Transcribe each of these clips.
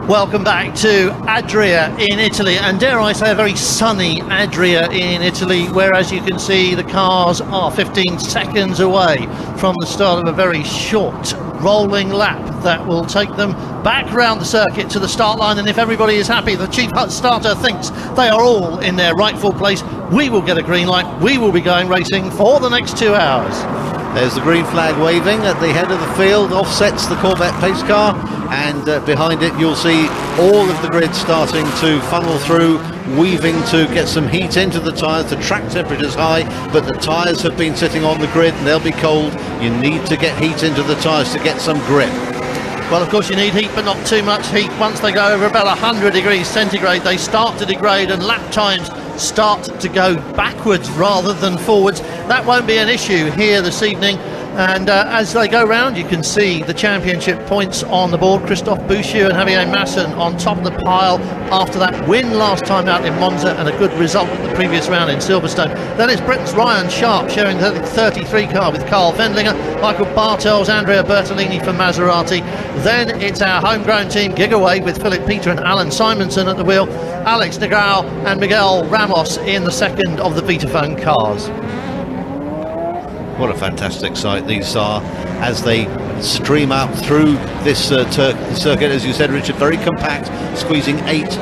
Welcome back to Adria in Italy, and dare I say a very sunny Adria in Italy, where as you can see the cars are 15 seconds away from the start of a very short rolling lap that will take them back round the circuit to the start line, and if everybody is happy, the chief starter thinks they are all in their rightful place, we will get a green light, we will be going racing for the next 2 hours. There's the green flag waving at the head of the field, offsets the Corvette pace car, and behind it you'll see all of the grid starting to funnel through, weaving to get some heat into the tyres. The track temperature's high, but the tyres have been sitting on the grid and they'll be cold. You need to get heat into the tyres to get some grip. Well, of course you need heat, but not too much heat. Once they go over about 100 degrees centigrade, they start to degrade and lap times start to go backwards rather than forwards. That won't be an issue here this evening. And as they go round, you can see the championship points on the board. Christophe Bouchard and Javier Masson on top of the pile after that win last time out in Monza and a good result at the previous round in Silverstone. Then it's Britain's Ryan Sharp sharing the 33 car with Carl Wendlinger, Michael Bartels, Andrea Bertolini for Maserati. Then it's our homegrown team Gigaway with Philip Peter and Alan Simonson at the wheel, Alex Negrão and Miguel Ramos in the second of the Vitaphone cars. What a fantastic sight these are as they stream out through this circuit, as you said, Richard, very compact, squeezing eight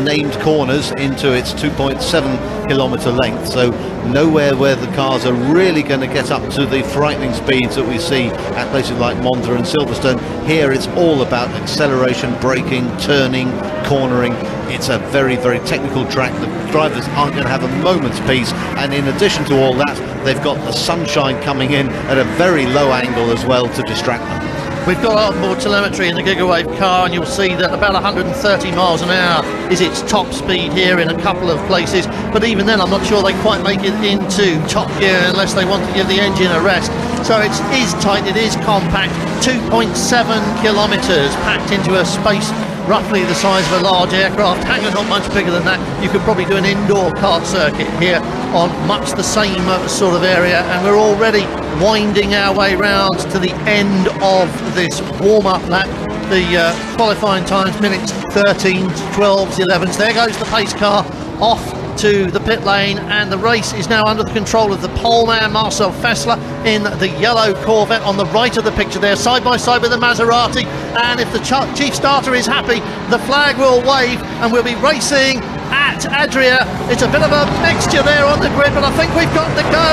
named corners into its 2.7 kilometre length, so nowhere where the cars are really going to get up to the frightening speeds that we see at places like Monza and Silverstone. Here it's all about acceleration, braking, turning, cornering. It's a very, very technical track. The drivers aren't going to have a moment's peace, and in addition to all that, they've got the sunshine coming in at a very low angle as well to distract them. We've got onboard telemetry in the Gigawave car, and you'll see that about 130 miles an hour is its top speed here in a couple of places, but even then I'm not sure they quite make it into top gear unless they want to give the engine a rest. So it is tight, it is compact, 2.7 kilometres packed into a space roughly the size of a large aircraft. Hangar not much bigger than that. You could probably do an indoor kart circuit here on much the same sort of area, and we're already winding our way round to the end of this warm-up lap. The qualifying times, minutes 13, 12s, 11s. There goes the pace car off to the pit lane, and the race is now under the control of the poleman Marcel Fessler in the yellow Corvette on the right of the picture there, side by side with the Maserati. And if the chief starter is happy, the flag will wave and we'll be racing at Adria. It's a bit of a mixture there on the grid, but I think we've got to go.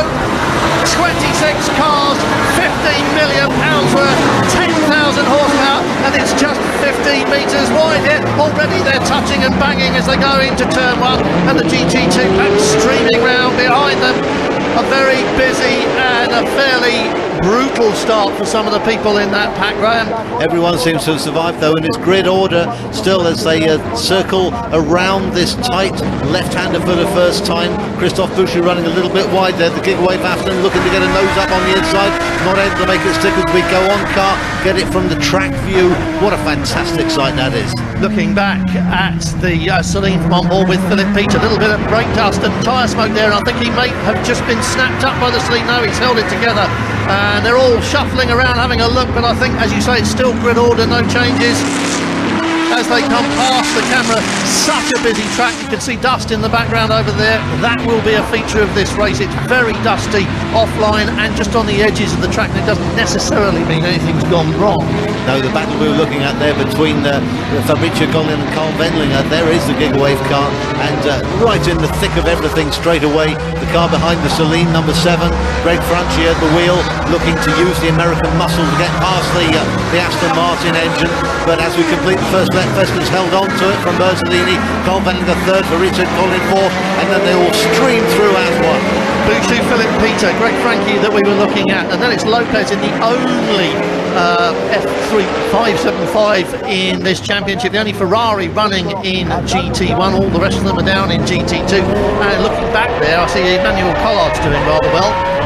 26 cars, 15 million pounds worth, 10,000 horsepower, and it's just 15 metres wide here. Already they're touching and banging as they go into turn one, and the GT2 pack streaming round behind them. A very busy and a fairly brutal start for some of the people in that pack, Graham. Everyone seems to have survived though in its grid order still as they circle around this tight left-hander for the first time. Christophe Bouchard running a little bit wide there. The Gigawave Afton looking to get a nose up on the inside, not able to make it stick as we go on car, get it from the track view. What a fantastic sight that is. Looking back at the Celine from on board with Philip Peter, a little bit of brake dust and tyre smoke there, and I think he may have just been snapped up by the Celine. No, he's held it together, and they're all shuffling around having a look, but I think, as you say, it's still grid order, no changes as they come past the camera. Such a busy track, you can see dust in the background over there. That will be a feature of this race. It's very dusty offline and just on the edges of the track, and it doesn't necessarily mean anything's gone wrong. No, the battle we were looking at there between Fabrizio Gollin and Carl Wendlinger, there is the Gigawave car, and right in the thick of everything straight away, the car behind the Celine, number 7, Greg Franchi at the wheel, looking to use the American muscle to get past the Aston Martin engine, but as we complete the first lap, Fessler's held on to it from Bertolini, Carl Wendlinger third, Fabrizio Gollin fourth, and then they all stream through as one. Bouchard, Philip Peter, Greg Franchi that we were looking at, and then it's Lopez in the only F3 575 in this championship, the only Ferrari running in GT1. All the rest of them are down in GT2, and looking back there I see Emmanuel Collard's doing rather well.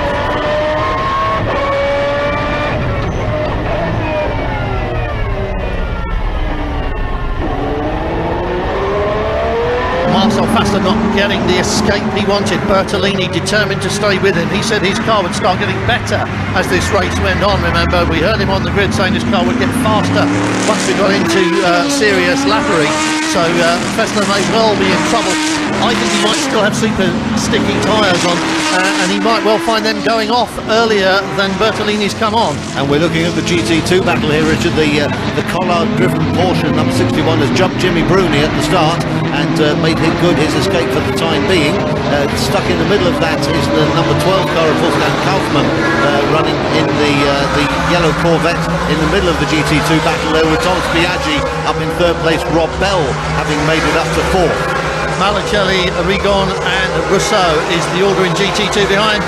Marcel Fassler not getting the escape he wanted. Bertolini determined to stay with him. He said his car would start getting better as this race went on. Remember, we heard him on the grid saying his car would get faster once we got into serious lappery. So Fassler may well be in trouble. I think he might still have super sticky tyres on, and he might well find them going off earlier than Bertolini's come on. And we're looking at the GT2 battle here, Richard. The Collard-driven Porsche number 61 has jumped Jimmy Bruni at the start and made him good his escape for the time being. Stuck in the middle of that is the number 12 car of Wolfgang Kaufmann, running in the yellow Corvette in the middle of the GT2 battle there, with Thomas Biaggi up in third place, Rob Bell having made it up to fourth. Malicelli, Rigon and Rousseau is the order in GT2 behind,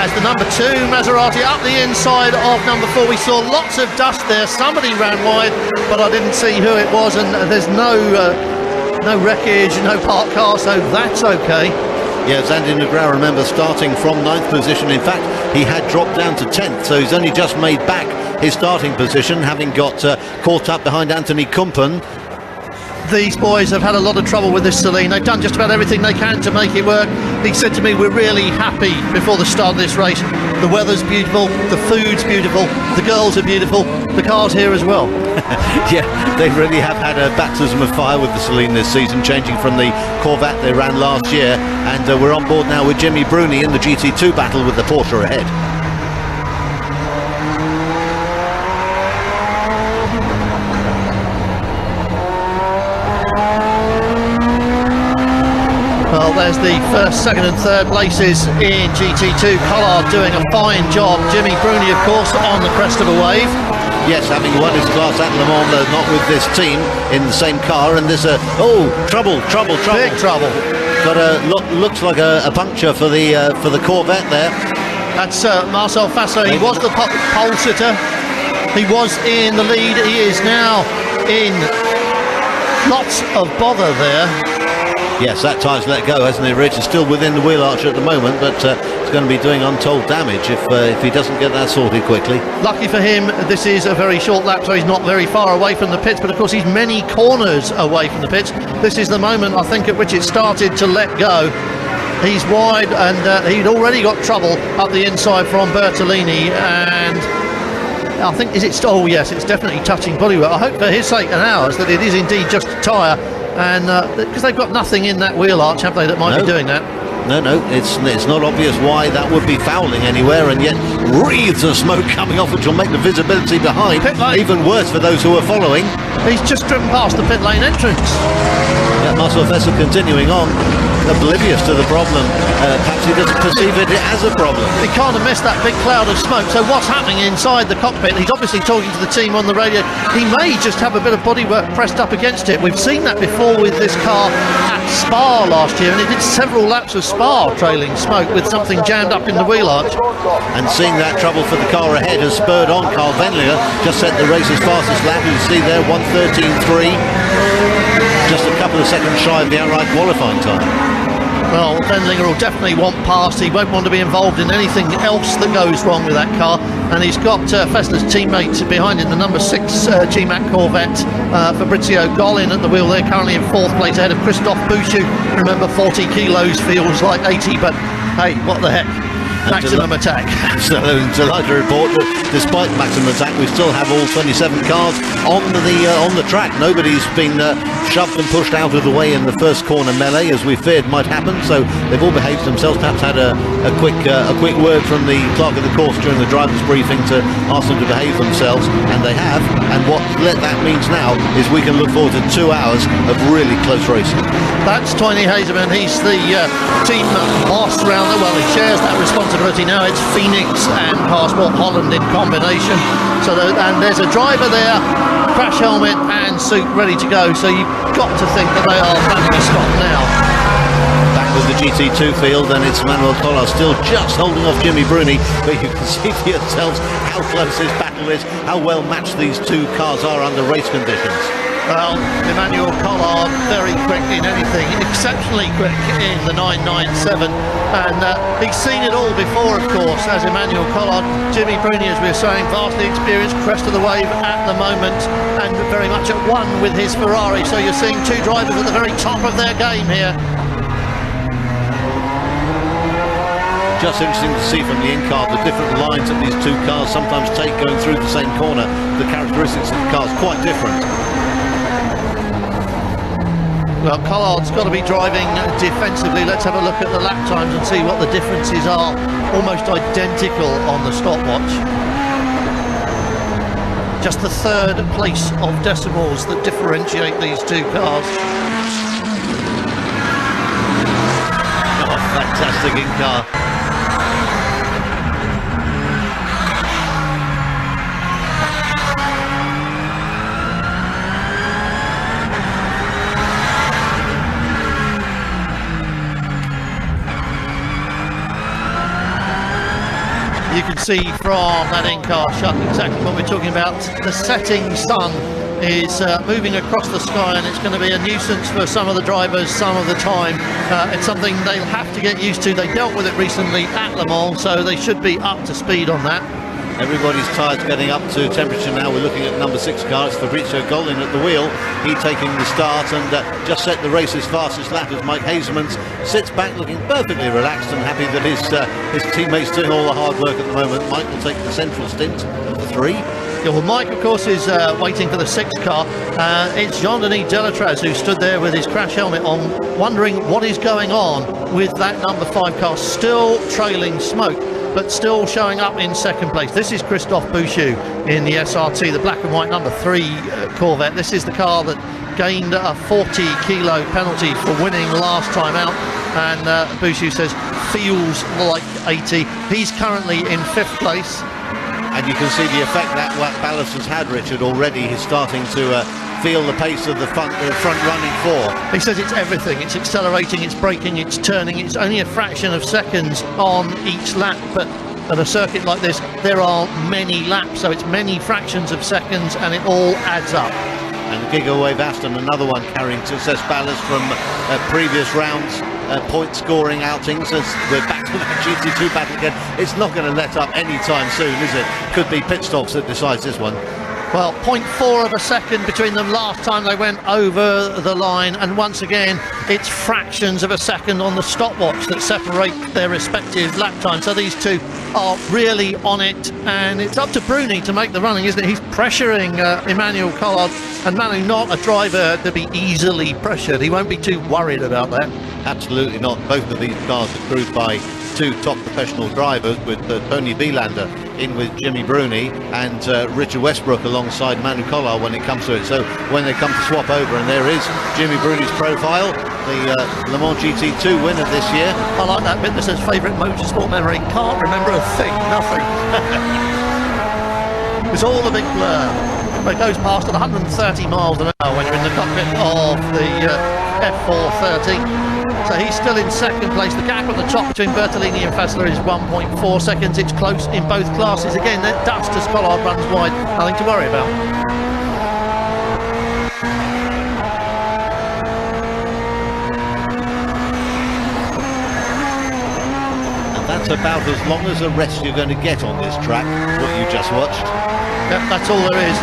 as the number 2 Maserati up the inside of number 4. We saw lots of dust there. Somebody ran wide, but I didn't see who it was, and there's no wreckage, no parked car, so that's okay. Yes, Andy Negral, remember, starting from 9th position. In fact, he had dropped down to 10th, so he's only just made back his starting position, having got caught up behind Anthony Kumpen. These boys have had a lot of trouble with this Celine. They've done just about everything they can to make it work. He said to me, we're really happy before the start of this race. The weather's beautiful, the food's beautiful, the girls are beautiful, the car's here as well. Yeah, they really have had a baptism of fire with the Celine this season, changing from the Corvette they ran last year. And we're on board now with Jimmy Bruni in the GT2 battle with the Porsche ahead. Well, there's the first, second and third places in GT2. Collard doing a fine job. Jimmy Bruni, of course, on the crest of a wave. Yes, having won his class at Le Mans, though not with this team in the same car. And there's trouble. Big trouble. Got looks like a puncture for the Corvette there. That's Marcel Fassler. He was the pole sitter. He was in the lead. He is now in lots of bother there. Yes, that tire's let go, hasn't it, Rich? It's still within the wheel arch at the moment, but it's going to be doing untold damage if he doesn't get that sorted quickly. Lucky for him, this is a very short lap, so he's not very far away from the pits, but of course he's many corners away from the pits. This is the moment, I think, at which it started to let go. He's wide, and he'd already got trouble up the inside from Bertolini, and I think, oh yes, it's definitely touching bodywork. I hope for his sake and ours that it is indeed just a tyre, and because they've got nothing in that wheel arch, have they, that might be doing that? No, it's not obvious why that would be fouling anywhere, and yet wreaths of smoke coming off, which will make the visibility behind even worse for those who are following. He's just driven past the pit lane entrance. Yeah, Marcel Fassler continuing on, oblivious to the problem. Perhaps he doesn't perceive it as a problem. He can't have missed that big cloud of smoke. So what's happening inside the cockpit? He's obviously talking to the team on the radio. He may just have a bit of bodywork pressed up against it. We've seen that before with this car at Spa last year, and he did several laps of Spa trailing smoke with something jammed up in the wheel arch. And seeing that trouble for the car ahead has spurred on Carl Wendlinger. Just set the race's fastest lap. You see there, 1:13.3. Just a couple of seconds shy of the outright qualifying time. Well, Wendlinger will definitely want past. He won't want to be involved in anything else that goes wrong with that car. And he's got Fassler's teammate behind him, the number 6 GMAC Corvette, Fabrizio Gollin at the wheel there, currently in 4th place ahead of Christophe Bouchou. Remember, 40 kilos feels like 80, but hey, what the heck? Maximum attack. So delighted to report that despite maximum attack, we still have all 27 cars on the track. Nobody's been shoved and pushed out of the way in the first corner melee, as we feared might happen. So they've all behaved themselves. Perhaps had a quick word from the clerk of the course during the driver's briefing to ask them to behave themselves, and they have. And what that means now is we can look forward to 2 hours of really close racing. That's Tony Hazeman. He's the team boss round there. Well, he shares that responsibility now. It's Phoenix and Passport Holland in combination. So and there's a driver there, crash helmet and suit ready to go. So you've got to think that they are family stock now. Back with the GT2 field, and it's Manuel Collard still just holding off Jimmy Bruni, but you can see for yourselves how close this battle is, how well matched these two cars are under race conditions. Well, Emmanuel Collard very quick in anything, exceptionally quick in the 997, and he's seen it all before, of course, as Emmanuel Collard. Jimmy Bruni, as we were saying, vastly experienced, crest of the wave at the moment, and very much at one with his Ferrari. So you're seeing two drivers at the very top of their game here. just interesting to see from the in-car the different lines that these two cars sometimes take going through the same corner. The characteristics of the cars quite different. Well, Collard's got to be driving defensively. Let's have a look at the lap times and see what the differences are. Almost identical on the stopwatch. Just the third place of decimals that differentiate these two cars. Oh, fantastic in-car. You can see from that in-car shot exactly what we're talking about. The setting sun is moving across the sky, and it's going to be a nuisance for some of the drivers some of the time. It's something they'll have to get used to. They dealt with it recently at Le Mans, so they should be up to speed on that. Everybody's tyres getting up to temperature now. We're looking at number 6 car. It's Fabrizio Golin at the wheel. He taking the start and just set the race's fastest lap as Mike Hazelmans sits back looking perfectly relaxed and happy that his teammates doing all the hard work at the moment. Mike will take the central stint of the 3. Yeah, well, Mike, of course, is waiting for the 6 car. It's Jean-Denis Delatraz who stood there with his crash helmet on, wondering what is going on with that number 5 car, still trailing smoke, but still showing up in second place. This is Christophe Bouchou in the SRT, the black and white number 3 Corvette. This is the car that gained a 40-kilo penalty for winning last time out, and Bouchou says feels like 80. He's currently in 5th place. And you can see the effect that ballast has had, Richard, already. He's starting to feel the pace of the front running 4. He says it's everything. It's accelerating, it's braking, it's turning. It's only a fraction of seconds on each lap, but at a circuit like this, there are many laps, so it's many fractions of seconds, and it all adds up. And Gigawave Aston, another one carrying success ballast from previous rounds. Point scoring outings as we're back to that GT2 battle again. It's not going to let up anytime soon, is it? Could be pit stops that decides this one. Well, 0.4 of a second between them last time they went over the line, and once again it's fractions of a second on the stopwatch that separate their respective lap times. So these two are really on it, and it's up to Bruni to make the running, isn't it? He's pressuring Emmanuel Collard, and Manu not a driver to be easily pressured. He won't be too worried about that. Absolutely not. Both of these cars are crewed by 2 top professional drivers, with Tony Bielander in with Jimmy Bruni and Richard Westbrook alongside Manu Collard when it comes to it. So when they come to swap over, and there is Jimmy Bruni's profile, the Le Mans GT2 winner this year. I like that bit that says favourite motorsport memory. Can't remember a thing, nothing. It's all a big blur. It goes past at 130 miles an hour when you're in the cockpit of the F430. So he's still in second place. The gap at the top between Bertolini and Fassler is 1.4 seconds. It's close in both classes. Again, that dust as Collard runs wide. Nothing to worry about. And that's about as long as a rest you're going to get on this track, what you just watched. Yep, that's all there is.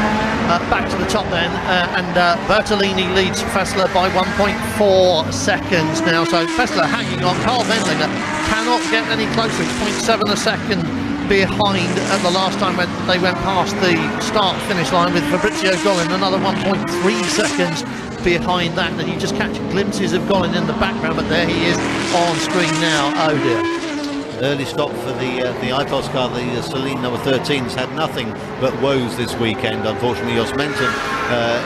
Back to the top then, and Bertolini leads Fassler by 1.4 seconds now. So Fassler hanging on. Carl Wendlinger cannot get any closer. It's 0.7 a second behind at the last time when they went past the start-finish line, with Fabrizio Golin another 1.3 seconds behind that. And you just catch glimpses of Golin in the background, but there he is on screen now. Oh dear. Early stop for the IPOS car, the Celine number 13, has had nothing but woes this weekend. Unfortunately, Jos Menton,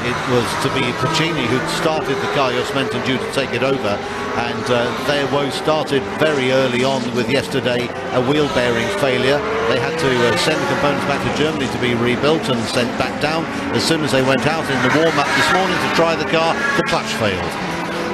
it was to be Puccini who'd started the car, Jos Menton due to take it over, and their woes started very early on with yesterday a wheel bearing failure. They had to send the components back to Germany to be rebuilt and sent back down. As soon as they went out in the warm-up this morning to try the car, the clutch failed.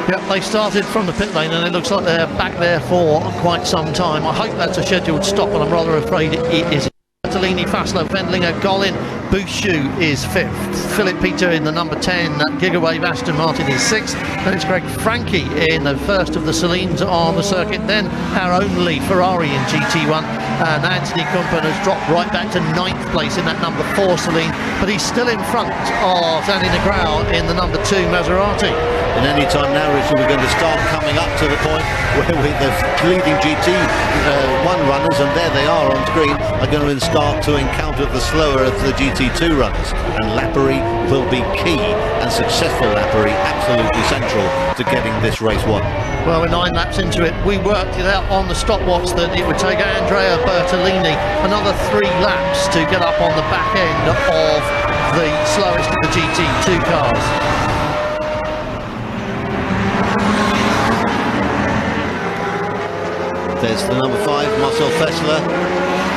Yep, they started from the pit lane, and it looks like they're back there for quite some time. I hope that's a scheduled stop, but I'm rather afraid it isn't. Bertolini, Fassler, Wendlinger, Golin, Bouchou is 5th. Philip Peter in the number 10, Gigawave Aston Martin is 6th. Then it's Greg Frankie in the first of the Celines on the circuit. Then our only Ferrari in GT1, and Anthony Kumpen has dropped right back to 9th place in that number 4 Celine, but he's still in front of Danny Negrão in the number 2 Maserati. And any time now, Richard, we're going to start coming up to the point where the leading GT1 runners, and there they are on screen, are going to start to encounter the slower of the GT2 runners. And lappery will be key, and successful lappery absolutely central to getting this race won. Well, we're 9 laps into it. We worked it out on the stopwatch that it would take Andrea Bertolini another 3 laps to get up on the back end of the slowest of the GT2 cars. There's the number 5, Marcel Fessler,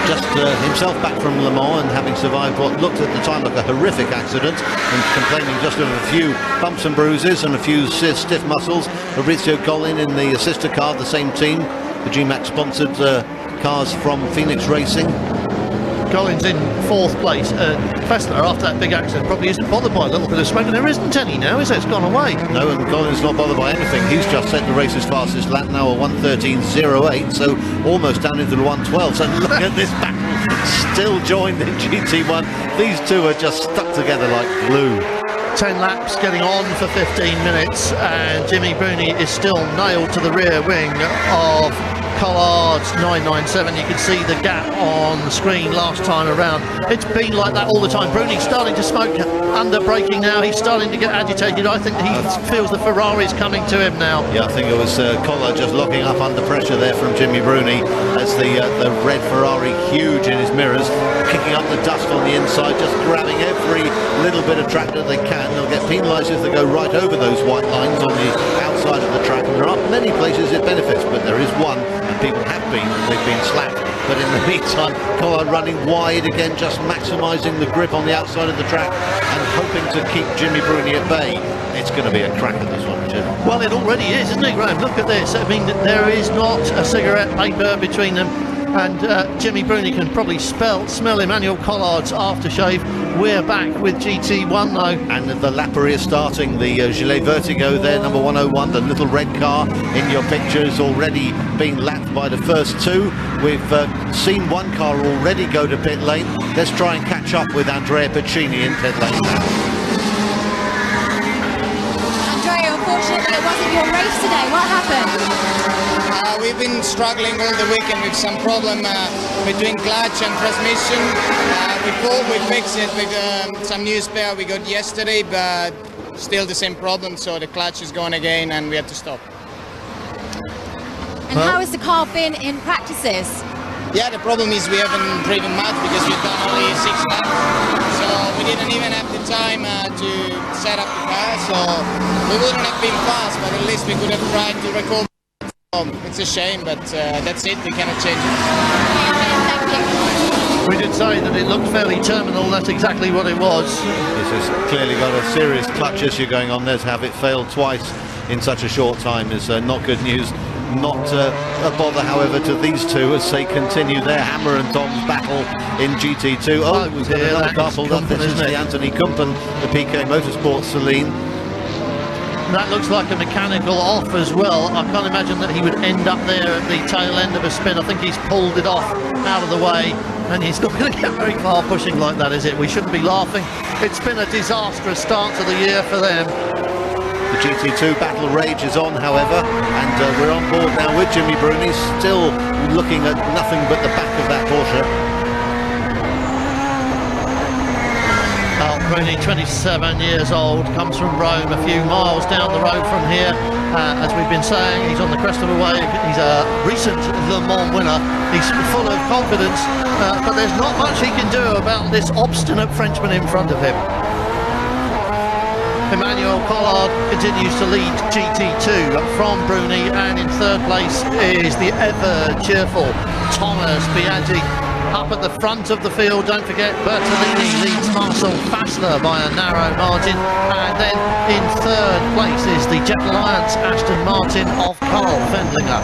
just himself back from Le Mans and having survived what looked at the time like a horrific accident, and complaining just of a few bumps and bruises and a few stiff muscles. Fabrizio Collin in the sister car, the same team, the GMAX sponsored cars from Phoenix Racing. Collins in 4th place. Fessler, after that big accident, probably isn't bothered by a little bit of smoke, and there isn't any now, is it? It's gone away. No, and Collins not bothered by anything. He's just set the race's fastest lap now at 1:13.08, so almost down into the 1:12. So look at this battle, still joined in GT1. These two are just stuck together like glue. 10 laps getting on for 15 minutes, and Jimmy Bruni is still nailed to the rear wing of Collard's 997. You can see the gap on the screen last time around. It's been like that all the time. Bruni's starting to smoke under braking now. He's starting to get agitated. I think he feels the Ferrari's coming to him now. Yeah, I think it was Collard just locking up under pressure there from Jimmy Bruni as the red Ferrari, huge in his mirrors, kicking up the dust on the inside, just grabbing every little bit of track that they can. They'll get penalised if they go right over those white lines on the outside of the track, and there aren't many places it benefits, but there is one, and people have been, they've been slapped. But in the meantime, Collard running wide again, just maximising the grip on the outside of the track and hoping to keep Jimmy Bruni at bay. It's going to be a cracker, this one, Richard. Well, it already is, isn't it, Graham? Look at this. I mean, there is not a cigarette paper between them, and Jimmy Bruni can probably smell Emmanuel Collard's aftershave. We're back with GT1 though. And the lappery is starting. The Gillet Vertigo there, number 101, the little red car in your picture, has already been lapped by the first 2. We've seen one car already go to pit lane. Let's try and catch up with Andrea Piccini in pit lane now. Andrea, unfortunately it wasn't your race today. What happened? We've been struggling all the weekend with some problem between clutch and transmission. We fixed it with some new spare we got yesterday, but still the same problem, so the clutch is gone again and we had to stop. And how has the car been in practices? Yeah, the problem is we haven't driven much because we've done only 6 laps, so we didn't even have the time to set up the car, so we wouldn't have been fast, but at least we could have tried to recover. It's a shame, but that's it, we cannot change it. We did say that it looked fairly terminal. That's exactly what it was. This has clearly got a serious clutch issue going on there. To have it failed twice in such a short time is not good news. Not a bother, however, to these two as they continue their hammer and tongs battle in GT2. Oh, we've got another car pulled up. This is the Anthony Kumpen, the PK Motorsport Celine. That looks like a mechanical off as well. I can't imagine that he would end up there at the tail end of a spin. I think he's pulled it off out of the way, and he's not going to get very far pushing like that, is it? We shouldn't be laughing. It's been a disastrous start to the year for them. The GT2 battle rage is on, however, and we're on board now with Jimmy Bruni, still looking at nothing but the back of that Porsche. Bruni, 27 years old, comes from Rome, a few miles down the road from here. As we've been saying, he's on the crest of a wave. He's a recent Le Mans winner. He's full of confidence, but there's not much he can do about this obstinate Frenchman in front of him. Emmanuel Collard continues to lead GT2 from Bruni, and in 3rd place is the ever cheerful Thomas Biaggi. Up at the front of the field, don't forget, Bertolini leads Marcel Fessler by a narrow margin, and then in 3rd place is the Jet Alliance Aston Martin of Carl Fendlinger.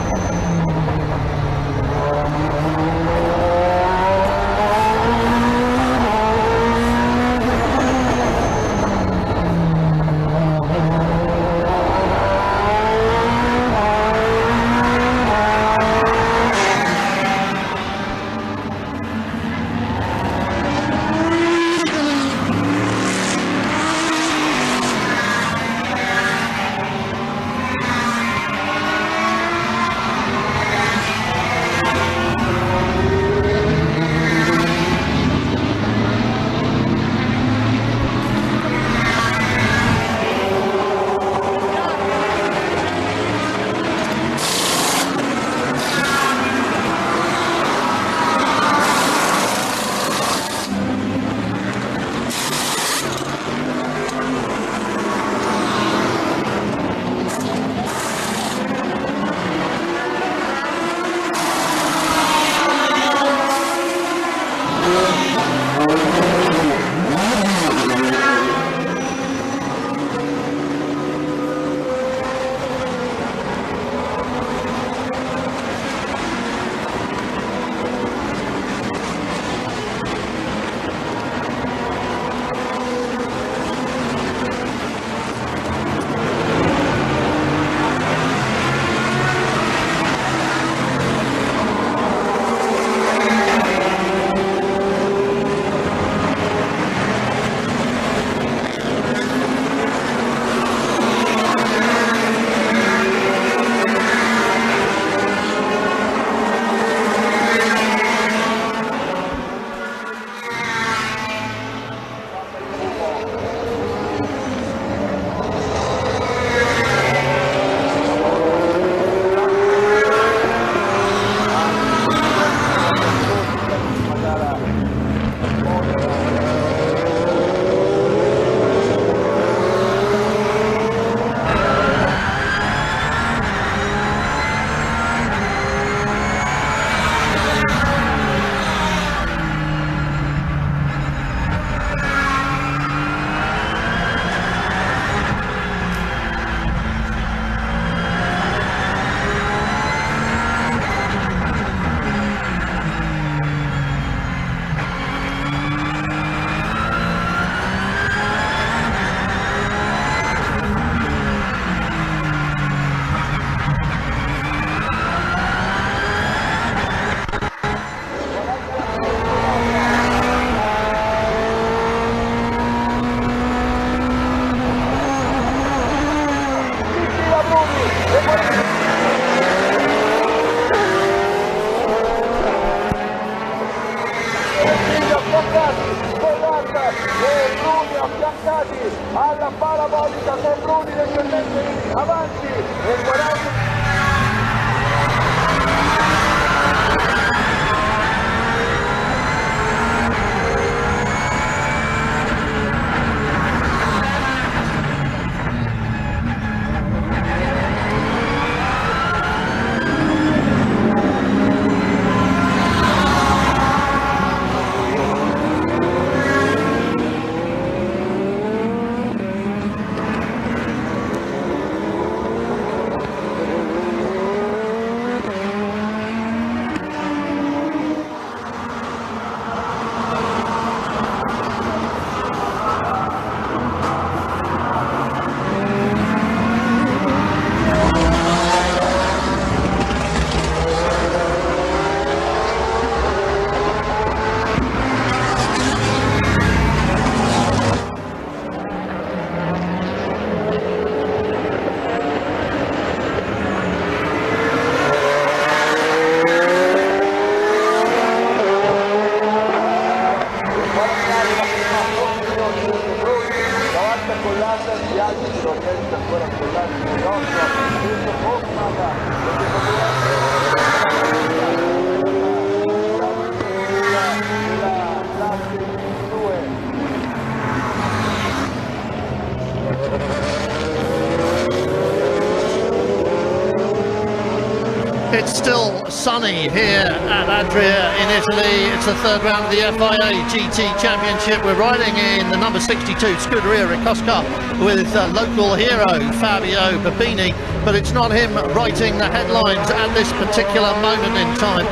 It's still sunny here at Adria in Italy. It's the third round of the FIA GT Championship. We're riding in the number 62 Scuderia Ricosca with local hero Fabio Babini, but it's not him writing the headlines at this particular moment in time.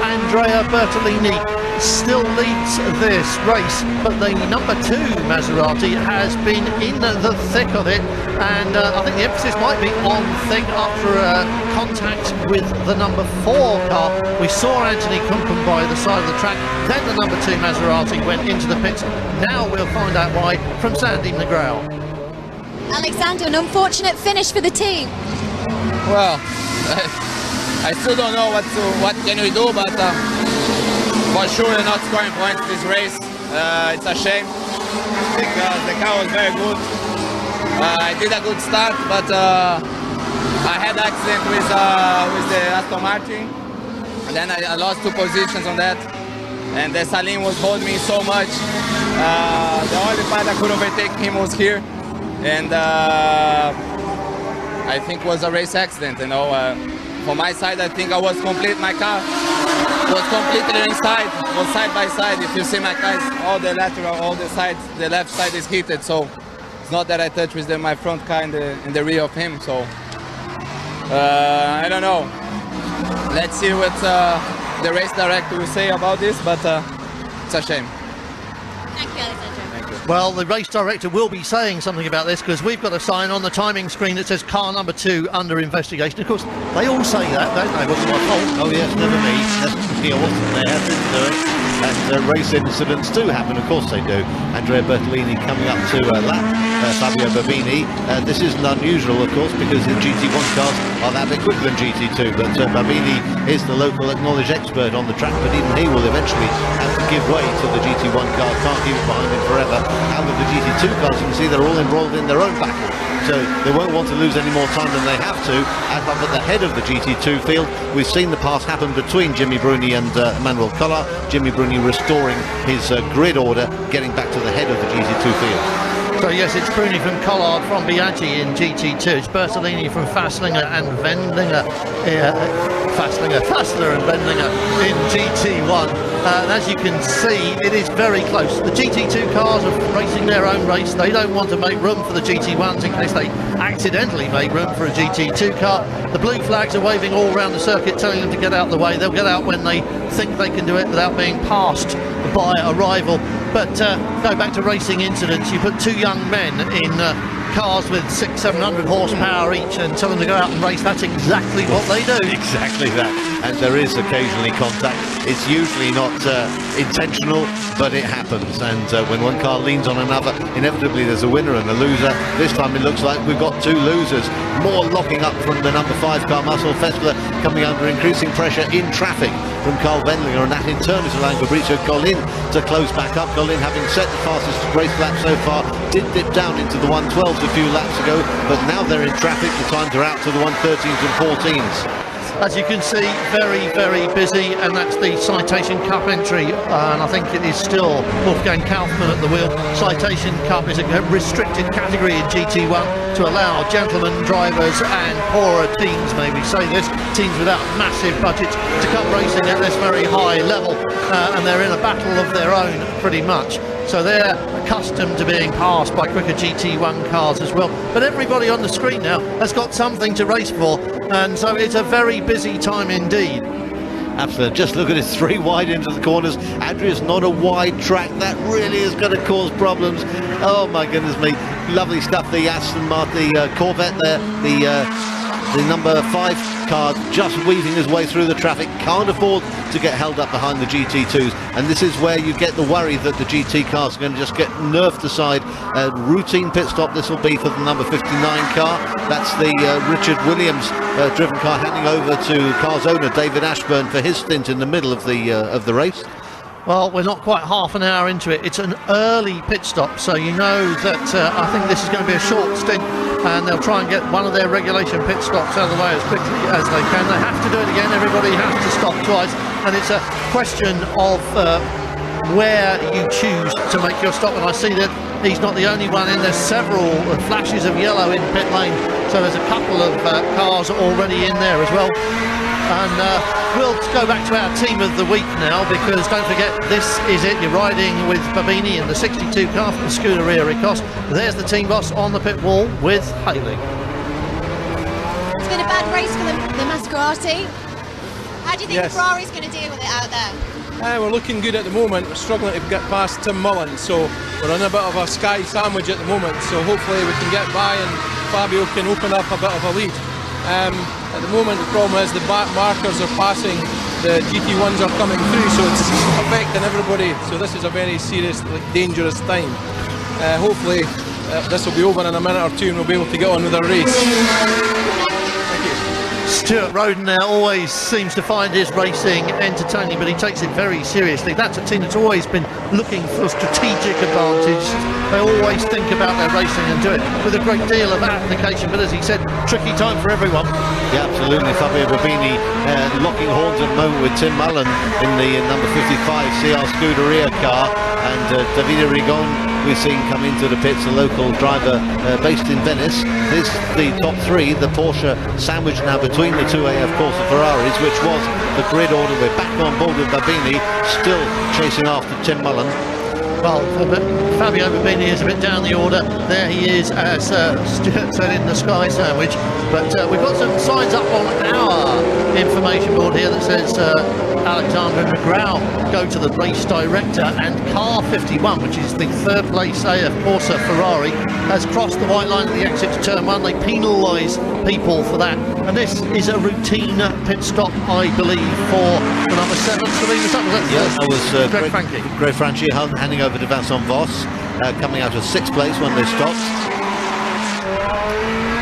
Andrea Bertolini still leads this race, but the number 2 Maserati has been in the thick of it, and I think the emphasis might be on thick after contact with the number 4 car. We saw Anthony Kumpen by the side of the track, then the number 2 Maserati went into the pits. Now we'll find out why from Sandy McGraw. Alexander, an unfortunate finish for the team. Well, I still don't know what can we do, but for sure we're not scoring points this race. It's a shame because the car was very good. I did a good start, but I had an accident with the Aston Martin, and then I lost 2 positions on that, and the Salim was holding me so much. The only part I could overtake him was here, and I think it was a race accident, you know. For my side, I think I was complete. My car was completely inside, was side by side. If you see my car, all the lateral, all the sides, the left side is heated. So it's not that I touched with my front car in the rear of him. So I don't know. Let's see what the race director will say about this, but it's a shame. Thank you, Alexander. Well, the race director will be saying something about this, because we've got a sign on the timing screen that says car number 2 under investigation. Of course, they all say that, don't they? What's my fault? Oh yes, never me. I wasn't there, didn't do it. And race incidents do happen, of course they do. Andrea Bertolini coming up to lap Fabio Babini. This isn't unusual, of course, because the GT1 cars are that bit quicker than GT2, but Babini is the local acknowledged expert on the track, but even he will eventually have to give way to the GT1 car, can't keep it behind him forever. Out of the GT2 cars, you can see they're all embroiled in their own battle, so they won't want to lose any more time than they have to. And up at the head of the GT2 field, we've seen the pass happen between Jimmy Bruni and Emmanuel Collard. Jimmy Bruni restoring his grid order, getting back to the head of the GT2 field. So yes, it's Bruni from Collard from Biaggi in GT2. It's Bertolini from Fasslinger and Wendlinger. Fassler and Wendlinger in GT1. And as you can see, it is very close. The GT2 cars are racing their own race. They don't want to make room for the GT1s in case they accidentally make room for a GT2 car. The blue flags are waving all around the circuit, telling them to get out of the way. They'll get out when they think they can do it without being passed by a rival. But go back to racing incidents. You put 2 young men in cars with 600-700 horsepower each and tell them to go out and race. That's exactly what they do. Exactly that. and there is occasionally contact. It's usually not intentional, but it happens, and when one car leans on another, inevitably there's a winner and a loser. This time it looks like we've got two losers. More locking up from the number 5 car, Marcel Fessler, coming under increasing pressure in traffic from Carl Wendlinger, and that in turn is allowing Fabrizio Collin to close back up. Collin, having set the fastest race lap so far, did dip down into the 112s a few laps ago, but now they're in traffic. The times are out to the 113s and 14s. As you can see, very, very busy, and that's the Citation Cup entry, and I think it is still Wolfgang Kaufmann at the wheel. Citation Cup is a restricted category in GT1 to allow gentlemen drivers and poorer teams, maybe say this, teams without massive budgets, to come racing at this very high level, and they're in a battle of their own pretty much. So they're accustomed to being passed by quicker GT1 cars as well. But everybody on the screen now has got something to race for, and so it's a very busy time indeed. Absolutely. Just look at it, 3 wide into the corners. Adria's not a wide track. That really is going to cause problems. Oh my goodness me. Lovely stuff. The Aston Martin, the Corvette there, the number 5 car just weaving his way through the traffic, can't afford to get held up behind the GT2s, and this is where you get the worry that the GT cars are going to just get nerfed aside. A routine pit stop this will be for the number 59 car. That's the Richard Williams driven car, handing over to the car's owner David Ashburn for his stint in the middle of the race. Well, we're not quite half an hour into it. It's an early pit stop, so you know that I think this is going to be a short stint, and they'll try and get one of their regulation pit stops out of the way as quickly as they can. They have to do it again. Everybody has to stop twice, and it's a question of where you choose to make your stop. And I see that he's not the only one in. There's several flashes of yellow in pit lane, so there's a couple of cars already in there as well. And we'll go back to our team of the week now, because don't forget, this is it. You're riding with Babini in the 62 car from Scuderia Ricos. There's the team boss on the pit wall with Haley. It's been a bad race for the Mascherati. How do you think Ferrari's going to deal with it out there? We're looking good at the moment. We're struggling to get past Tim Mullen, so we're on a bit of a sky sandwich at the moment, so hopefully we can get by and Fabio can open up a bit of a lead. At the moment the problem is the back markers are passing, the GT1s are coming through, so it's affecting everybody, so this is a very serious, dangerous time. Hopefully this will be over in a minute or two and we'll be able to get on with our race. Stuart Roden now always seems to find his racing entertaining, but he takes it very seriously. That's a team that's always been looking for strategic advantage. They always think about their racing and do it with a great deal of application, but as he said, tricky time for everyone. Yeah, absolutely. Fabio Babini locking horns at the moment with Tim Mullen in the number 55 CR Scuderia car, and Davide Rigon we've seen come into the pits, a local driver based in Venice. This the top 3, the Porsche sandwich now between the 2 AF Corsa Ferraris, which was the grid order. We're back on board with Babini, still chasing after Tim Mullen. Well, Fabio Babini is a bit down the order. There he is, as Stuart said, in the sky sandwich. But we've got some signs up on our information board here that says Alexander McGraw go to the race director, and car 51, which is the 3rd place AF Corsa Ferrari, has crossed the white line at the exit to turn 1. They penalise people for that, and this is a routine pit stop, I believe, for the number 7. That was Greg Franchi handing over to Vincent Voss, coming out of 6th place when they stopped.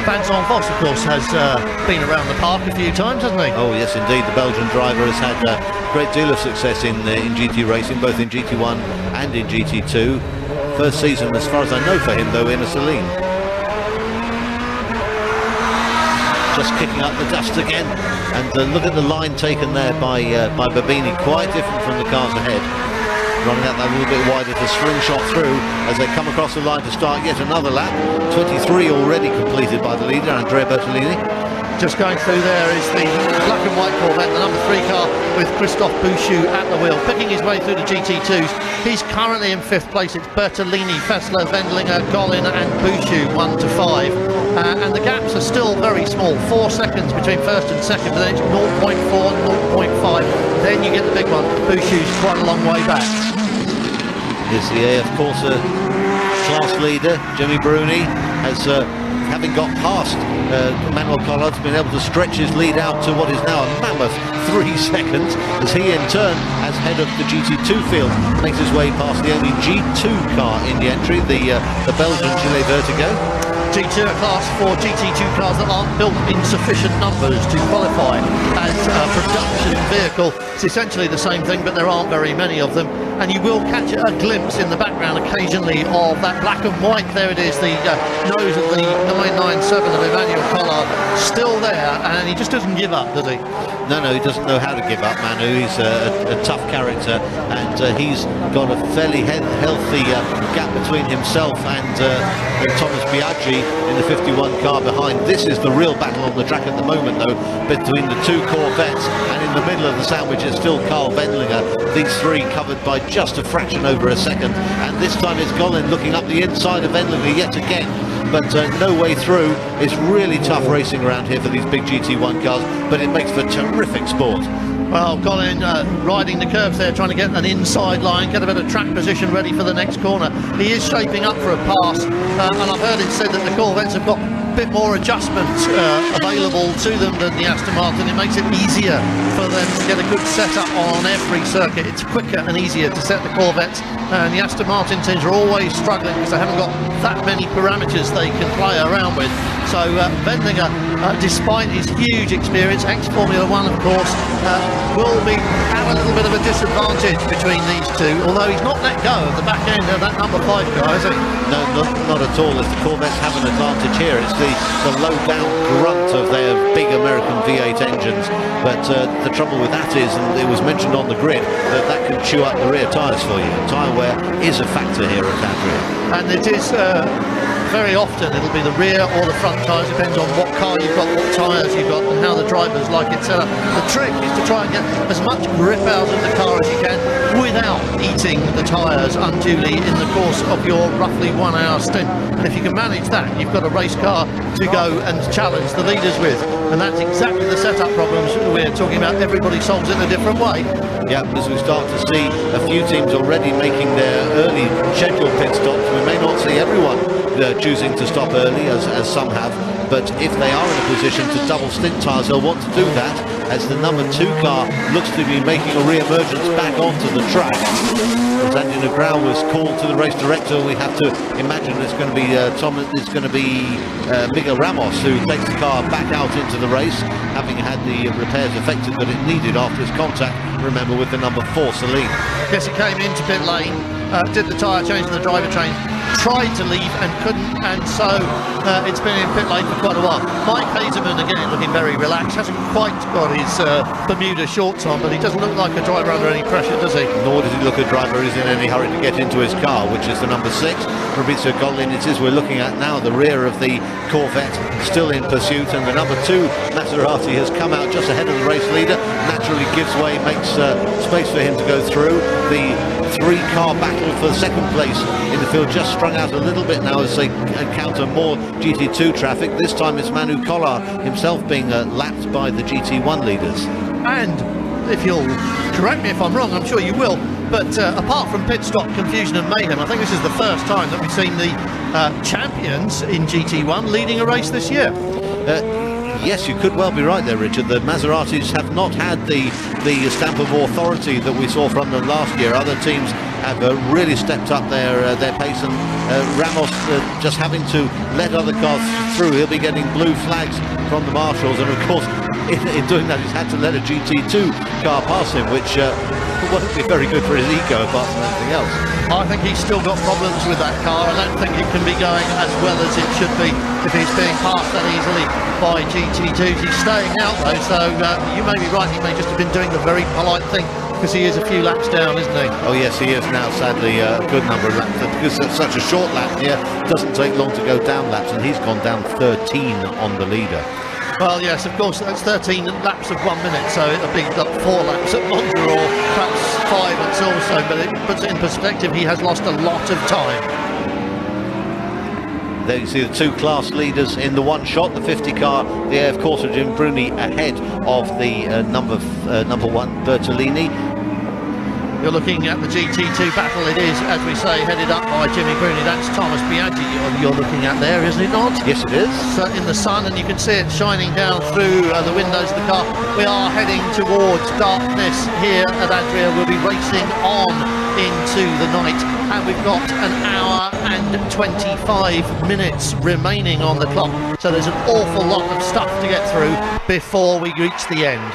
Vincent Voss, of course, has been around the park a few times, hasn't he? Oh yes, indeed. The Belgian driver has had a great deal of success in GT racing, both in GT1 and in GT2. First season, as far as I know, for him, though, in a Saleen. Just kicking up the dust again, and look at the line taken there by Babini, quite different from the cars ahead. Running out that little bit wider to slingshot through as they come across the line to start yet another lap. 23 already completed by the leader, Andrea Bertolini. Just going through there is the black and white Corvette, the number 3 car with Christophe Bouchou at the wheel, picking his way through the GT2s. He's currently in 5th place. It's Bertolini, Fessler, Wendlinger, Collin and Bouchou, 1 to 5. And the gaps are still very small, 4 seconds between 1st and 2nd, but then it's 0.4, 0.5. Then you get the big one. Bouchou's quite a long way back. Here's the AF Corsa class leader, Jimmy Bruni, has, having got past Manuel Collard's, been able to stretch his lead out to what is now a mammoth 3 seconds, as he in turn, as head of the GT2 field, makes his way past the only G2 car in the entry, the Belgian Gilles Vertigo. G2 are class for GT2 cars that aren't built in sufficient numbers to qualify as a production vehicle. It's essentially the same thing, but there aren't very many of them, and you will catch a glimpse in the background occasionally of that black and white. There it is, the nose of the 997 of Emmanuel Collard still there, and he just doesn't give up, does he? No, he doesn't know how to give up, Manu. He's a tough character, and he's got a fairly healthy gap between himself and Thomas Biaggi in the 51 car behind. This is the real battle on the track at the moment, though, between the two Corvettes, and in the middle of the sandwich is still Carl Wendlinger. These three covered by just a fraction over a second, and this time it's Golin looking up the inside of Wendlinger yet again, but no way through. It's really tough racing around here for these big GT1 cars, but it makes for terrific sport. Well, Colin riding the curves there, trying to get an inside line, get a bit of track position ready for the next corner. He is shaping up for a pass, and I've heard it said that the Corvettes have got a bit more adjustment available to them than the Aston Martin. It makes it easier for them to get a good setup on every circuit. It's quicker and easier to set the Corvettes, and the Aston Martin teams are always struggling because they haven't got that many parameters they can play around with. So Wendlinger, despite his huge experience, ex-Formula 1 of course, will have a little bit of a disadvantage between these two, although he's not let go of the back end of that number 5 car, is he? No, not at all, as the Corvettes have an advantage here. It's the low down grunt of their big American V8 engines, but the trouble with that is, and it was mentioned on the grid, that can chew up the rear tyres for you. Tyre wear is a factor here at Adria. And it is very often it'll be the rear or the front tyres, depends on what car you've got, what tyres you've got, and how the drivers like it set up. The trick is to try and get as much grip out of the car as you can without eating the tyres unduly in the course of your roughly 1 hour stint. And if you can manage that, you've got a race car to go and challenge the leaders with. And that's exactly the setup problems we're talking about. Everybody solves it in a different way. Yeah, as we start to see a few teams already making their early scheduled pit stops, we may not see everyone choosing to stop early, as some have, but if they are in a position to double stint tyres, they'll want to do that, as the number 2 car looks to be making a re-emergence back onto the track. As Andy Negrão was called to the race director, we have to imagine it's going to be Miguel Ramos who takes the car back out into the race, having had the repairs effected that it needed after his contact, remember, with the number 4 Celine. Yes, he came into pit lane, did the tyre change and the driver change, tried to leave and couldn't, and so it's been in pit lane for quite a while. Mike Hazeman, again, looking very relaxed, hasn't quite got his Bermuda shorts on, but he doesn't look like a driver under any pressure, does he? Nor does he look a driver who's in any hurry to get into his car, which is the number 6, Fabrizio Golin. It is we're looking at now, the rear of the Corvette still in pursuit, and the number 2 Maserati has come out just ahead of the race leader, naturally gives way, makes space for him to go through. The 3-car battle for second place in the field just sprung out a little bit now as they encounter more GT2 traffic. This time it's Manu Collard himself being lapped by the GT1 leaders. And if you'll correct me if I'm wrong, I'm sure you will, but apart from pit stop confusion and mayhem, I think this is the first time that we've seen the champions in GT1 leading a race this year. Yes, you could well be right there, Richard. The Maseratis have not had the stamp of authority that we saw from them last year. Other teams have really stepped up their pace, and Ramos just having to let other cars through. He'll be getting blue flags from the marshals, and of course in doing that he's had to let a GT2 car pass him, which won't be very good for his ego apart from anything else. I think he's still got problems with that car. I don't think it can be going as well as it should be if he's being passed that easily by GT2s. He's staying out though, so you may be right, he may just have been doing the very polite thing, because he is a few laps down, isn't he? Oh yes, he is now, sadly, a good number of laps, because it's such a short lap here, it doesn't take long to go down laps, and he's gone down 13 on the leader. Well, yes, of course, that's 13 laps of 1 minute, so it'll be like 4 laps at Monza, or perhaps 5 at Silverstone, but it puts it in perspective, he has lost a lot of time. There you see the 2 class leaders in the one shot, the 50 car, the AF Corsa Jim Bruni ahead of the number 1 Bertolini. You're looking at the GT2 battle. It is, as we say, headed up by Jimmy Bruni. That's Thomas Biaggi you're looking at there, isn't it not? Yes, it is. In the sun, and you can see it shining down through the windows of the car. We are heading towards darkness here at Adria. We'll be racing on into the night, and we've got an hour and 25 minutes remaining on the clock. So there's an awful lot of stuff to get through before we reach the end.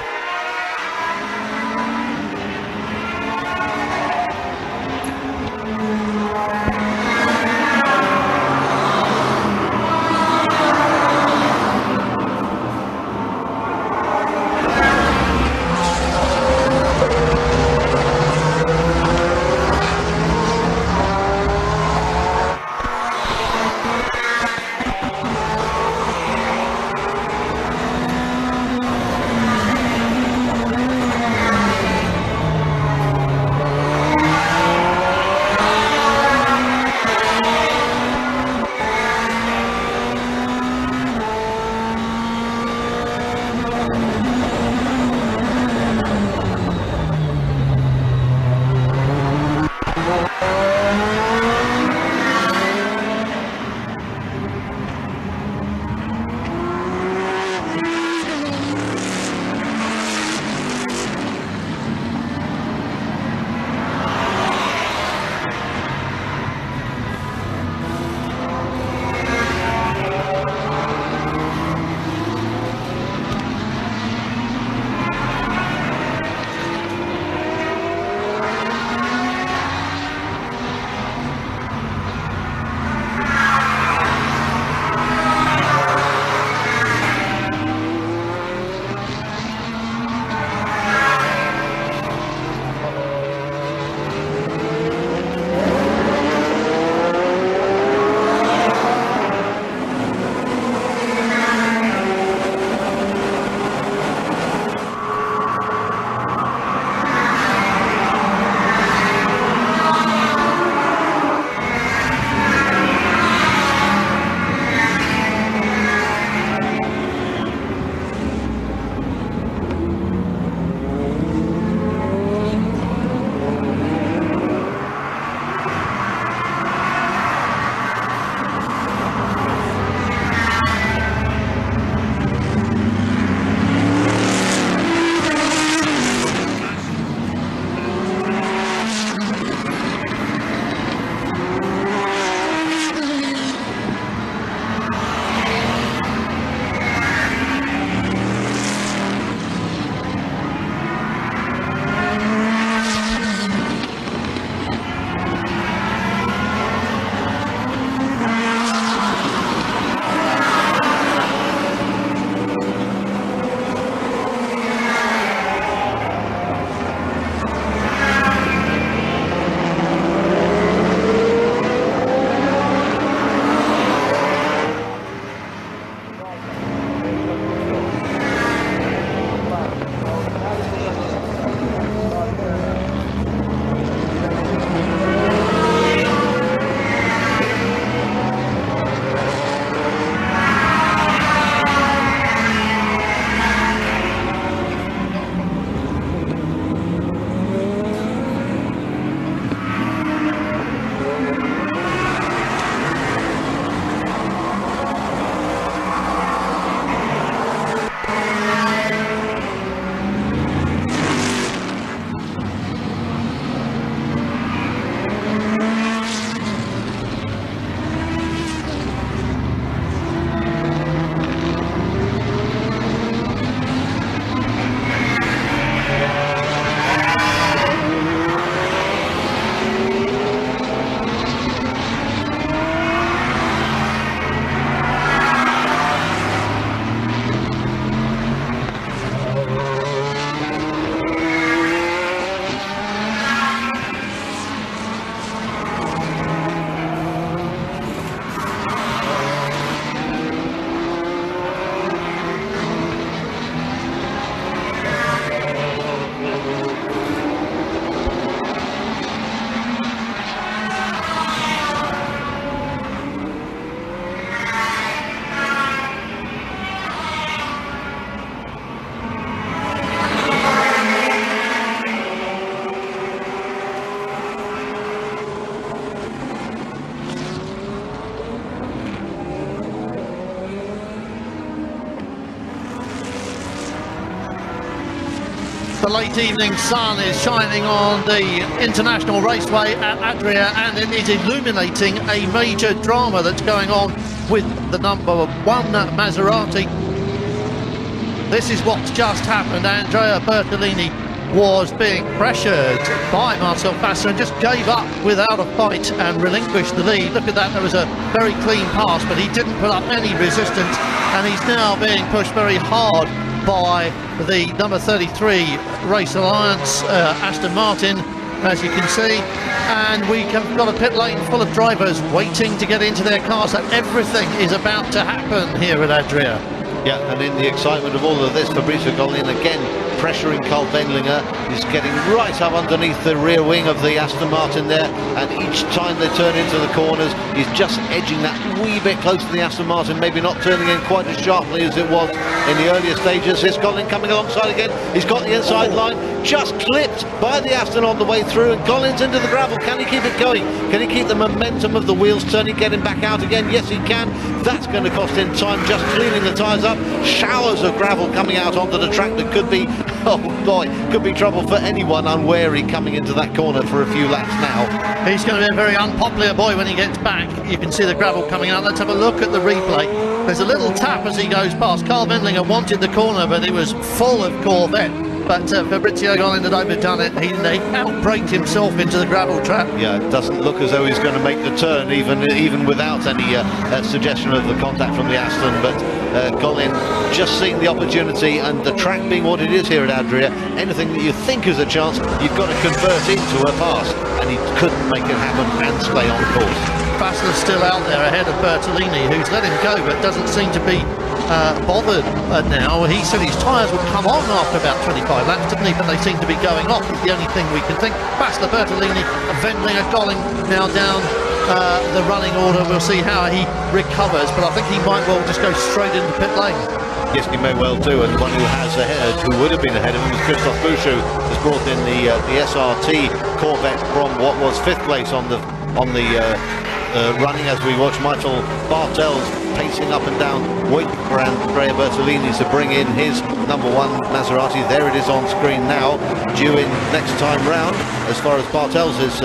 The late evening sun is shining on the international raceway at Adria, and it is illuminating a major drama that's going on with the number 1 Maserati. This is what's just happened. Andrea Bertolini was being pressured by Marcel Fasser and just gave up without a fight and relinquished the lead. Look at that, there was a very clean pass, but he didn't put up any resistance, and he's now being pushed very hard by the number 33 Race Alliance Aston Martin, as you can see, and we have got a pit lane full of drivers waiting to get into their cars. So everything is about to happen here at Adria. Yeah, and in the excitement of all of this, Fabrizio Gollin again pressuring Carl Wendlinger. He's getting right up underneath the rear wing of the Aston Martin there, and each time they turn into the corners, he's just edging that wee bit closer to the Aston Martin, maybe not turning in quite as sharply as it was in the earlier stages. Here's Gollin coming alongside again. He's got the inside line, just clipped by the Aston on the way through, and Gollin's into the gravel. Can he keep it going? Can he keep the momentum of the wheels turning, get him back out again? Yes, he can. That's going to cost him time, just cleaning the tyres up. Showers of gravel coming out onto the track that could be, oh boy, could be trouble for anyone unwary coming into that corner for a few laps now. He's going to be a very unpopular boy when he gets back. You can see the gravel coming out. Let's have a look at the replay. There's a little tap as he goes past. Carl Wendlinger wanted the corner, but it was full of Corvette. But Fabrizio Gollin had overdone it. He outbraked himself into the gravel trap. Yeah, it doesn't look as though he's going to make the turn, even without any suggestion of the contact from the Aston. But Gollin just seeing the opportunity, and the track being what it is here at Adria, anything that you think is a chance, you've got to convert into a pass, and he couldn't make it happen and stay on course. Fassler's still out there ahead of Bertolini, who's let him go but doesn't seem to be bothered now. He said his tyres would come on after about 25 laps, didn't he? But they seem to be going off. It's the only thing we can think. Fassler, Bertolini, Wendlinger, Gollin now down the running order. We'll see how he recovers, but I think he might well just go straight into pit lane. Yes, he may well do, and one who would have been ahead of him was Christophe Bouchou, has brought in the SRT Corvette from what was 5th place on the running, as we watch Michael Bartels pacing up and down, waiting for Andrea Bertolini to bring in his number 1 Maserati. There it is on screen now, due in next time round, as far as Bartels is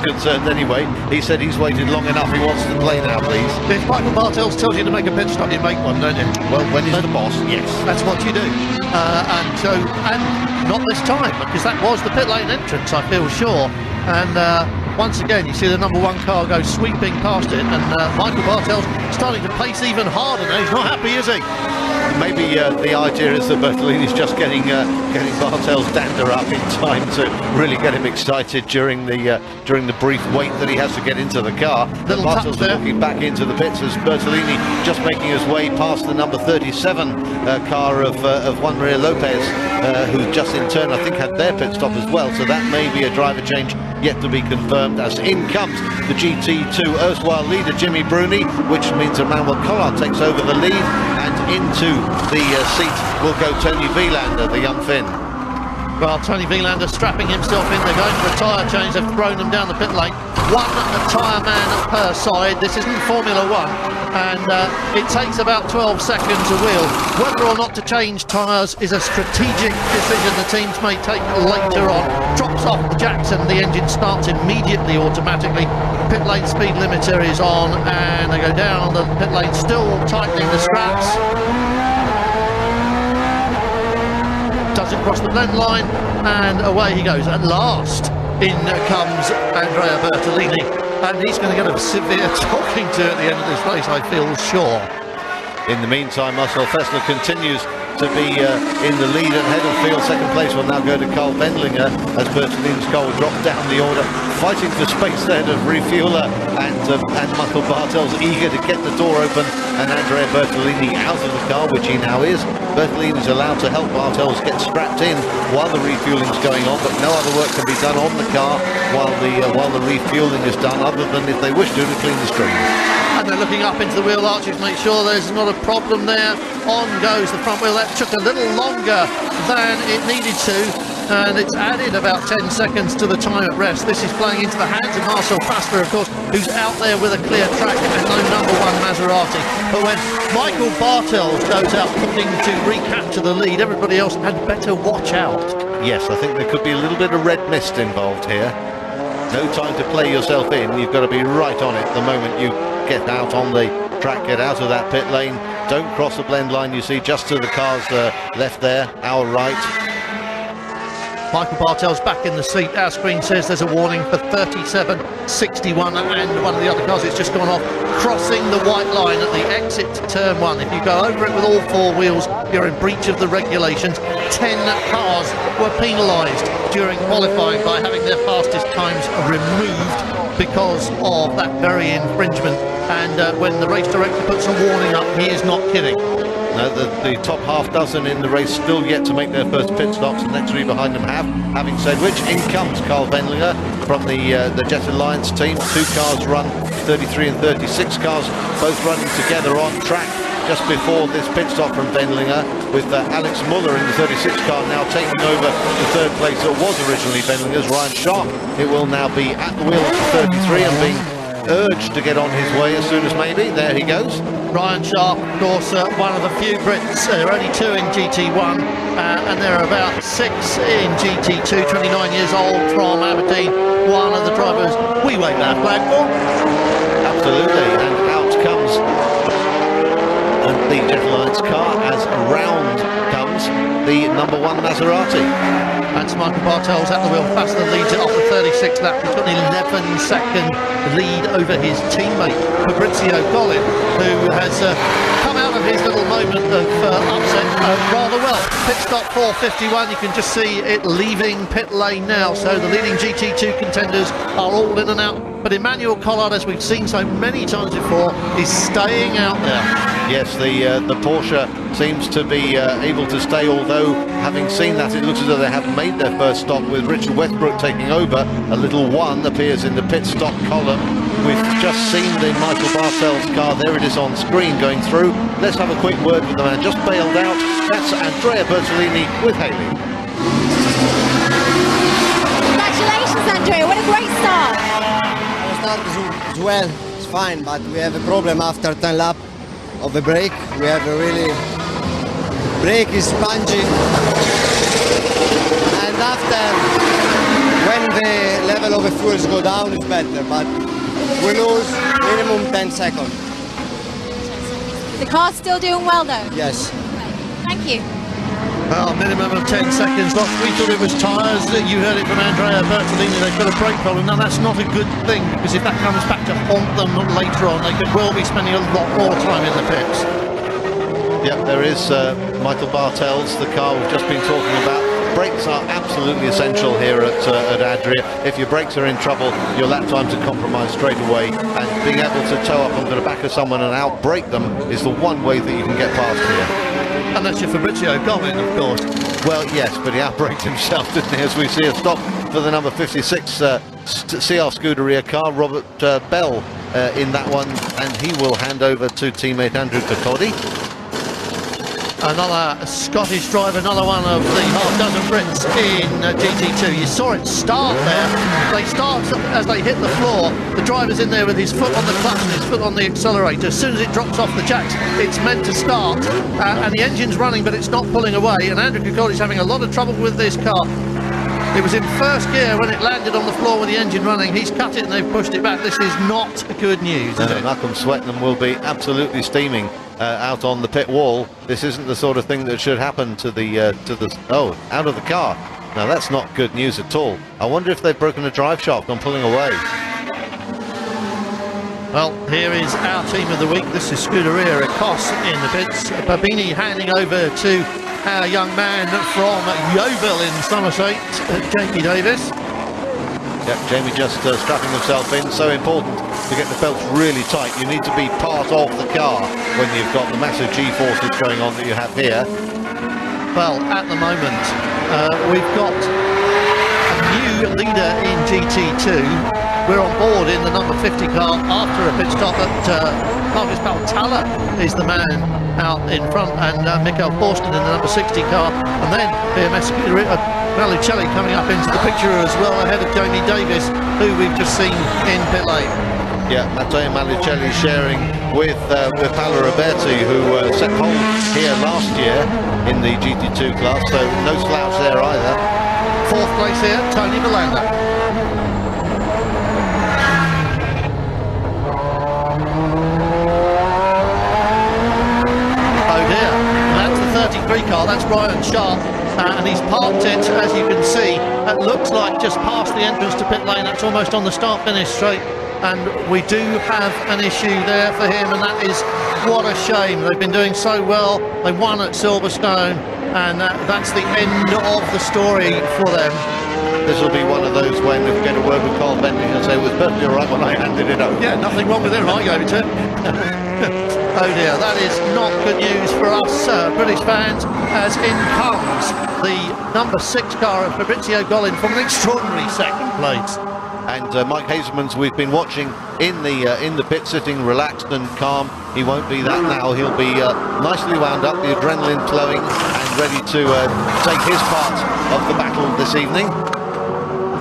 concerned anyway. He said he's waited long enough, he wants to play now, please. If Michael Bartels tells you to make a pit stop, you make one, don't you? Well, when he's the boss, yes. That's what you do. And not this time, because that was the pit lane entrance, I feel sure. And once again, you see the number 1 car go sweeping past it, and Michael Bartels starting to pace even harder now. He's not happy, is he? Maybe the idea is that Bertolini's just getting Bartels' dander up in time to really get him excited during the brief wait that he has to get into the car. Bartels is walking back into the pits as Bertolini just making his way past the number 37 car of Juan Maria Lopez, who just in turn I think had their pit stop as well. So that may be a driver change yet to be confirmed, as in comes the GT2 erstwhile leader Jimmy Bruni, which means Emmanuel Collard takes over the lead, and into the seat will go Tony Vilander, the young Finn. Well, Tony Vilander strapping himself in. They're going for a tyre change. They've thrown them down the pit lane. One tyre man per side. This isn't Formula 1, and it takes about 12 seconds a wheel. Whether or not to change tyres is a strategic decision the teams may take later on. Drops off the Jackson, the engine starts immediately automatically. Pit lane speed limiter is on, and they go down the pit lane, still tightening the straps. Doesn't cross the blend line, and away he goes. At last, in comes Andrea Bertolini, and he's going to get a severe talking to at the end of this race, I feel sure. In the meantime, Marcel Fessler continues to be in the lead and head of field. Second place will now go to Carl Wendlinger as Bertolini's car will drop down the order, fighting for space there to refueler, and Michael Bartels eager to get the door open, and Andrea Bertolini out of the car, which he now is. Bertolini is allowed to help Bartels get strapped in while the refueling is going on, but no other work can be done on the car while the refueling is done, other than if they wish to clean the screen. And they're looking up into the wheel arches, make sure there's not a problem there. On goes the front wheel. That took a little longer than it needed to. and it's added about 10 seconds to the time at rest. This is playing into the hands of Marcel Fassler, of course, who's out there with a clear track and no number one Maserati. But when Michael Bartels goes out looking to recapture the lead, everybody else had better watch out. Yes, I think there could be a little bit of red mist involved here. No time to play yourself in. You've got to be right on it the moment you get out on the track, get out of that pit lane. Don't cross the blend line, you see, just to the car's left there, our right. Michael Bartels back in the seat. Our screen says there's a warning for 37.61, and one of the other cars has just gone off, crossing the white line at the exit to turn 1. If you go over it with all four wheels, you're in breach of the regulations. 10 cars were penalised during qualifying by having their fastest times removed because of that very infringement. And when the race director puts a warning up, he is not kidding. No, the top half dozen in the race still yet to make their first pit stops. The next three behind them have. Having said which, in comes Carl Wendlinger from the Jet Alliance team. Two cars run, 33 and 36 cars, both running together on track just before this pit stop from Wendlinger, with Alex Muller in the 36 car now taking over the third place that was originally Wendlinger's. Ryan Sharp, it will now be at the wheel of 33 and being urged to get on his way as soon as maybe. There he goes. Ryan Sharp, of course, one of the few Brits. There are only 2 in GT1, and there are about 6 in GT2. 29 years old from Aberdeen. One of the drivers we wave that flag for. Absolutely, and out comes the Jet Alliance car as around comes the number 1 Maserati. That's Michael Bartels at the wheel. Fassler leads it off the 36th lap. He's got an 11-second lead over his teammate Fabrizio Collin, who has come out of his little moment of upset rather well. Pit stop 4:51. You can just see it leaving pit lane now. So the leading GT2 contenders are all in and out. But Emmanuel Collard, as we've seen so many times before, is staying out there. Yes, the Porsche seems to be able to stay, although having seen that, it looks as though they have made their first stop with Richard Westbrook taking over. A little 1 appears in the pit stop column. We've just seen the Michael Bartels car. There it is on screen going through. Let's have a quick word with the man just bailed out. That's Andrea Bertolini with Haley. Congratulations, Andrea. What a great start. Our start is well, it's fine, but we have a problem after 10 laps of the brake. We have a really brake is spongy, and after when the level of the fuels go down it's better, but we lose minimum 10 seconds. The car's still doing well though? Yes. Thank you. Well, minimum of 10 seconds lost. We thought it was tyres. You heard it from Andrea Bertolini. They've got a brake problem. Now, that's not a good thing, because if that comes back to haunt them later on, they could well be spending a lot more time in the pits. Yep, there is Michael Bartels, the car we've just been talking about. Brakes are absolutely essential here at Adria. If your brakes are in trouble, your lap times are compromised straight away, and being able to tow up onto the back of someone and out-brake them is the one way that you can get past here. Unless you're Fabrizio Collin, of course. Well, yes, but he outbraked himself, didn't he, as we see a stop for the number 56 CR Scuderia car, Robert Bell in that one, and he will hand over to teammate Andrew Kirkcaldy. Another Scottish driver, another one of the half-dozen Brits in GT2. You saw it start there. They start as they hit the floor. The driver's in there with his foot on the clutch and his foot on the accelerator. As soon as it drops off the jacks, it's meant to start. And the engine's running, but it's not pulling away. And Andrew Kirkcaldy's having a lot of trouble with this car. It was in first gear when it landed on the floor with the engine running. He's cut it and they've pushed it back. This is not good news, is it? Malcolm Swetnam will be absolutely steaming out on the pit wall. This isn't the sort of thing that should happen to the out of the car. Now that's not good news at all. I wonder if they've broken a drive shaft on pulling away. Well, here is our team of the week. This is Scuderia Ecos in the pits. Babini handing over to our young man from Yeovil in Somerset, Jamie Davis. Yep, Jamie just strapping himself in. So important to get the belts really tight. You need to be part of the car when you've got the massive G-forces going on that you have here. Well, at the moment, we've got a new leader in GT2. We're on board in the number 50 car after a pit stop, but Marcus Baltala is the man out in front, and Mikael Forsten in the number 60 car, and then BMS Scuderia Malicelli coming up into the picture as well, ahead of Jamie Davis, who we've just seen in pit lane. Yeah, Matteo Malicelli sharing with Paolo Roberti, who set pole here last year in the GT2 class, so no slouch there either. 4th place here, Tony Belanda. Oh dear, that's the 33 car, that's Ryan Sharp, and he's parked it, as you can see, it looks like just past the entrance to pit lane, that's almost on the start-finish straight, and we do have an issue there for him, and that is, what a shame. They've been doing so well, they won at Silverstone, and that's the end of the story for them. This will be one of those when we get a word with Carl Bentley and say it was perfectly all right when I handed it over. Yeah, nothing wrong with him, I gave it to him. Oh dear, that is not good news for us British fans, as in comes the number 6 car of Fabrizio Gollin from an extraordinary 2nd place. And Mike Hazelmans, we've been watching in the pit, sitting relaxed and calm. He won't be that now. He'll be nicely wound up, the adrenaline flowing, and ready to take his part of the battle this evening.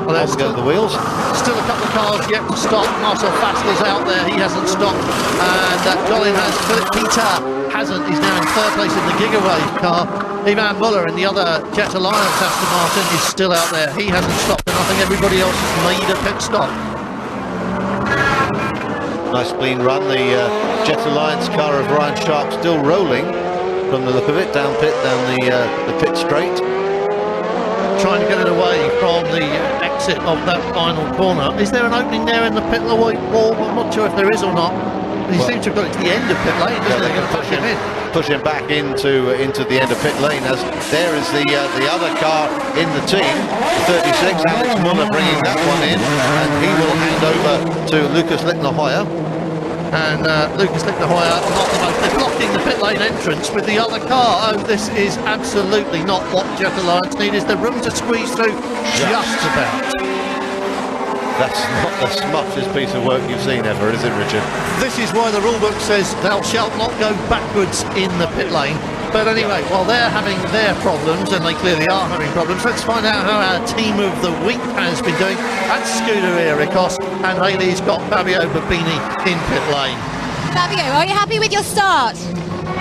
Well, on go the wheels. Still a couple of cars yet to stop. Marcel Fastel's out there, he hasn't stopped, and Gollin has. Philip Peter hasn't. He's now in 3rd place in the Gigawave car. Ivan Muller in the other Jet Alliance Aston Martin is still out there. He hasn't stopped, and I think everybody else has made a pit stop. Nice clean run. The Jet Alliance car of Ryan Sharp still rolling from the look of it, down the pit straight. Trying to get it away from the exit of that final corner. Is there an opening there in the pit wall? I'm not sure if there is or not. He seems to have got it to the end of pit lane, doesn't he? They're going to push him in. Push him back into the end of pit lane, as there is the other car in the team, 36, Alex Muller bringing that one in, and he will hand over to Lucas Lichtner-Hoyer. And Lucas Lichtner-Hoyer, they're blocking the pit lane entrance with the other car. Oh, this is absolutely not what Jet Alliance need. Is there room to squeeze through? Just about. That's not the smartest piece of work you've seen ever, is it, Richard? This is why the rulebook says thou shalt not go backwards in the pit lane. But anyway, while they're having their problems, and they clearly are having problems, let's find out how our team of the week has been doing. That's Scuderia Ricos, and Haley's got Fabio Babini in pit lane. Fabio, are you happy with your start?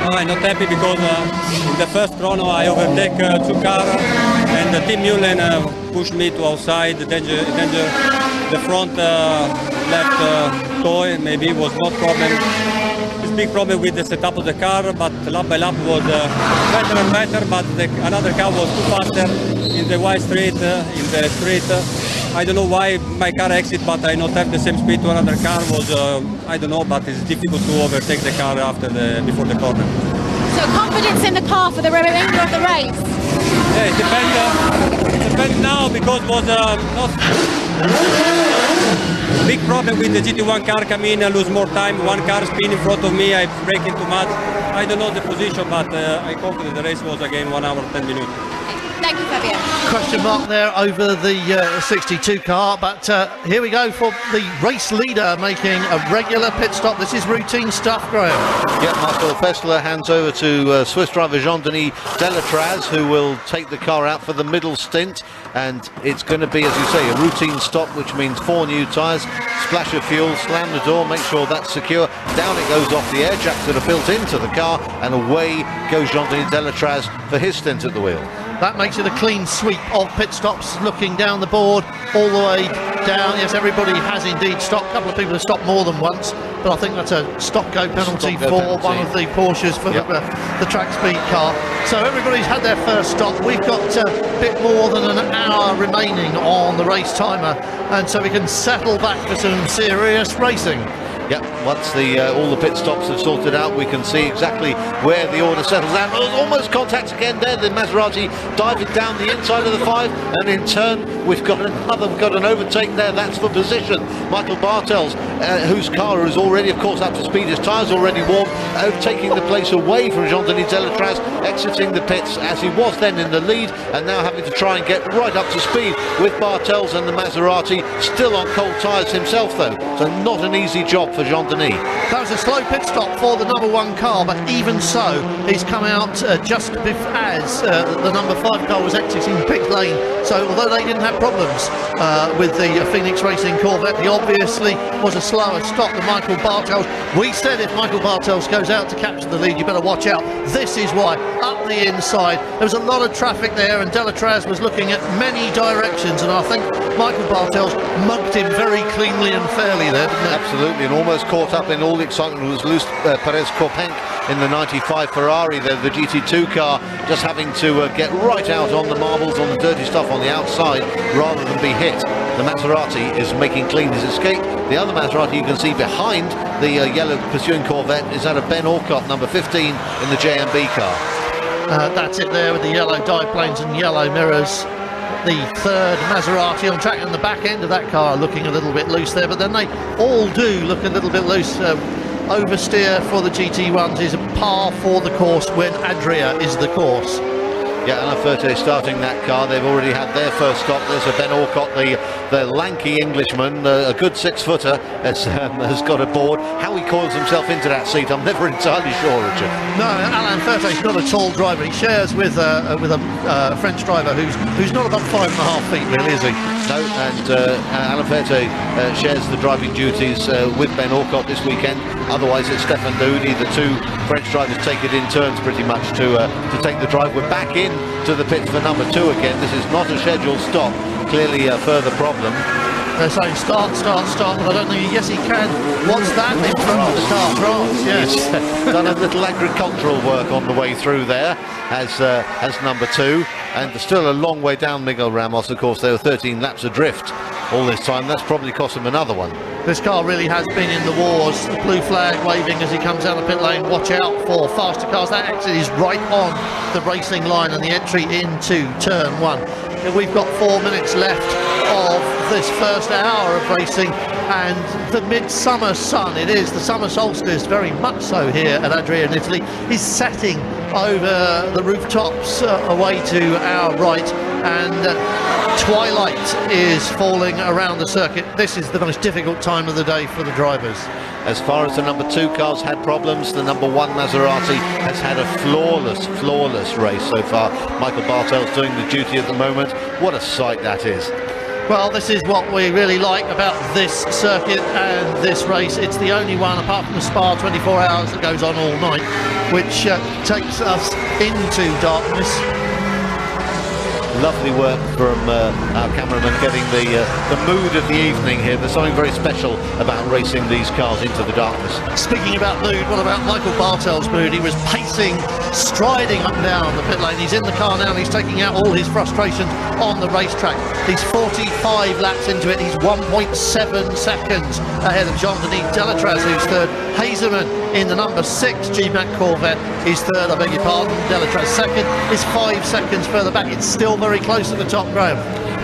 No, I'm not happy because in the first chrono I overtake 2 cars, and Tim Mullen pushed me to outside, danger. The front left toy maybe was not problem. It's big problem with the setup of the car, but lap by lap was better and better, but another car was too faster in the wide straight, in the straight. I don't know why my car exit, but I not have the same speed to another car. Was I don't know, but it's difficult to overtake the car before the corner. So confidence in the car for the remainder of the race? Yeah, it depends now, because was not big problem with the GT1 car come in and lose more time. One car spin in front of me, I break into mud. I don't know the position, but I confident the race was again 1 hour 10 minutes. Thank you, Fabio. Question mark there over the 62 car, but here we go for the race leader making a regular pit stop. This is routine stuff, Graham. Yeah, Marcel Festler hands over to Swiss driver Jean-Denis Delatraz, who will take the car out for the middle stint, and it's going to be, as you say, a routine stop, which means 4 new tyres, splash of fuel, slam the door, make sure that's secure, down it goes off the air jacks that are built into the car, and away goes Jean-Denis Delatraz for his stint at the wheel. That makes it a clean sweep of pit stops, looking down the board all the way down. Yes, everybody has indeed stopped. A couple of people have stopped more than once, but I think that's a stop-go penalty for one of the Porsches for the track speed car. So everybody's had their first stop. We've got a bit more than an hour remaining on the race timer, and so we can settle back for some serious racing. Yep, once all the pit stops are sorted out, we can see exactly where the order settles out. Oh, almost contact again there. The Maserati diving down the inside of the 5, and in turn we've got an overtake there. That's for position. Michael Bartels, whose car is already, of course, up to speed. His tyres already warm, taking the place away from Jean-Denis Delatraz, exiting the pits as he was then in the lead, and now having to try and get right up to speed with Bartels and the Maserati still on cold tyres himself, though. So not an easy job for Jean-Denis. That was a slow pit stop for the number 1 car, but even so, he's come out just as the number 5 car was exiting pit lane. So although they didn't have problems with the Phoenix Racing Corvette, he obviously was a slower stop than Michael Bartels. We said if Michael Bartels goes out to capture the lead, you better watch out. This is why, up the inside, there was a lot of traffic there, and Delatraz was looking at many directions, and I think Michael Bartels mugged him very cleanly and fairly there, didn't he? Absolutely, and almost caught up in all the excitement was Perez-Copenc in the 95 Ferrari, the GT2 car, just having to get right out on the marbles, on the dirty stuff on the outside, rather than be hit. The Maserati is making clean his escape. The other Maserati you can see behind the yellow pursuing Corvette is that of Ben Alcott, number 15 in the JMB car. That's it there with the yellow diplanes and yellow mirrors. The third Maserati on track, and the back end of that car looking a little bit loose there, but then they all do look a little bit loose. Oversteer for the GT1s is a par for the course when Adria is the course. Yeah, Alain Ferté starting that car. They've already had their first stop. There's a Ben Alcott, the lanky Englishman, a good 6-footer, has got aboard. How he coils himself into that seat, I'm never entirely sure, Richard. No, Alain Ferté's not a tall driver. He shares with a French driver who's not above 5.5 feet, really, is he? No, and Alain Ferté shares the driving duties with Ben Alcott this weekend. Otherwise, it's Stefan Doudi. The two French drivers take it in turns pretty much to take the drive. We're back in to the pits for number 2 again. This is not a scheduled stop. Clearly a further problem. They're saying start, but I don't think, yes he can. What's that in front of the car? Grass, yes. He's done a little agricultural work on the way through there as number 2. And there's still a long way down Miguel Ramos. Of course, they were 13 laps adrift all this time. That's probably cost him another one. This car really has been in the wars. The blue flag waving as he comes out of pit lane. Watch out for faster cars. That exit is right on the racing line and the entry into turn 1. And we've got 4 minutes left of this first hour of racing, and the midsummer sun, it is the summer solstice, very much so here at Adria in Italy, is setting over the rooftops away to our right, and twilight is falling around the circuit. This is the most difficult time of the day for the drivers. As far as the number 2 cars had problems, the number 1 Maserati has had a flawless race so far. Michael Bartels doing the duty at the moment. What a sight that is. Well, this is what we really like about this circuit and this race. It's the only one, apart from the Spa 24 hours, that goes on all night, which takes us into darkness. Lovely work from our cameraman getting the mood of the evening here. There's something very special about racing these cars into the darkness. Speaking about mood, what about Michael Bartels' mood? He was pacing, striding up and down the pit lane. He's in the car now and he's taking out all his frustrations on the racetrack. He's 45 laps into it. He's 1.7 seconds ahead of Jean-Denis Delatraz, who's third. Hazeman in the number 6 GMAC Corvette is third, I beg your pardon. Delatraz second is 5 seconds further back. It's still very close at the top, Graham.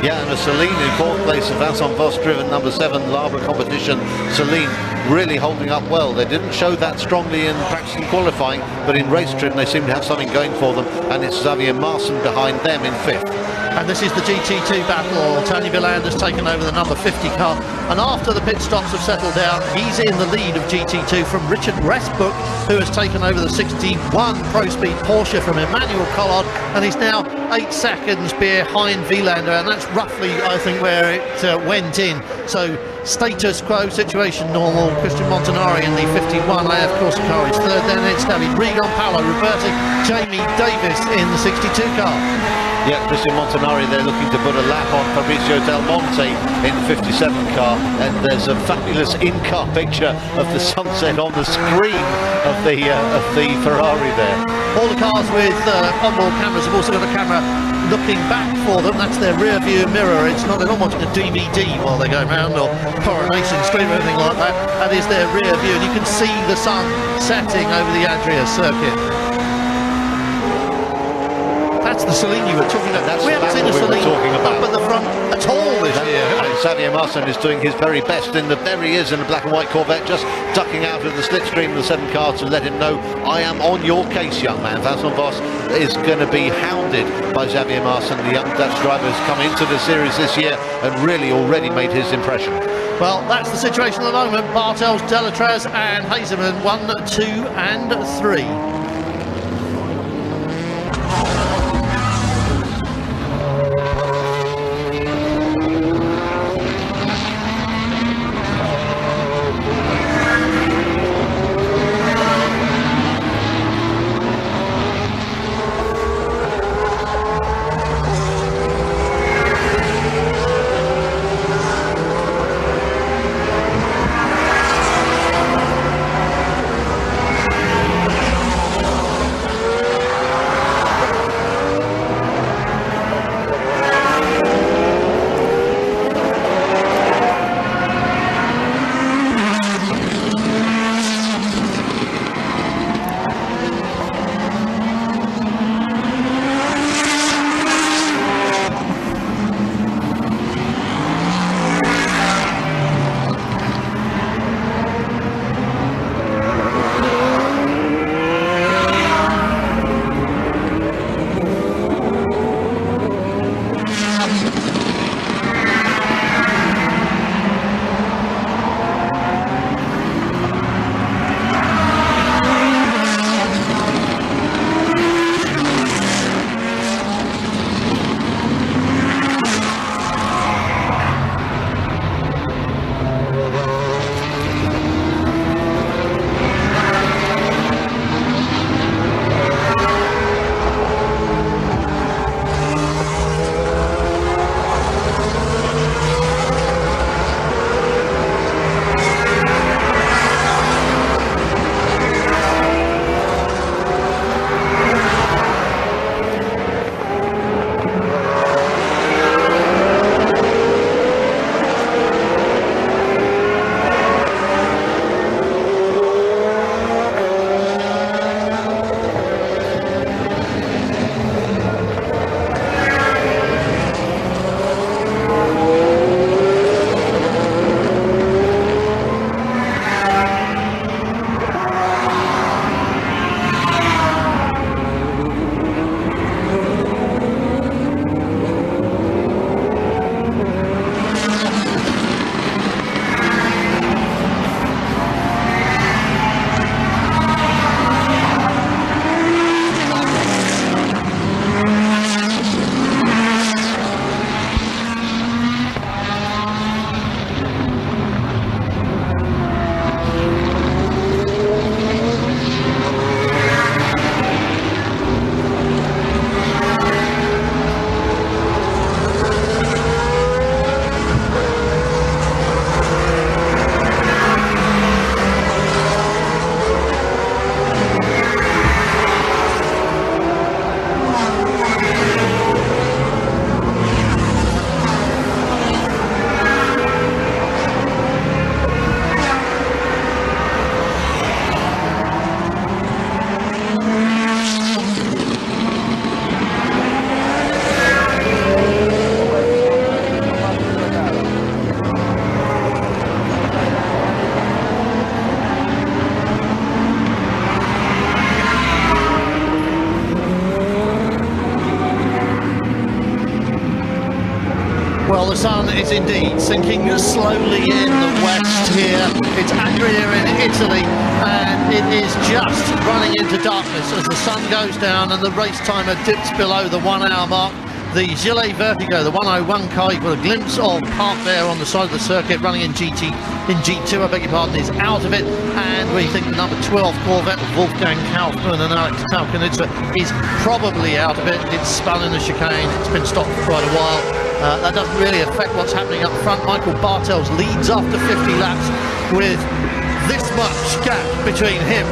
Yeah, and a Celine in 4th place, a Vincent Voss driven number 7 Labra competition. Celine really holding up well. They didn't show that strongly in practice and qualifying, but in race trim they seem to have something going for them, and it's Xavier Marson behind them in 5th. And this is the GT2 battle. Tony Villand has taken over the number 50 car, and after the pit stops have settled down, he's in the lead of GT2 from Richard Westbrook, who has taken over the 61 Pro Speed Porsche from Emmanuel Collard, and he's now 8 seconds behind Vilander, and that's roughly, I think, where it went in. So status quo, situation normal. Christian Montanari in the 51 AF Corsa car is third. Then it's David Rigon, Paolo Roberti, Jamie Davis in the 62 car. Yeah, Christian Montanari, they're looking to put a lap on Fabrizio Del Monte in the 57 car, and there's a fabulous in-car picture of the sunset on the screen of the Ferrari there. All the cars with onboard cameras have also got a camera looking back for them. That's their rear view mirror. It's not, they're not watching a DVD while they go around, or Coronation Street or anything like that. That is their rear view, and you can see the sun setting over the Adria circuit. That's the Celine you were talking about. We haven't seen a Celine up at the front at all this year. And Xavier Marson is doing his very best. There he is in the black and white Corvette, just ducking out of the slipstream of the 7 car to let him know, I am on your case, young man. Vincent Voss is going to be hounded by Xavier Marson. The young Dutch driver has come into the series this year and really already made his impression. Well, that's the situation at the moment. Bartels, Delatraz and Hazeman, 1, 2 and 3. Well, the sun is indeed sinking slowly in the west here. It's Adria in Italy, and it is just running into darkness as the sun goes down and the race timer dips below the 1 hour mark. The Gilet Vertigo, the 101 car, you've got a glimpse of parked there on the side of the circuit, running in G2, I beg your pardon, is out of it. And we think the number 12 Corvette, Wolfgang Kaufmann and Alex Talkanitsa, is probably out of it. It's spun in the chicane, it's been stopped for quite a while. That doesn't really affect what's happening up front. Michael Bartels leads after 50 laps with this much gap between him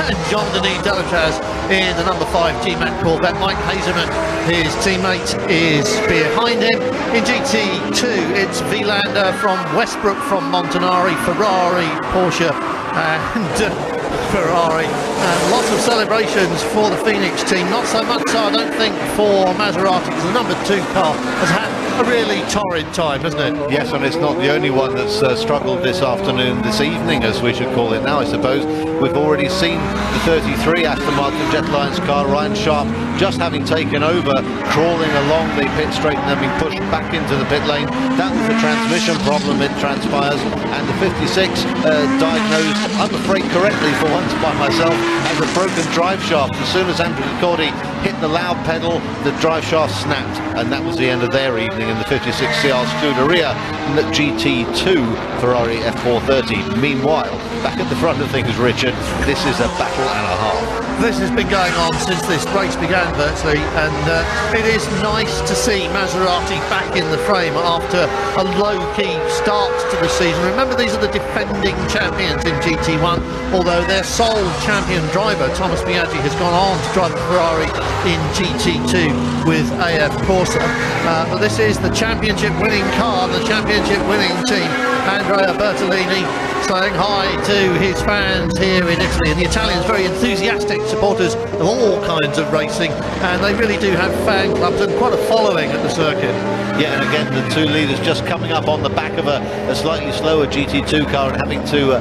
and Jean-Denis Delatraz in the number 5 G-Mac Corvette. Mike Hazeman, his teammate, is behind him. In GT2, it's Vilander from Westbrook from Montanari, Ferrari, Porsche and Ferrari. And lots of celebrations for the Phoenix team. Not so much, so I don't think, for Maserati, because the number 2 car has had a really torrid time, hasn't it? Yes, and it's not the only one that's struggled this afternoon, this evening, as we should call it now, I suppose. We've already seen the 33 Aston Martin Jet Alliance car, Ryan Sharp, just having taken over, crawling along the pit straight and then being pushed back into the pit lane. That was a transmission problem, it transpires, and the 56 diagnosed, I'm afraid correctly for once by myself, as a broken drive shaft. As soon as Andrea Cordy hit the loud pedal, the drive shaft snapped, and that was the end of their evening in the 56 CR Scuderia GT2 Ferrari F430. Meanwhile, back at the front of things, Richard, this is a battle and a half. This has been going on since this race began virtually, and it is nice to see Maserati back in the frame after a low-key start to the season. Remember, these are the defending champions in GT1, although their sole champion driver, Thomas Biaggi, has gone on to drive the Ferrari in GT2 with AF Corsa. But this is the championship winning car, the championship winning team. Andrea Bertolini saying hi to his fans here in Italy, and the Italians very enthusiastic supporters of all kinds of racing, and they really do have fan clubs and quite a following at the circuit. Yeah, and again the two leaders just coming up on the back of a slightly slower GT2 car and having to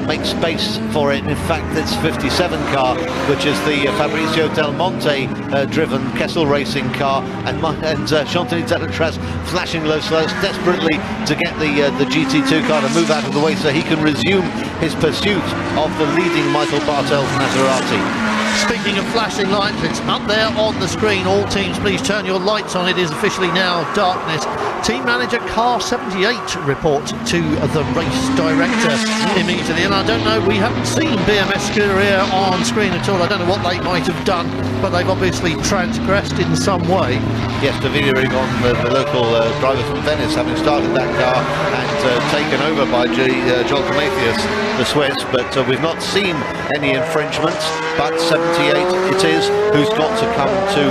make space for it. In fact, it's 57 car, which is the Fabrizio Del Monte driven Kessel Racing car, and Jean-Denis Delatraz flashing low slows desperately to get the GT2 car to move out of the way so he can resume his pursuit of the leading Michael Bartel's Maserati. Speaking of flashing lights, it's up there on the screen. All teams, please turn your lights on. It is officially now darkness. Team manager Car 78 report to the race director immediately. And I don't know, we haven't seen BMS Scuderia on screen at all. I don't know what they might have done, but they've obviously transgressed in some way. Yes, Davide Rigon, the local driver from Venice, having started that car and taken over by Joel Prometheus, the Swiss, but we've not seen any infringements. But 78 it is who's got to come to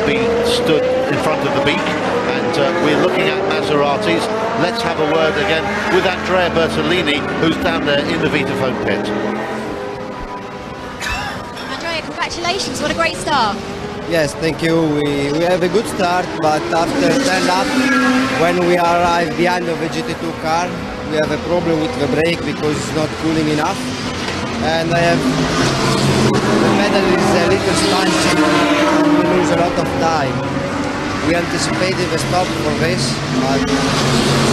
be stood in front of the beak, and we're looking at Maseratis. Let's have a word again with Andrea Bertolini, who's down there in the Vitaphone pit. Andrea, congratulations, what a great start. Yes, thank you. We have a good start, but after 10 laps, when we arrive behind the GT2 car, we have a problem with the brake because it's not cooling enough, and the pedal is a little spongy and we lose a lot of time. We anticipated a stop for this, but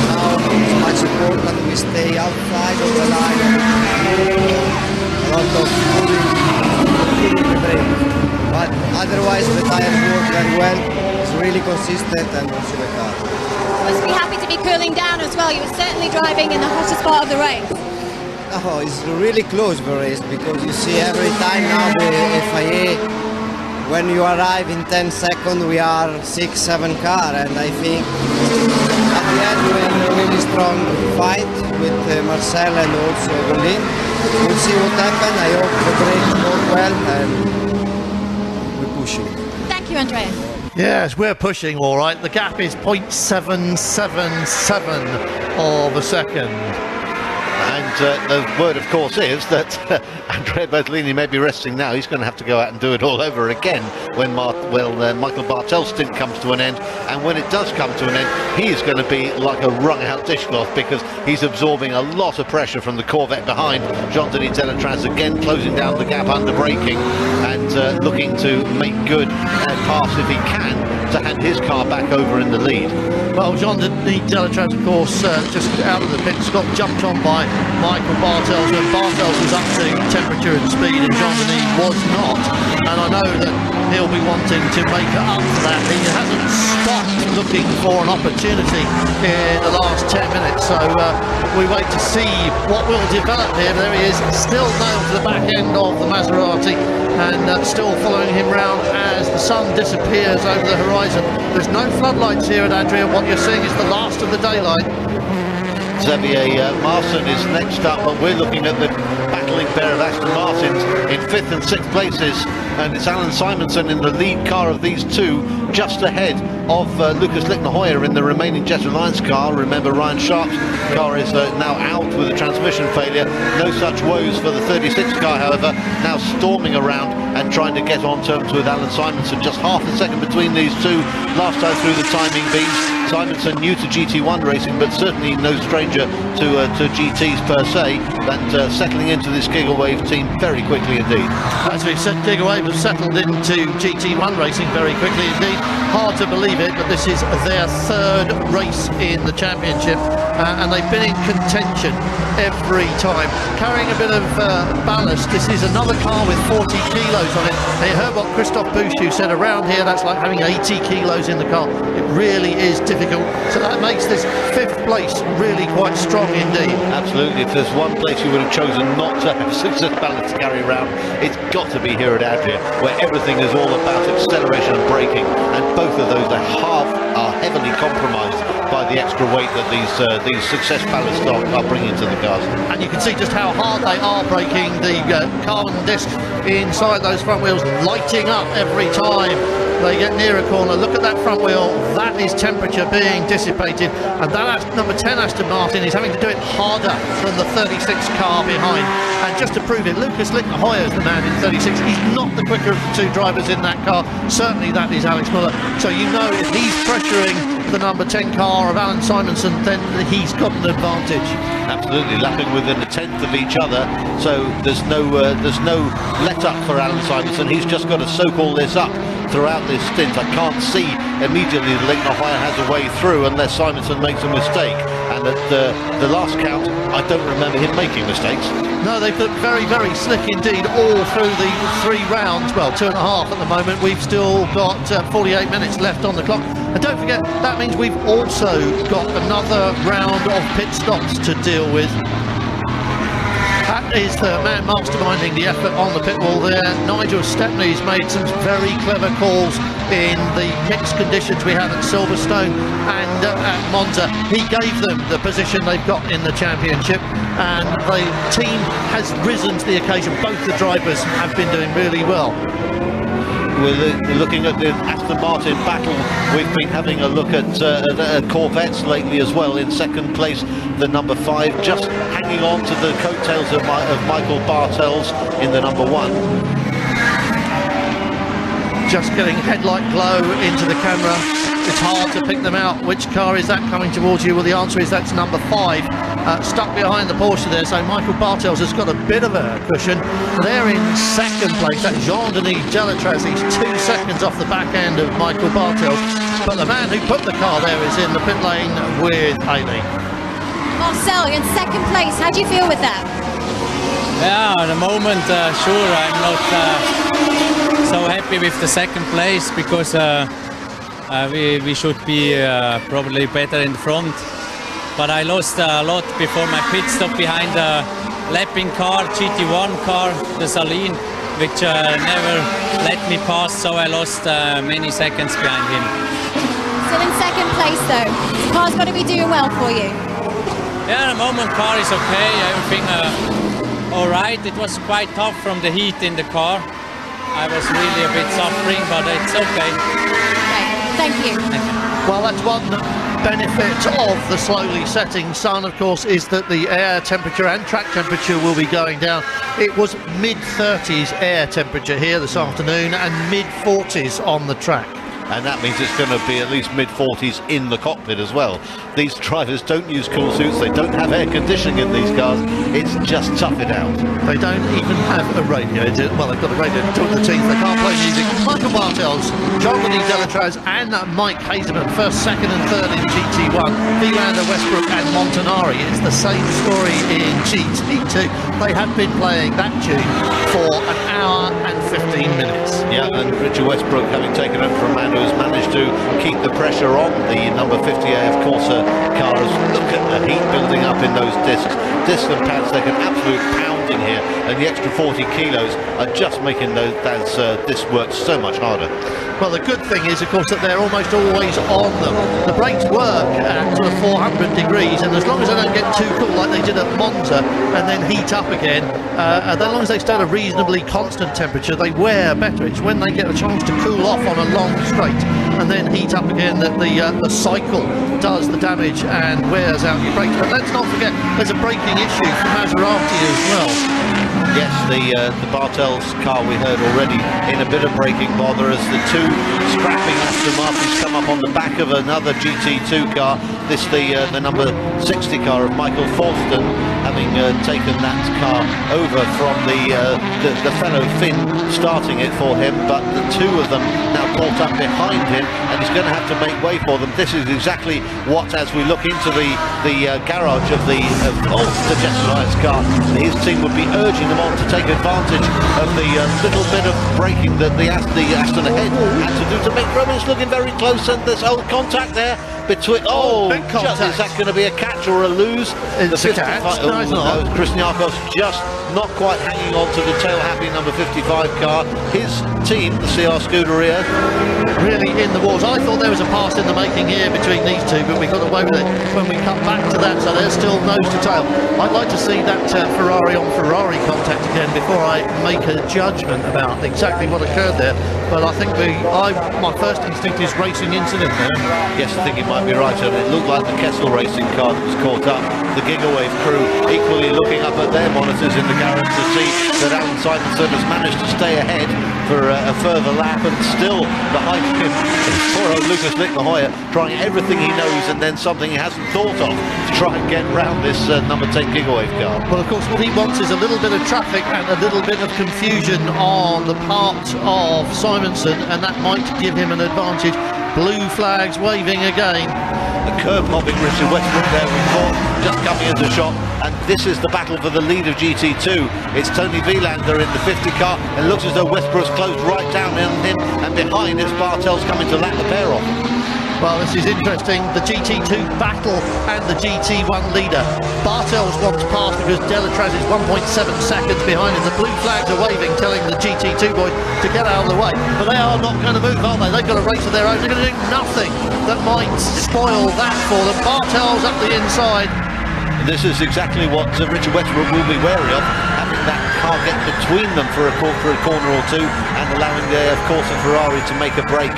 now it's much important we stay outside of the line. A lot of cooling the brake. But otherwise the tires work very well, it's really consistent and also the car. You must be happy to be cooling down as well. You were certainly driving in the hottest part of the race. Oh, it's really close the race, because you see every time now the FIA, when you arrive in 10 seconds we are 6-7 car, and I think at the end we have a really strong fight with Marcel and also Berlin. We'll see what happens. I hope the brakes work well and we're pushing. Thank you, Andrea. Yes, we're pushing all right. The gap is 0.777 of a second. And the word, of course, is that Andrea Bertolini may be resting now. He's going to have to go out and do it all over again when Michael Bartel's stint comes to an end. And when it does come to an end, he is going to be like a wrung-out dishcloth, because he's absorbing a lot of pressure from the Corvette behind. Jean-Denis Delatraz again closing down the gap under braking and looking to make good and pass if he can to hand his car back over in the lead. Well, Jean-Denis Delatraz, of course, just out of the pits, got jumped on by Michael Bartels when Bartels was up to temperature and speed and Jean-Denis was not. And I know that he'll be wanting to make it up for that. He hasn't stopped looking for an opportunity in the last 10 minutes. So we wait to see what will develop here. There he is, still nailed to the back end of the Maserati, and still following him round as the sun disappears over the horizon. There's no floodlights here at Adria. What you're seeing is the last of the daylight. Xavier Marson is next up, but we're looking at the battling pair of Aston Martins in 5th and 6th places, and it's Alan Simonson in the lead car of these two, just ahead of Lucas Lichtner-Hoyer in the remaining Jet Alliance car. Remember, Ryan Sharp's car is now out with a transmission failure. No such woes for the 36 car, however, now storming around and trying to get on terms with Alan Simonson. Just half a second between these two. Last time through the timing beams, Simonson, new to GT1 racing, but certainly no stranger to GTs per se, and settling into this Gigawave team very quickly indeed. As we've said, Gigawave have settled into GT1 racing very quickly indeed. Hard to believe it, but this is their third race in the championship, and they've been in contention every time, carrying a bit of ballast. This is another car with 40 kilos on it. You heard what Christophe Bouchou said, around here that's like having 80 kilos in the car. It really is difficult, so that makes this 5th place really quite strong indeed. Absolutely. If there's one place you would have chosen not to have success ballast to carry around, it's got to be here at Adria, where everything is all about acceleration and braking, and both of those are heavily compromised by the extra weight that these success ballasts are bringing to the cars. And you can see just how hard they are braking. The carbon disc inside those front wheels lighting up every time they get near a corner. Look at that front wheel, that is temperature being dissipated, and that number 10 Aston Martin is having to do it harder than the 36 car behind. And just to prove it, Lucas Hoyer is the man in 36. He's not the quicker of the two drivers in that car. Certainly that is Alex Muller. So you know if he's pressuring the number 10 car of Alan Simonson, then he's got an advantage. Absolutely, lapping within a tenth of each other, so there's no let up for Alan Simonson. He's just got to soak all this up throughout this stint. I can't see immediately that Leighton Hoyer has a way through unless Simonson makes a mistake, and at the last count I don't remember him making mistakes. No, they've looked very, very slick indeed all through the 3 rounds. Well, 2.5 at the moment. We've still got 48 minutes left on the clock. And don't forget, that means we've also got another round of pit stops to deal with. That is the man masterminding the effort on the pit wall there. Nigel Stepney's made some very clever calls in the mixed conditions we have at Silverstone and at Monza. He gave them the position they've got in the championship, and the team has risen to the occasion. Both the drivers have been doing really well. We're looking at the Aston Martin battle. We've been having a look at Corvettes lately as well. In second place, the number 5, just hanging on to the coattails of Michael Bartels in the number 1. Just getting headlight glow into the camera. It's hard to pick them out. Which car is that coming towards you? Well, the answer is that's number 5, stuck behind the Porsche there. So Michael Bartels has got a bit of a cushion. They're in second place. That's Jean-Denis Delatraz. He's 2 seconds off the back end of Michael Bartels. But the man who put the car there is in the pit lane with Haley. Marcel, in second place. How do you feel with that? Yeah, at the moment, sure, I'm not so happy with the second place, because we should be probably better in front. But I lost a lot before my pit stop behind the lapping car, GT1 car, the Saline, which never let me pass, so I lost many seconds behind him. Still in second place though. The car's got to be doing well for you. Yeah, at the moment car is okay, everything alright. It was quite tough from the heat in the car. I was really a bit suffering, but it's okay. Great, thank you. Well, that's one benefit of the slowly setting sun, of course, is that the air temperature and track temperature will be going down. It was mid-30s air temperature here this afternoon and mid-40s on the track. And that means it's going to be at least mid-40s in the cockpit as well. These drivers don't use cool suits, they don't have air conditioning in these cars, it's just tough it out. They don't even have a radio. Well, they've got a radio to talk to the team, they can't play music. Michael Bartels, Jean-Denis Delatraz and Mike Hazeman, first, second and third in GT1. Vilander, Westbrook and Montanari. It's the same story in GT2. They have been playing that tune for an hour and 15 minutes. Yeah, and Richard Westbrook, having taken over from Mando, has managed to keep the pressure on the number 50 AF Corsa cars. Look at the heat building up in those discs and pads. They can absolute pounding here, and the extra 40 kilos are just making those discs work so much harder. Well, the good thing is, of course, that they're almost always on them. The brakes work at sort of 400 degrees, and as long as they don't get too cool like they did at Monza and then heat up again, as long as they stay at a reasonably constant temperature, they wear better. It's when they get a chance to cool off on a long straight and then heat up again that the cycle does the damage and wears out your brakes. But let's not forget, there's a braking issue for Maserati as well. Yes, the Bartels car we heard already in a bit of braking bother as the two scrapping Aston Martins come up on the back of another GT2 car. This the number 60 car of Michael Forston, having taken that car over from the fellow Finn, starting it for him, but the two of them now caught up behind him, and he's going to have to make way for them. This is exactly what, as we look into the garage of the Jets Alliance car, his team would be urging them on to take advantage of the little bit of braking that the Aston ahead had to do to make room. It's looking very close, and there's contact there between. Big contact. Is that going to be a catch or a lose? It's a catch. No, it's not. Christian Yarkos just not quite hanging on to the tail-happy number 55 car. His team, the CR Scuderia, really in the wars. I thought there was a pass in the making here between these two, but we got away with it when we cut back to that, so they're still nose to tail. I'd like to see that Ferrari on Ferrari contact again before I make a judgment about exactly what occurred there, but I think my first instinct is racing incident there. Yes, I think you might be right, and it looked like the Kessel Racing car that was caught up. The Gigawave crew equally looking up at their monitors in the garage to see that Alan Simonson has managed to stay ahead for a further lap, and still behind him is poor old Lucas Lickmahoyer, trying everything he knows and then something he hasn't thought of to try and get round this number 10 Gigawave car. Well, of course, what he wants is a little bit of traffic and a little bit of confusion on the part of Simonson, and that might give him an advantage. Blue flags waving again. The curb-hopping Richard Westbrook there, we thought, just coming into shot, and this is the battle for the lead of GT2. It's Tony Vilander in the 50 car, and it looks as though Westbrook's closed right down on him, and behind it's Bartels coming to lap the pair off. Well, this is interesting, the GT2 battle and the GT1 leader. Bartels wants past because Delatraz is 1.7 seconds behind him. The blue flags are waving, telling the GT2 boys to get out of the way. But they are not going to move, are they? They've got a race of their own. They're going to do nothing that might spoil that for them. Bartels up the inside. This is exactly what Richard Westbrook will be wary of, having that car get between them for a corner or two, and allowing, of course, a Ferrari to make a break.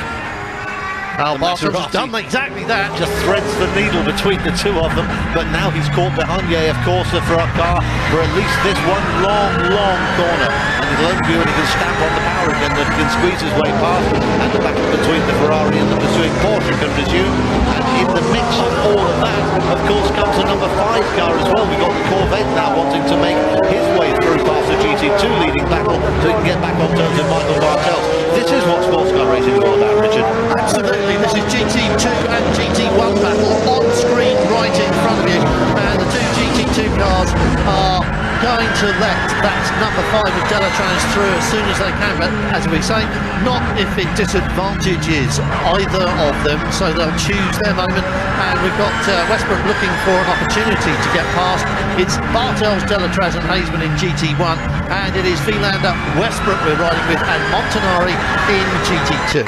Bartels has done exactly that. Just threads the needle between the two of them, but now he's caught behind of course, for our car for at least this one long corner, and it'll only be when he can stamp on the power again that he can squeeze his way past, and the battle between the Ferrari and the pursuing Porsche can resume. And in the mix of all of that, of course, comes a number 5 car as well. We've got the Corvette now wanting to make his way through past the GT2 leading battle so he can get back on terms with Michael Bartels. This is what sports car racing is all about, Richard. Absolutely, this is GT2 and GT1 battle on screen right in front of you, and the two GT2 cars are going to let that number 5 of Delatraz through as soon as they can, but as we say, not if it disadvantages either of them, so they'll choose their moment. And we've got Westbrook looking for an opportunity to get past. It's Bartels, Delatraz and Haseman in GT1, and it is Vilander, Westbrook we're riding with, and Montanari in GT2.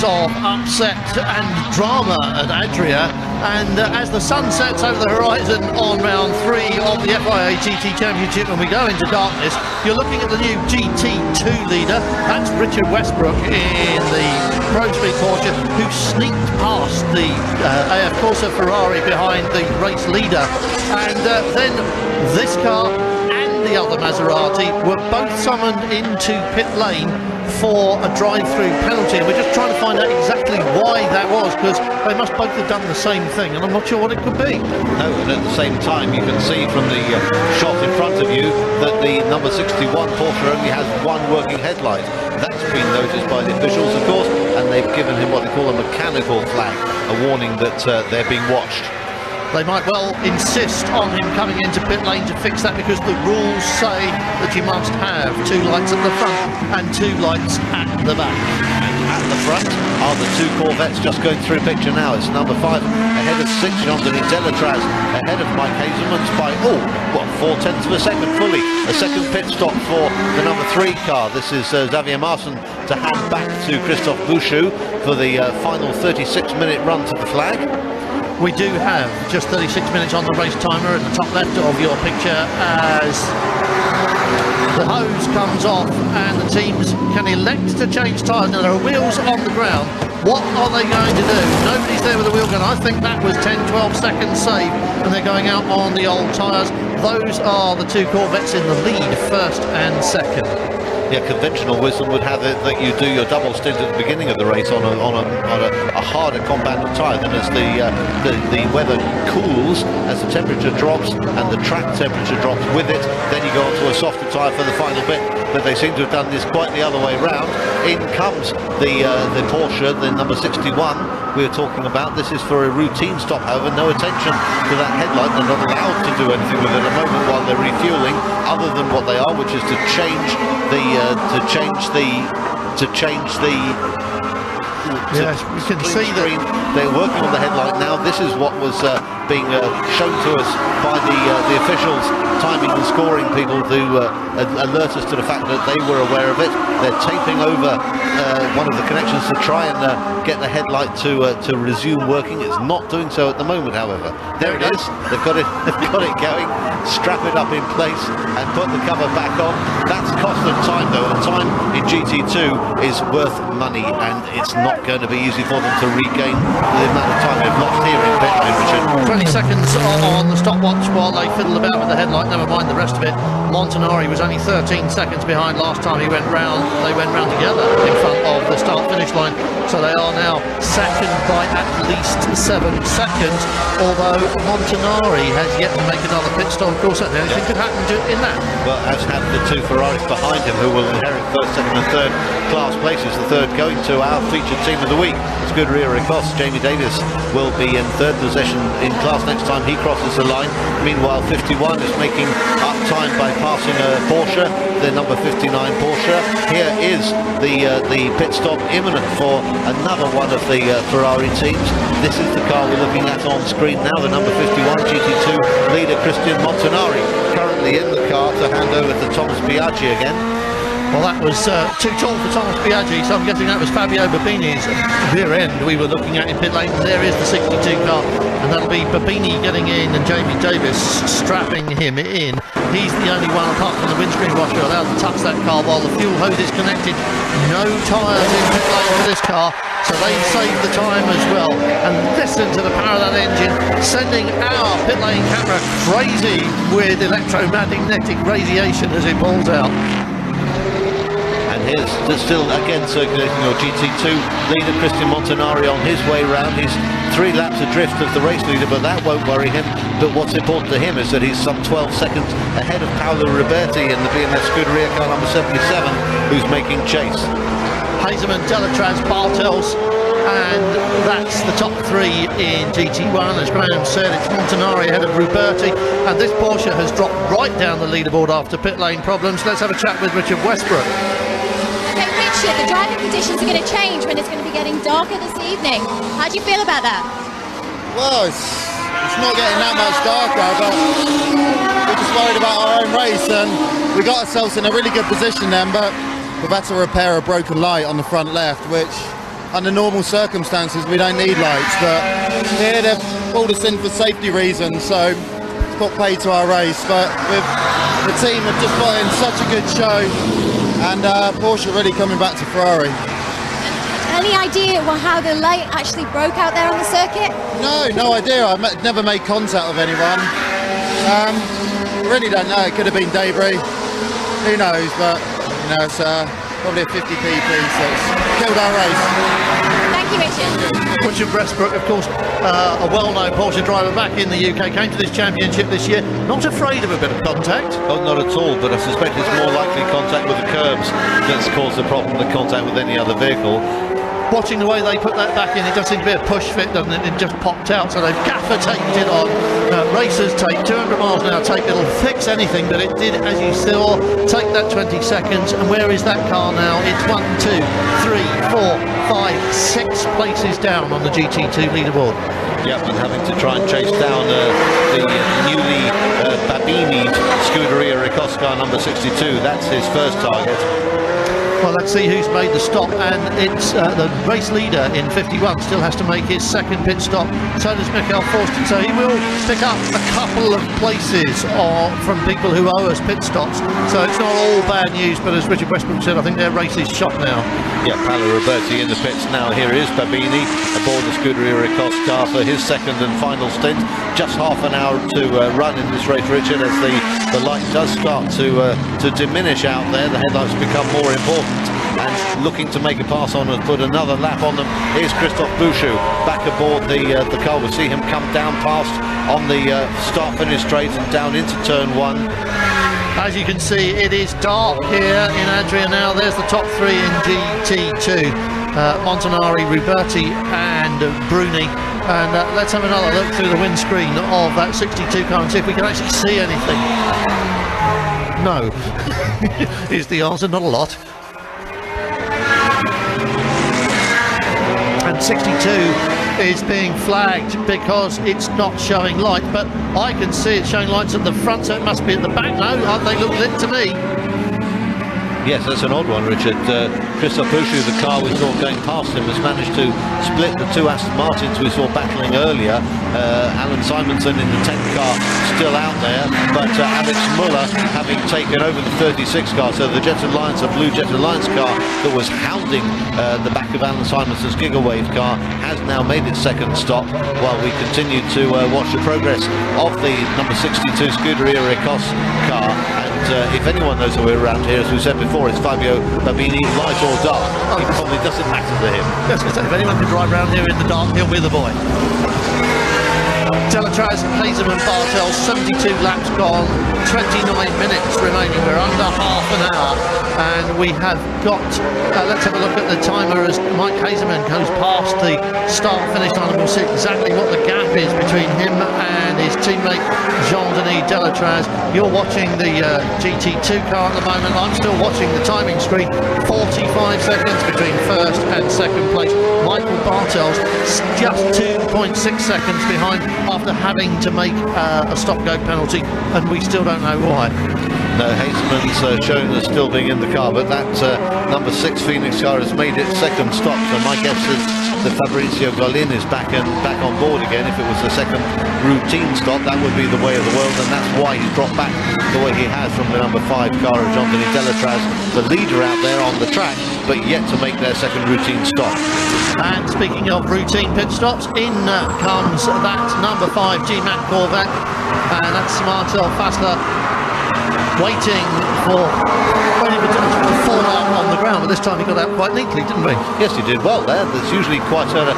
Of upset and drama at Adria, and as the sun sets over the horizon on round 3 of the FIA GT Championship and we go into darkness, you're looking at the new GT2 leader. That's Richard Westbrook in the Pro Speed Porsche, who sneaked past the AF Corsa Ferrari behind the race leader, and then this car and the other Maserati were both summoned into pit lane for a drive-through penalty, and we're just trying to find out exactly why that was, because they must both have done the same thing, and I'm not sure what it could be. No, and at the same time you can see from the shot in front of you that the number 61 Porsche only has one working headlight. That's been noticed by the officials, of course, and they've given him what they call a mechanical flag, a warning that they're being watched. They might well insist on him coming into pit lane to fix that, because the rules say that you must have 2 lights at the front and 2 lights at the back. And at the front are the 2 Corvettes just going through picture now. It's number 5 ahead of 6, Jean-Denis Delatraz, ahead of Mike Hazelmans by, 4/10 of a second fully. A second pit stop for the number 3 car. This is Xavier Marson to hand back to Christophe Bouchou for the final 36-minute run to the flag. We do have just 36 minutes on the race timer in the top left of your picture as the hose comes off and the teams can elect to change tyres. Now there are wheels on the ground. What are they going to do? Nobody's there with a wheel gun. I think that was 10-12 seconds save, and they're going out on the old tyres. Those are the 2 Corvettes in the lead, first and second. Yeah, conventional wisdom would have it that you do your double stint at the beginning of the race on a harder combative tyre. Then as the weather cools, as the temperature drops and the track temperature drops with it, then you go onto a softer tyre for the final bit. But they seem to have done this quite the other way round. In comes the Porsche, the number 61 we're talking about. This is for a routine stop, however, no attention to that headlight. They're not allowed to do anything with it at the moment while they're refueling, other than what they are, which is to change the yes, we can see screen. They're working on the headlight now. This is what was being shown to us by the officials, timing and scoring people, to alert us to the fact that they were aware of it. They're taping over one of the connections to try and get the headlight to resume working. It's not doing so at the moment, however. There it is. They've got it going. Strap it up in place and put the cover back on. That's cost them time, though, and time in GT2 is worth money, and it's not going to be easy for them to regain the amount of time they've lost here in pit lane, Richard. 20 seconds on the stopwatch while they fiddle about with the headlight, never mind the rest of it. Montanari was only 13 seconds behind last time he went round. They went round together in front of the start-finish line, so they are now second by at least 7 seconds, although Montanari has yet to make another pit stop. Of course, anything could happen in that. Well, as have the 2 Ferraris behind him, who will inherit first, second and third class places, the third going to our featured team of the week. Scuderia Ecosse. Jamie Davis will be in third position in class next time he crosses the line. Meanwhile, 51 is making up time by passing a Porsche, the number 59 Porsche. Here is the pit stop imminent for another one of the Ferrari teams. This is the car we're looking at on screen now, the number 51 GT2 leader Christian Montanari, currently in the car to hand over to Thomas Biaggi again. Well, that was too tall for Thomas Biaggi, so I'm guessing that was Fabio Babini's rear end we were looking at in pit lane. There is the 62 car, and that'll be Babini getting in and Jamie Davis strapping him in. He's the only one, apart from the windscreen washer, allowed to touch that car while the fuel hose is connected. No tyres in pit lane for this car, so they saved the time as well. And listen to the power of that engine, sending our pit lane camera crazy with electromagnetic radiation as it pulls out. Here's still again circulating your GT2 leader Christian Montanari on his way round. He's 3 laps adrift of the race leader, but that won't worry him. But what's important to him is that he's some 12 seconds ahead of Paolo Roberti in the BMS Scuderia car number 77, who's making chase. Hazelman, Delatraz, Bartels, and that's the top three in GT1. As Graham said, it's Montanari ahead of Ruberti, and this Porsche has dropped right down the leaderboard after pit lane problems. Let's have a chat with Richard Westbrook. Okay, Richard, the driving conditions are going to change when it's going to be getting darker this evening. How do you feel about that? Well, it's not getting that much darker, but we're just worried about our own race, and we got ourselves in a really good position then, but we've had to repair a broken light on the front left, which under normal circumstances we don't need lights, but here they've pulled us in for safety reasons, so it's put pay to our race. But the team have just put in such a good show, and Porsche really coming back to Ferrari. Any idea how the light actually broke out there on the circuit? No idea. I've never made contact with anyone. Really don't know. It could have been debris. Who knows? But you know, it's probably a 50p piece, so it's killed our race. Thank you, Richard. Richard Westbrook, of course, a well-known Porsche driver back in the UK, came to this championship this year, not afraid of a bit of contact. Oh, not at all, but I suspect it's more likely contact with the curbs that's caused the problem than contact with any other vehicle. Watching the way they put that back in, it does seem to be a push fit, doesn't it? It just popped out, so they've gaffer taped it on. Racers tape, 200 miles an hour tape, it'll fix anything, but it did, as you saw, take that 20 seconds. And where is that car now? It's 1, 2, 3, 4, 5, 6 places down on the GT2 leaderboard. Yep, and having to try and chase down the newly Babini Scuderia Ricos car number 62. That's his first target. Well, let's see who's made the stop, and it's the race leader in 51 still has to make his second pit stop. So does Michael Forsten, so he will pick up a couple of places from people who owe us pit stops. So it's not all bad news, but as Richard Westbrook said, I think their race is shot now. Yeah, Paolo Roberti in the pits now. Here is Babini aboard the Scuderia Ricos car for his second and final stint. Just half an hour to run in this race, Richard, as the light does start to diminish out there. The headlights become more important, and looking to make a pass on and put another lap on them is Christophe Bouchou back aboard the car. We'll see him come down past on the start-finish straight and down into turn 1. As you can see, it is dark here in Adria now. There's the top three in GT2. Montanari, Ruberti and Bruni. And let's have another look through the windscreen of that 62 car and see if we can actually see anything. No, is the answer. Not a lot. And 62 is being flagged because it's not showing light, but I can see it showing lights at the front, so it must be at the back. No, they look lit to me. Yes, that's an odd one, Richard. Christophe Bouchou, the car we saw going past him, has managed to split the two Aston Martins we saw battling earlier. Alan Simonson in the 10th car still out there, but Alex Muller having taken over the 36 car, so the Jet Alliance, a blue Jet Alliance car that was hounding the back of Alan Simonson's Gigawave car, has now made its second stop while we continue to watch the progress of the number 62 Scuderia Ricos car. And if anyone knows who we're around here, as we said before, it's Fabio Babini, light or dark. It probably doesn't matter to him. Yes, if anyone can drive around here in the dark, he'll be the boy. Delatraz, Hazeman, Bartel, 72 laps gone, 29 minutes remaining. We're under half an hour, and we have got, let's have a look at the timer as Mike Hazeman goes past the start-finish line, and we'll see exactly what the gap is between him and his teammate Jean-Denis Delatraz. You're watching the GT2 car at the moment. I'm still watching the timing screen. 45 seconds between first and second place. Michael Bartel's just 2.6 seconds behind after having to make a stop-go penalty, and we still don't know why. No, Hazeman's shown as still being in the car, but that number 6 Phoenix car has made its second stop, so my guess is that Fabrizio Golin is back on board again. If it was the second routine stop, that would be the way of the world, and that's why he's dropped back the way he has from the number 5 car of Jean-Denis Delatraz, the leader out there on the track, but yet to make their second routine stop. And speaking of routine pit stops, in comes that number 5 GMAC Corvette, and that's Marcel Fassler waiting to fall out on the ground. out, but this time he got out quite neatly, didn't he? Yes, he did well there. There's usually quite an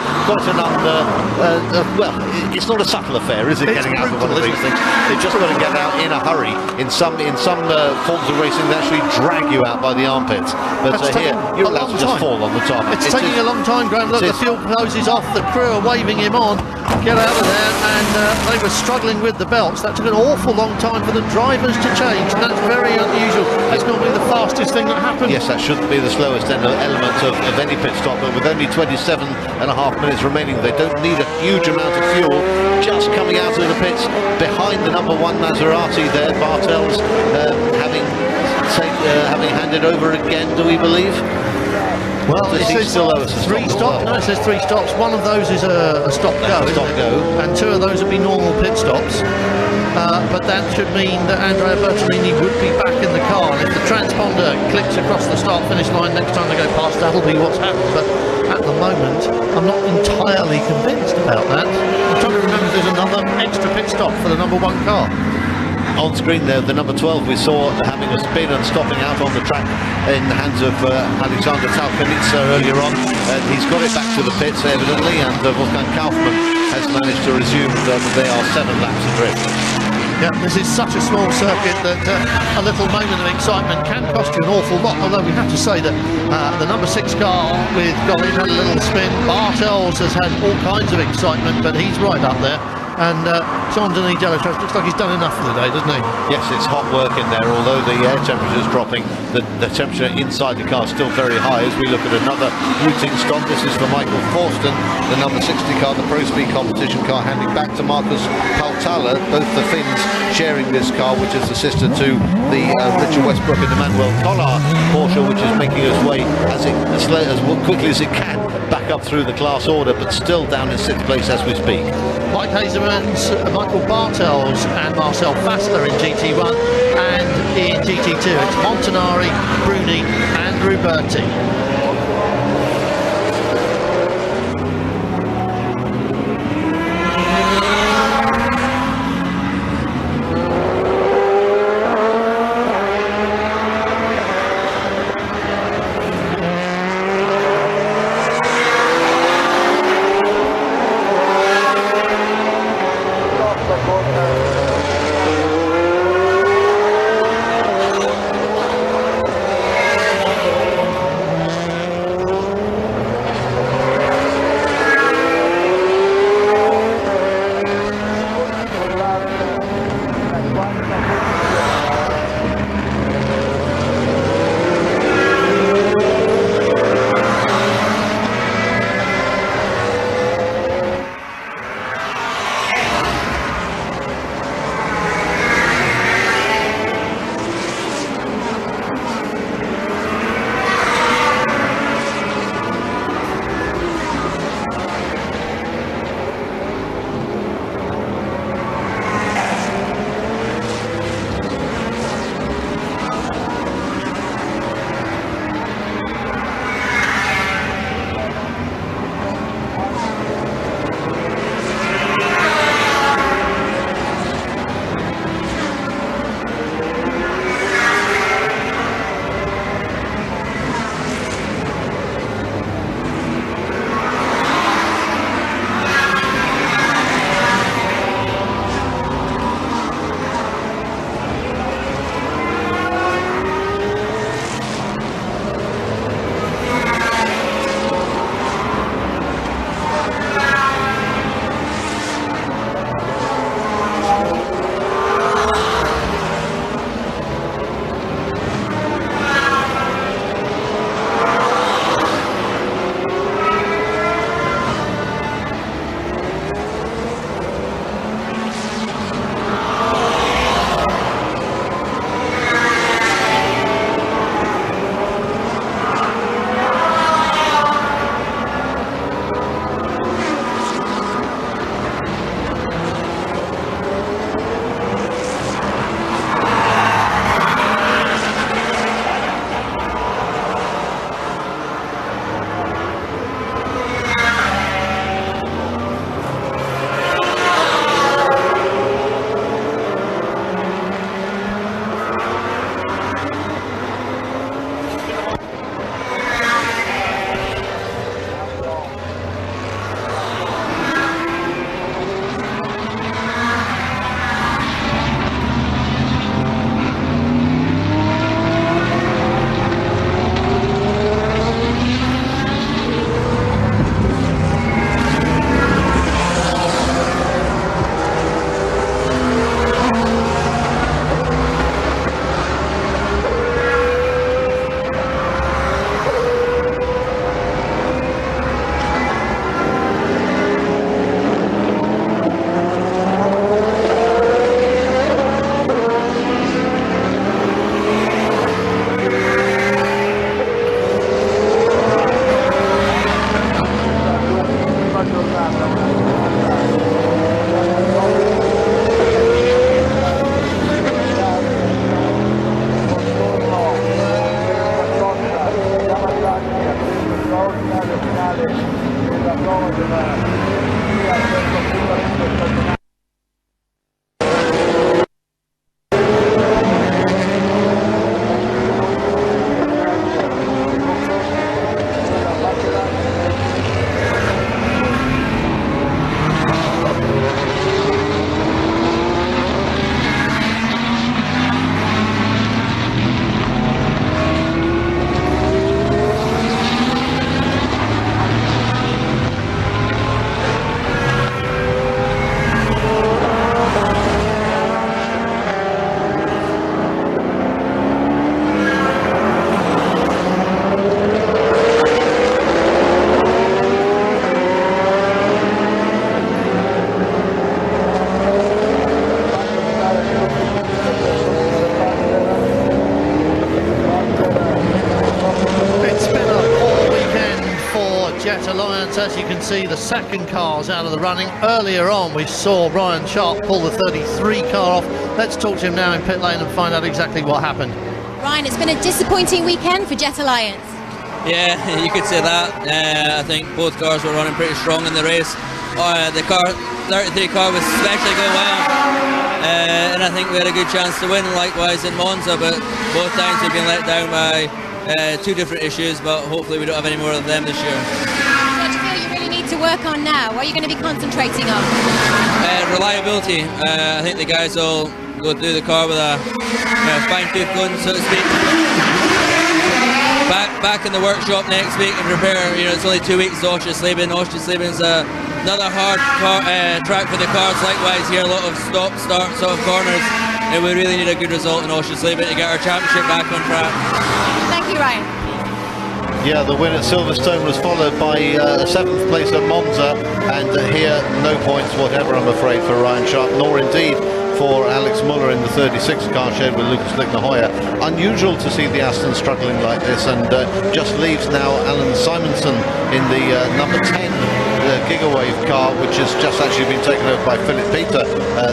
well, it's not a subtle affair, is it? It's getting out of one brutal, of these isn't it? things. They've just got to get out in a hurry. In some forms of racing, they actually drag you out by the armpits. But here, you're allowed to just fall on the top. It's taking a long time, Graham. Look, the fuel hose is off. The crew are waving him on. Get out of there, and they were struggling with the belts. That took an awful long time for the drivers to change, and that's very unusual. That's normally the fastest thing that happens. Yes, that shouldn't be the slowest element of any pit stop, but with only 27.5 minutes remaining, they don't need a huge amount of fuel. Just coming out of the pits behind the number 1 Maserati there, Bartels having handed over again, do we believe? Well, it says 3 stops. No, it says 3 stops. One of those is a stop-go, and 2 of those would be normal pit stops. But that should mean that Andrea Bertolini would be back in the car, and if the transponder clicks across the start-finish line next time they go past, that'll be what's happened. But at the moment, I'm not entirely convinced about that. I'm trying to remember if there's another extra pit stop for the number 1 car. On screen there, the number 12 we saw having a spin and stopping out on the track in the hands of Alexander Talkanitsa earlier on. He's got it back to the pits evidently, and Wolfgang Kaufmann has managed to resume that they are 7 laps adrift. Yeah, this is such a small circuit that a little moment of excitement can cost you an awful lot, although we have to say that the number 6 car with Golin had a little spin. Bartels has had all kinds of excitement, but he's right up there. And Jean-Denis Delatroche looks like he's done enough for the day, doesn't he? Yes, it's hot work in there, although the air temperature is dropping. The temperature inside the car is still very high as we look at another routine stop. This is for Michael Forsten, the number 60 car, the Pro Speed competition car, handing back to Marcus Pautala, both the Finns sharing this car, which is the sister to the Richard Westbrook and Emmanuel Collard Porsche, which is making its way as quickly as it can back up through the class order, but still down in 6th place as we speak. Mike Hazemans, Michael Bartels and Marcel Fassler in GT1, and in GT2 it's Montanari, Bruni and Ruberti. as you can see, the second car's out of the running. Earlier on, we saw Ryan Sharp pull the 33 car off. Let's talk to him now in pit lane and find out exactly what happened. Ryan, it's been a disappointing weekend for Jet Alliance. Yeah, you could say that. I think both cars were running pretty strong in the race. The 33 car was especially going well, and I think we had a good chance to win, likewise in Monza, but both times we've been let down by two different issues, but hopefully we don't have any more of them this year. What do you feel you really need to work on now? What are you going to be concentrating on? Reliability. I think the guys will go through the car with a fine-tooth comb, so to speak. Back in the workshop next week and prepare. It's only 2 weeks to Oschersleben. Oschersleben is another hard track for the cars. Likewise here, a lot of stop, start, sort of corners, and we really need a good result in Oschersleben to get our championship back on track. Thank you, Ryan. Yeah, the win at Silverstone was followed by 7th place at Monza, and here no points whatever, I'm afraid, for Ryan Sharp, nor indeed for Alex Muller in the 36 car shared with Lucas Lickner-Hoyer. Unusual to see the Aston struggling like this, and just leaves now Alan Simonson in the number 10 Gigawave car, which has just actually been taken over by Philip Peter.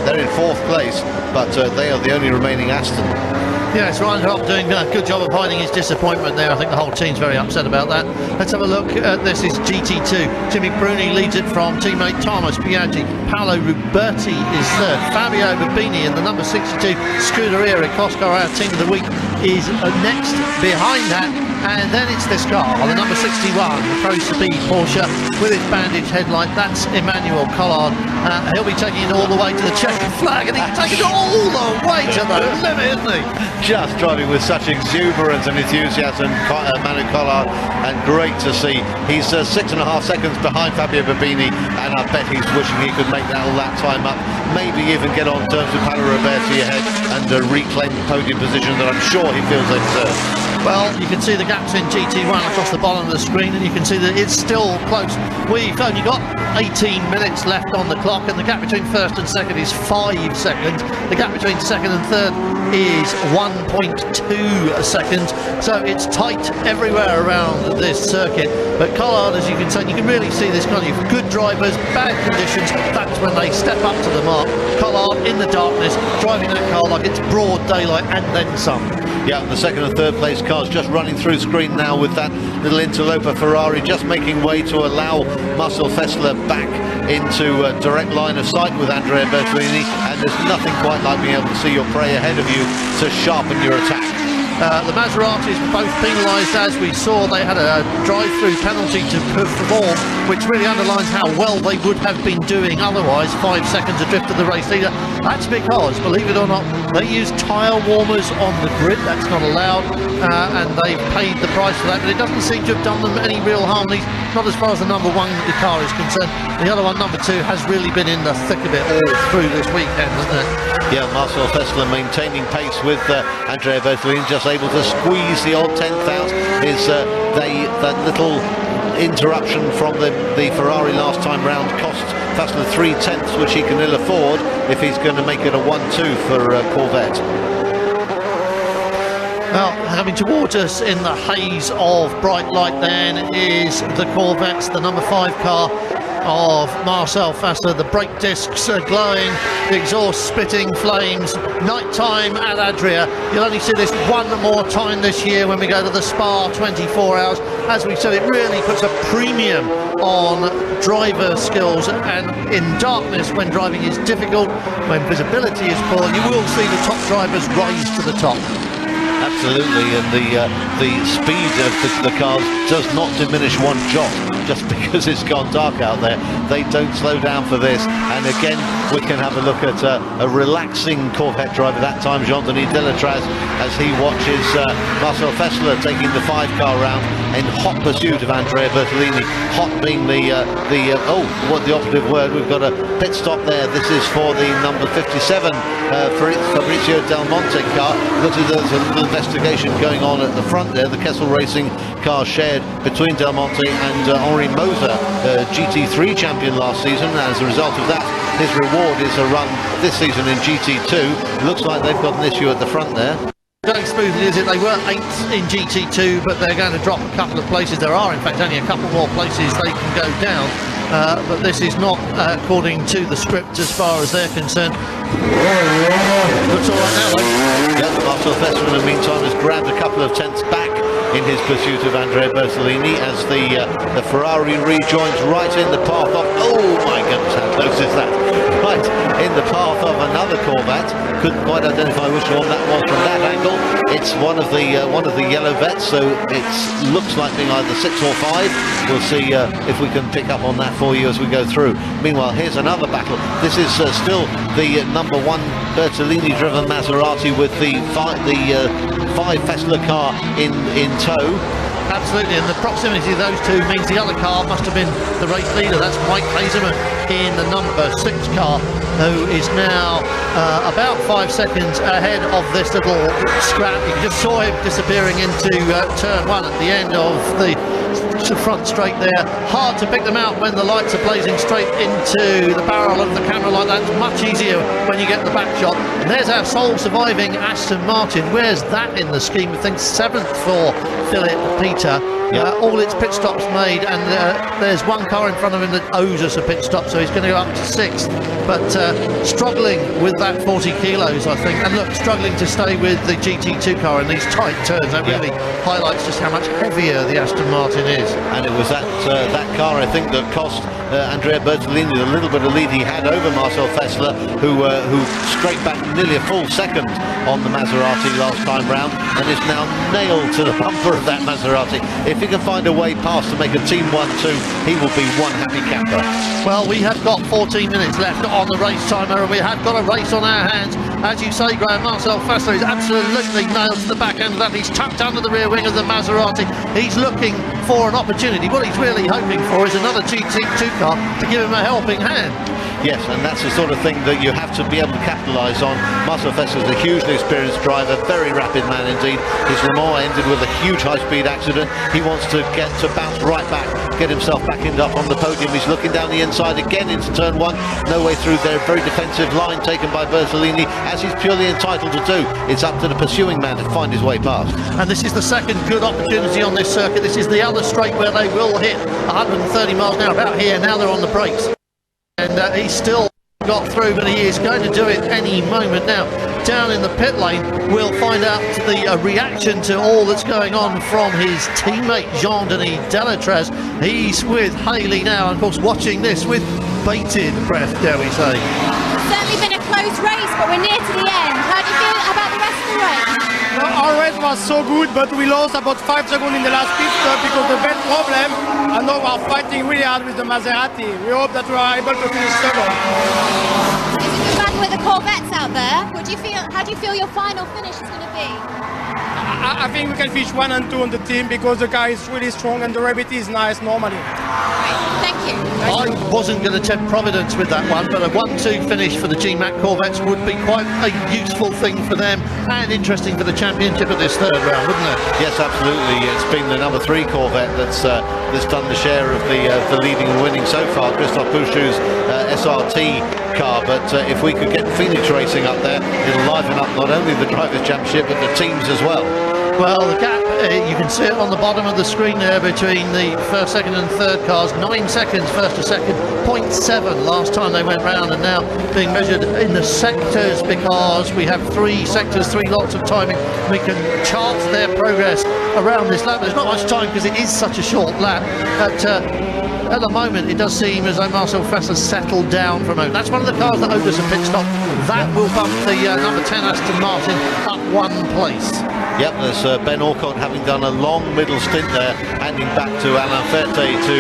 They're in 4th place, but they are the only remaining Aston. Yeah, it's Ryan Sharp doing a good job of hiding his disappointment there. I think the whole team's very upset about that. Let's have a look at this. Is GT2. Jimmy Bruni leads it from teammate Thomas Biaggi. Paolo Ruberti is third. Fabio Babini in the number 62 Scuderia Coscar, our team of the week, is next behind that. And then it's this car, the number 61, the Pro Speed Porsche with its bandaged headlight. That's Emmanuel Collard. He'll be taking it all the way to the checkered flag, and he's taking it all the way to the limit, isn't he? Just driving with such exuberance and enthusiasm, Emmanuel Collard, and great to see. He's 6.5 seconds behind Fabio Babini, and I bet he's wishing he could make all that time up, maybe even get on terms with Paolo Roberti ahead and reclaim the podium position that I'm sure he feels they deserve. Well, you can see the gaps in GT1 across the bottom of the screen, and you can see that it's still close. We've only got 18 minutes left on the clock, and the gap between first and second is 5 seconds. The gap between second and third is 1.2 seconds. So it's tight everywhere around this circuit. But Collard, as you can see, you can really see this, can't you? Good drivers, bad conditions, that's when they step up to the mark. Collard in the darkness, driving that car like it's broad daylight and then some. Yeah, the second and third place cars just running through screen now with that little interloper Ferrari just making way to allow Marcel Fessler back into direct line of sight with Andrea Bertolini, and there's nothing quite like being able to see your prey ahead of you to sharpen your attack. The Maseratis were both penalised, as we saw. They had a drive-through penalty to perform, which really underlines how well they would have been doing otherwise. 5 seconds adrift of the race leader. That's because, believe it or not, they used tyre warmers on the grid. That's not allowed, and they've paid the price for that. But it doesn't seem to have done them any real harm. Not as far as the number 1 car is concerned. The other one, number 2, has really been in the thick of it all through this weekend, hasn't it? Yeah, Marcel Fessler maintaining pace with Andrea Bertolini, just able to squeeze the odd 10th out. Is that little interruption from the Ferrari last time round cost Fessler 3/10, which he can ill afford if he's going to make it a 1-2 for Corvette. Well, coming towards us in the haze of bright light then is the Corvettes, the number 5 car of Marcel Fessler. The brake discs are glowing, the exhaust spitting flames. Nighttime at Adria. You'll only see this one more time this year when we go to the Spa 24 hours. As we said, it really puts a premium on driver skills, and in darkness when driving is difficult, when visibility is poor, you will see the top drivers rise to the top. Absolutely, and the speed of the cars does not diminish one jot just because it's gone dark out there. They don't slow down for this, and again we can have a look at a relaxing Corvette driver, that time Jean-Denis Delatraz, as he watches Marcel Fessler taking the 5 car round in hot pursuit of Andrea Bertolini. Hot being the operative word. We've got a pit stop there. This is for the number 57 Fabrizio Del Monte car. There's a little investigation going on at the front there. The Kessel Racing car shared between Del Monte and Henri Moser, GT3 champion last season. As a result of that, his reward is a run this season in GT2. Looks like they've got an issue at the front there. Going smoothly, is it? They were 8th in GT2, but they're going to drop a couple of places. There are, in fact, only a couple more places they can go down. But this is not according to the script as far as they're concerned. Looks all right now, though. Yeah, Marcel Fessler in the meantime has grabbed a couple of tenths back in his pursuit of Andrea Bertolini as the Ferrari rejoins right in the path of, oh my goodness, how close is that? Right in the path of another Corvette. Couldn't quite identify which one that was from that angle. It's one of the yellow vets, so it looks like being either 6 or 5. We'll see if we can pick up on that for you as we go through. Meanwhile, here's another battle. This is still the number 1 Bertolini-driven Maserati with the 5 Fessler car in tow. Absolutely, and the proximity of those two means the other car must have been the race leader. That's Mike Hazeman in the number 6 car, who is now about 5 seconds ahead of this little scrap. You just saw him disappearing into turn 1 at the end of the front straight there. Hard to pick them out when the lights are blazing straight into the barrel of the camera like that. It's much easier when you get the back shot. And there's our sole surviving Aston Martin. Where's that in the scheme of things? 7th for Philip Peter. All its pit stops made, and there's one car in front of him that owes us a pit stop, so he's going to go up to 6th, but struggling with that 40 kilos, I think, and look, struggling to stay with the GT2 car in these tight turns. That really highlights just how much heavier the Aston Martin is. And it was that car, I think, that cost Andrea Bertolini the little bit of lead he had over Marcel Fessler, who scraped back nearly a full second on the Maserati last time round, and is now nailed to the bumper of that Maserati. If he can find a way past to make a team 1-2, he will be one happy camper. Well, we have got 14 minutes left on the race timer, and we have got a race on our hands. As you say, Graham, Marcel Fessler is absolutely nailed to the back end of that. He's tucked under the rear wing of the Maserati. He's looking for an opportunity. What he's really hoping for is another GT2 car to give him a helping hand. Yes, and that's the sort of thing that you have to be able to capitalise on. Marcel Fessler is a hugely experienced driver, very rapid man indeed. His Le Mans ended with a huge high-speed accident. He wants to get to bounce right back, get himself back up on the podium. He's looking down the inside again into turn 1. No way through there. Very defensive line taken by Bertolini, as he's purely entitled to do. It's up to the pursuing man to find his way past. And this is the second good opportunity on this circuit. This is the other straight where they will hit 130 miles an hour. About here, now they're on the brakes. And he's still got through, but he is going to do it any moment now. Down in the pit lane, we'll find out the reaction to all that's going on from his teammate Jean-Denis Delatrez. He's with Haley now, and of course watching this with bated breath, dare we say. It's certainly been a close race, but we're near to the end. How do you feel about the rest of the race? Well, our race was so good, but we lost about 5 seconds in the last pit stop because of the vent problem, and now we are fighting really hard with the Maserati. We hope that we are able to finish second. It's a good battle with the Corvettes out there. How do you feel your final finish is going to be? I think we can finish 1 and 2 on the team because the car is really strong and the rabbit is nice normally. Thank you. I wasn't going to tempt Providence with that one, but a 1-2 finish for the GMAC Corvettes would be quite a useful thing for them and interesting for the championship at this 3rd round, wouldn't it? Yes, absolutely. It's been the number 3 Corvette that's done the share of the leading and winning so far, Christophe Bouchou's SRT car, but if we could get Phoenix Racing up there, it'll liven up not only the Drivers' Championship but the teams as well. Well, the gap, you can see it on the bottom of the screen there between the 1st, 2nd and 3rd cars. 9 seconds 1st to 2nd, 0.7 last time they went round, and now being measured in the sectors because we have 3 sectors, 3 lots of timing. We can chart their progress around this lap. There's not much time because it is such a short lap, but at the moment it does seem as though Marcel Fessler settled down for a moment. That's one of the cars that owed us a pit stop. That will bump the number 10 Aston Martin up 1 place. Yep, there's Ben Alcott having done a long middle stint there, handing back to Alain Ferté to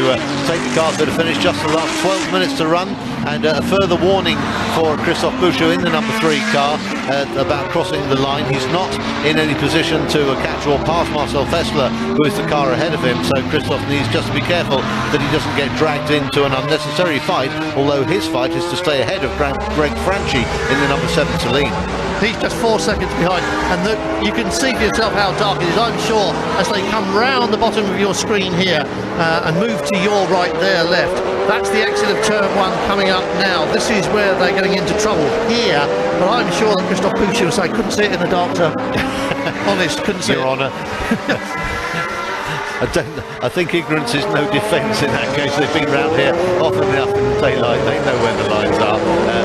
take the car to the finish. Just the last 12 minutes to run, and a further warning for Christophe Bouchou in the number 3 car about crossing the line. He's not in any position to catch or pass Marcel Fessler, who is the car ahead of him, so Christophe needs just to be careful that he doesn't get dragged into an unnecessary fight, although his fight is to stay ahead of Greg Franchi in the number 7 Celine. He's just 4 seconds behind, and you can see for yourself how dark it is. I'm sure as they come round the bottom of your screen here and move to your right, their left, that's the exit of turn 1 coming up now. This is where they're getting into trouble here, but I'm sure that Christophe Bouchou will say, couldn't see it in the dark, sir. honest, couldn't see Your Honour. I think ignorance is no defence in that case. They've been round here often enough in the daylight. They know where the lines are,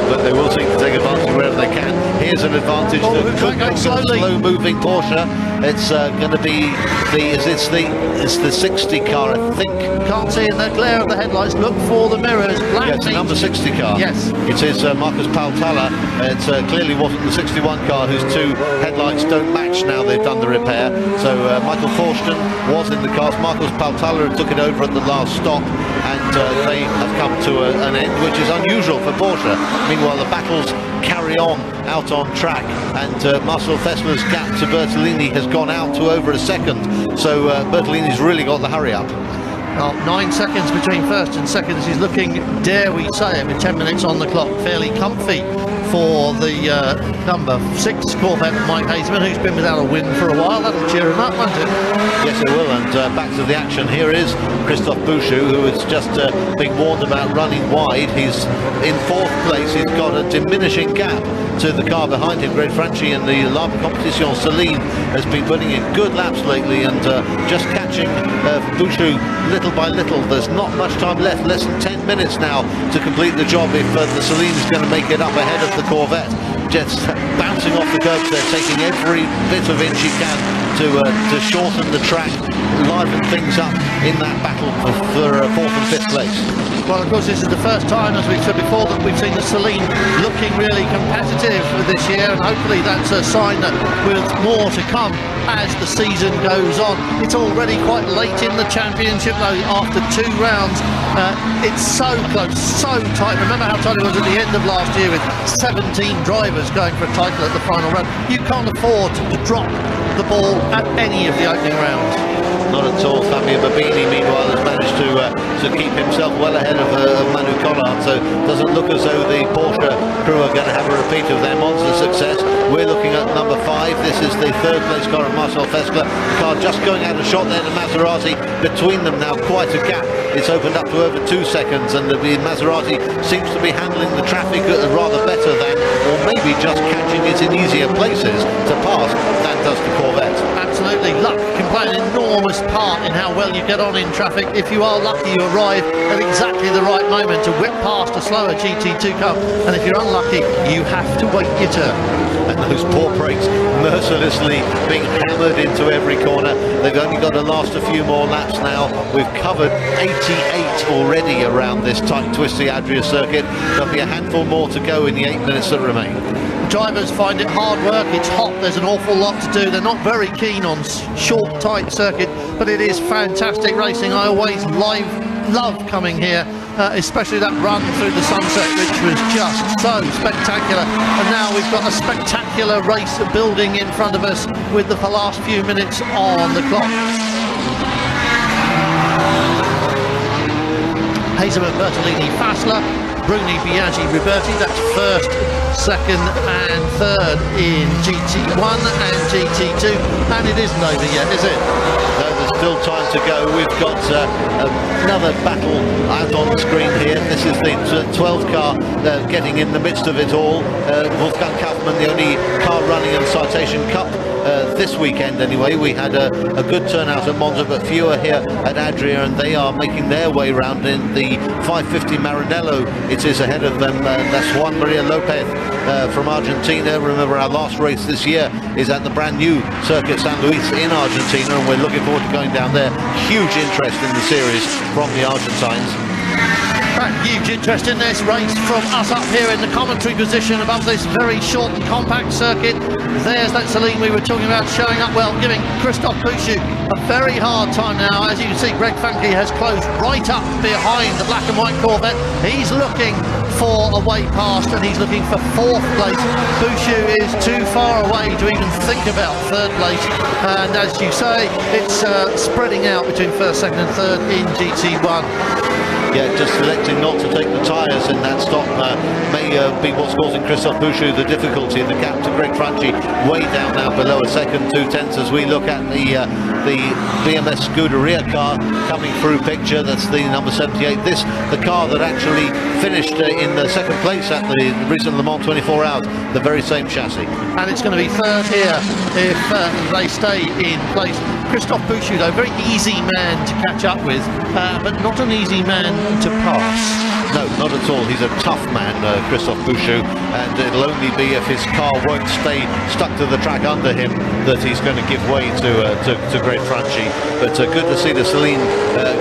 but they will seek to take advantage wherever they can. Here's an advantage that could go slow-moving Porsche. It's going to be it's the 60 car, I think. Can't see in the glare of the headlights. Look for the mirrors. Yeah, it's the number 60 car. Yes. It is Marcus Paltala. It clearly wasn't the 61 car whose two headlights don't match now they've done the repair. So Michael Forsten was in the car. Marcus Paltala took it over at the last stop, and they have come to an end, which is unusual for Porsche. Meanwhile, the battles carry on out on track, and Marcel Fessler's gap to Bertolini has gone out to over a second. So Bertolini's really got the hurry up. Well, 9 seconds between first and second. He's looking, dare we say it, with 10 minutes on the clock, fairly comfy for the number 6 Corvette, Mike Hazeman, who's been without a win for a while. That'll cheer him up, won't it? Yes, it will. And back to the action. Here is Christophe Bouchou, who is just being warned about running wide. He's in 4th place. He's got a diminishing gap to the car behind him. Greg Franchi in the La Competition Celine has been putting in good laps lately, and just catching Bouchou little by little. There's not much time left, less than 10 minutes now to complete the job if the Celine is going to make it up ahead of the Corvette. Just bouncing off the curbs there, taking every bit of inch he can to shorten the track, liven things up in that battle for 4th and 5th place. Well, of course, this is the first time, as we've said before, that we've seen the Celine looking really competitive this year, and hopefully that's a sign that with more to come as the season goes on. It's already quite late in the championship, though, after 2 rounds. It's so close, so tight. Remember how tight it was at the end of last year with 17 drivers going for a title at the final round. You can't afford to drop the ball at any of the opening rounds. Not at all. Fabio Babini, meanwhile, has managed to keep himself well ahead of Manu Collard, so it doesn't look as though the Porsche crew are going to have a repeat of their Monza success. We're looking at number 5. This is the 3rd place car of Marcel Fessler. The car just going out of shot there to Maserati. Between them now, quite a gap. It's opened up to over 2 seconds, and the Maserati seems to be handling the traffic rather better than, or maybe just catching it in easier places to pass than does the Corvette. Absolutely. Luck can play an enormous part in how well you get on in traffic. If you are lucky, you arrive at exactly the right moment to whip past a slower GT2 car, and if you're unlucky, you have to wait your turn. And those poor brakes mercilessly being hammered into every corner. They've only got to last a few more laps now. We've covered 88 already around this tight, twisty Adria circuit. There'll be a handful more to go in the 8 minutes that remain. Drivers find it hard work, it's hot, there's an awful lot to do. They're not very keen on short, tight circuit, but it is fantastic racing. I always love coming here, especially that run through the sunset, which was just so spectacular. And now we've got a spectacular race building in front of us with the last few minutes on the clock. Hazeman, Bertolini, Fassler, Bruni, Biaggi, Roberti. That's 1st, 2nd and 3rd in GT1 and GT2, and it isn't over yet, is it? No, there's still time to go. We've got another battle out on the screen here. This is the 12th car getting in the midst of it all. Wolfgang Kaufmann, the only car running in the Citation Cup this weekend anyway. We had a good turnout at Monza, but fewer here at Adria, and they are making their way round in the 550 Maranello. It is ahead of them. That's Juan Maria Lopez from Argentina. Remember, our last race this year is at the brand new Circuit San Luis in Argentina, and we're looking forward to going down there. Huge interest in the series from the Argentines. Huge interest in this race from us up here in the commentary position above this very short and compact circuit. There's that Celine we were talking about showing up well, giving Christophe Bouchou a very hard time now. As you can see, Greg Funke has closed right up behind the black and white Corvette. He's looking for a way past, and he's looking for 4th place. Bouchou is too far away to even think about 3rd place, and as you say, it's spreading out between 1st, 2nd and 3rd in GT1. Yeah, just selecting not to take the tyres in that stop may be what's causing Christophe Bouchou the difficulty. The gap to Greg Franchi way down now below a second, 2/10 as we look at the the BMS Scuderia car coming through picture. That's the number 78. This, the car that actually finished in the second place at the recent Le Mans 24 Hours, the very same chassis. And it's going to be third here if they stay in place. Christophe Bouchou, though, very easy man to catch up with, but not an easy man to pass. No, not at all. He's a tough man, Christophe Bouchou, and it'll only be if his car won't stay stuck to the track under him that he's going to give way to Greg Franchi. But good to see the Celine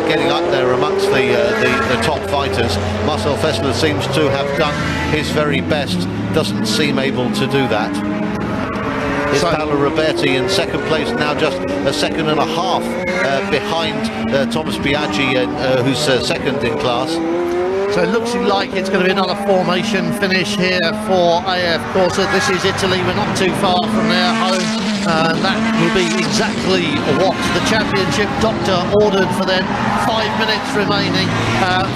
getting up there amongst the top fighters. Marcel Fessler seems to have done his very best, doesn't seem able to do that. It's Paolo Roberti in second place now, just a second and a half behind Thomas Biaggi, who's second in class. So it looks like it's going to be another formation finish here for AF Corsa. This is Italy, we're not too far from their home. That will be exactly what the championship doctor ordered for them. 5 minutes remaining.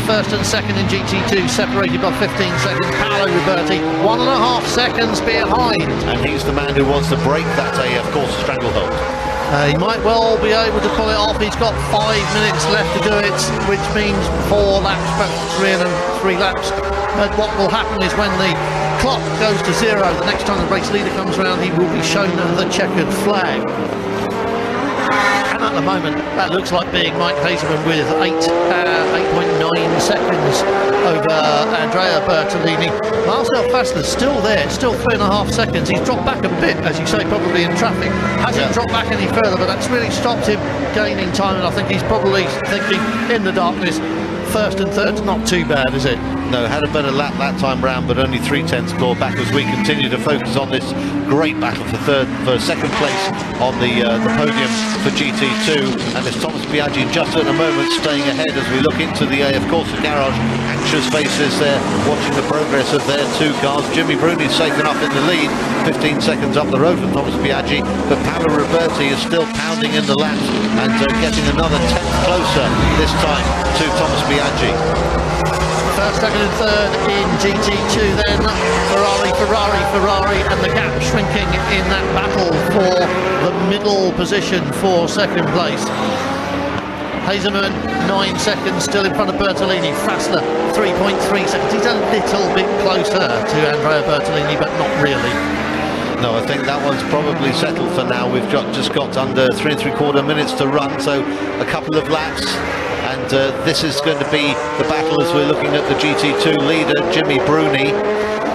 First and second in GT2 separated by 15 seconds. Paolo Roberti 1.5 seconds behind. And he's the man who wants to break that AF Corsa stranglehold. He might well be able to pull it off. He's got 5 minutes left to do it, which means 4 laps, perhaps 3 laps. And what will happen is when the clock goes to 0, the next time the race leader comes around, he will be shown the checkered flag. And at the moment, that looks like being Mike Hazelman with 8.9 seconds over Andrea Bertolini. Marcel Fessler's still there, still 3.5 seconds. He's dropped back a bit, as you say, probably in traffic. Hasn't dropped back any further, but that's really stopped him gaining time, and I think he's probably thinking in the darkness, first and third's not too bad, is it? No, had a better lap that time round, but only 3/10 score back as we continue to focus on this great battle for second place on the podium for GT2. And it's Thomas Biaggi just at the moment staying ahead as we look into the AF Corsa garage. Anxious faces there watching the progress of their 2 cars. Jimmy Bruni's safe enough in the lead, 15 seconds up the road from Thomas Biaggi, but Paolo Roberti is still pounding in the laps and getting another 10th closer this time to Thomas Biaggi. First, second and third in GT2 then. Ferrari, and the gap shrinking in that battle for the middle position for second place. Hazelman, 9 seconds still in front of Bertolini. Fassler, 3.3 seconds. He's a little bit closer to Andrea Bertolini, but not really. No, I think that one's probably settled for now. We've just got under 3 3/4 minutes to run, so a couple of laps. And this is going to be the battle as we're looking at the GT2 leader, Jimmy Bruni.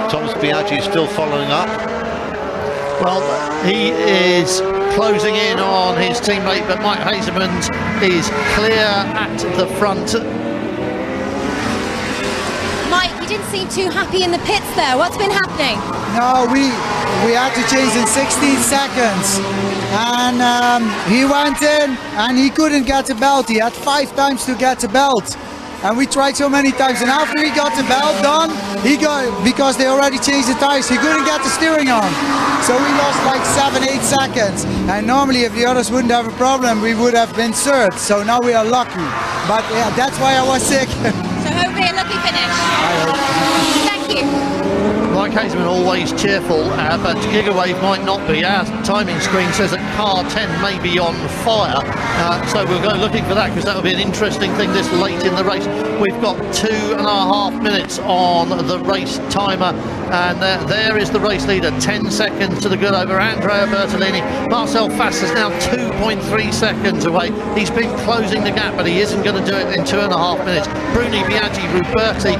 Thomas Biaggi is still following up. Well, he is closing in on his teammate, but Mike Hazelman is clear at the front. Mike, you didn't seem too happy in the pits there. What's been happening? No, we had to change in 16 seconds. And he went in and he couldn't get the belt. He had 5 times to get the belt. And we tried so many times, and after he got the belt done, because they already changed the tires, he couldn't get the steering on. So we lost like 7-8 seconds. And normally if the others wouldn't have a problem, we would have been third. So now we are lucky. But yeah, that's why I was sick. So hopefully a lucky finish. Thank you. Mike Hazelman always cheerful, but Gigawave might not be. Our timing screen says that car 10 may be on fire, so we'll go looking for that because that will be an interesting thing this late in the race. We've got 2.5 minutes on the race timer, and there is the race leader, 10 seconds to the good over Andrea Bertolini. Marcel Fassler's now 2.3 seconds away. He's been closing the gap, but he isn't going to do it in 2.5 minutes. Bruni, Biaggi, Roberti,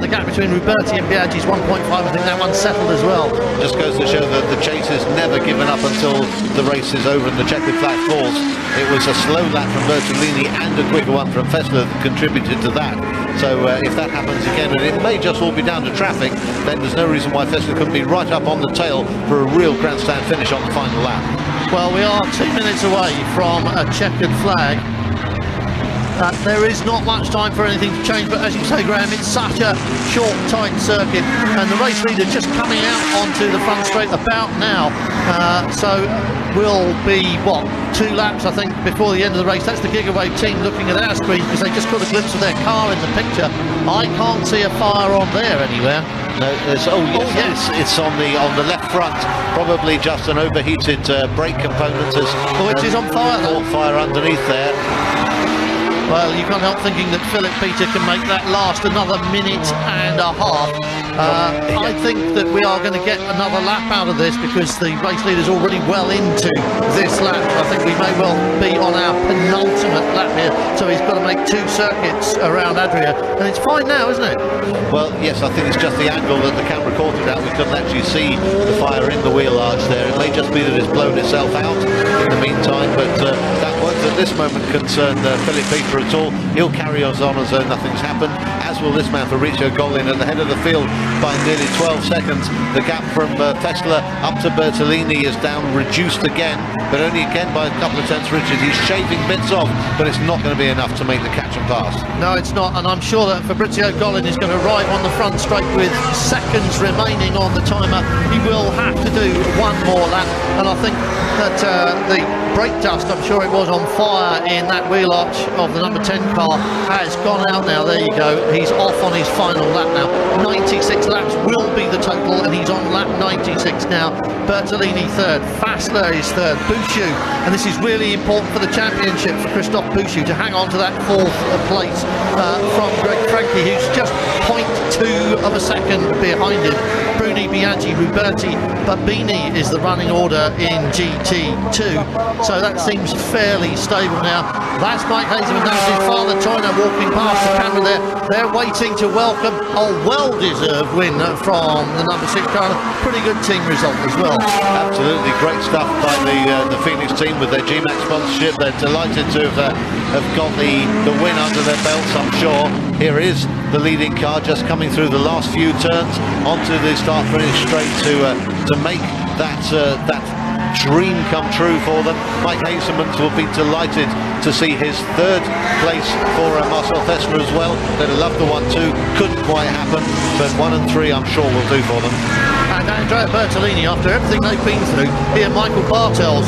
the gap between Roberti and Biaggi is 1.5. I think that one's settled as well. Just goes to show that the chase is never given up until the race is over and the checkered flag falls. It was a slow lap from Bertolini and a quicker one from Fessler that contributed to that. So if that happens again, and it may just all be down to traffic, then there's no reason why Fessler couldn't be right up on the tail for a real grandstand finish on the final lap. Well, we are 2 minutes away from a checkered flag. There is not much time for anything to change, but as you say, Graham, it's such a short, tight circuit, and the race leader just coming out onto the front straight about now. So will be, what, 2 laps, I think, before the end of the race. That's the Gigawave team looking at our screen because they just got a glimpse of their car in the picture. I can't see a fire on there anywhere. No, there's, it's on the left front, probably just an overheated brake component. It is on fire. Caught fire underneath there. Well, you can't help thinking that Philip Peter can make that last another minute and a half. I think that we are going to get another lap out of this because the race leader's already well into this lap. I think we may well be on our penultimate lap here, so he's got to make 2 circuits around Adria, and it's fine now, isn't it? Well, yes, I think it's just the angle that the camera caught it at. We couldn't actually see the fire in the wheel arch there. It may just be that it's blown itself out in the meantime, but that won't at this moment concern Philip Peter at all. He'll carry us on as though nothing's happened, as will this man, Fabrizio Golin, at the head of the field by nearly 12 seconds. The gap from Tesla up to Bertolini is down, reduced again, but only again by a couple of tenths. Richard, he's shaving bits off, but it's not going to be enough to make the catch and pass. No, it's not, and I'm sure that Fabrizio Golin is going to ride on the front straight with seconds remaining on the timer. He will have to do one more lap, and I think that the brake dust, I'm sure it was on fire in that wheel arch of the number 10 car, has gone out now. There you go, he's off on his final lap now. 96 laps will be the total, and he's on lap 96 now. Bertolini third, Fassler is third, Bouchou, and this is really important for the championship for Christophe Bouchou to hang on to that 4th place from Greg Frankie, who's just 0.2 of a second behind him. Bruni, Biaggi, Ruberti, Babini is the running order in GT2, so that seems fairly stable now. That's Mike Hazeman, that's his father Toyner walking past the camera there. They're waiting to welcome a well-deserved win from the number 6 car. Pretty good team result as well. Absolutely great stuff by the Phoenix team with their GMAX sponsorship. They're delighted to have got the win under their belts, I'm sure. Here is the leading car just coming through the last few turns onto the start-finish straight to make that dream come true for them. Mike Hazeman will be delighted to see his 3rd place for Marcel Fessler as well. They'd have loved the 1-2, couldn't quite happen, but 1 and 3 I'm sure will do for them. And Andrea Bertolini, after everything they've been through, here Michael Bartels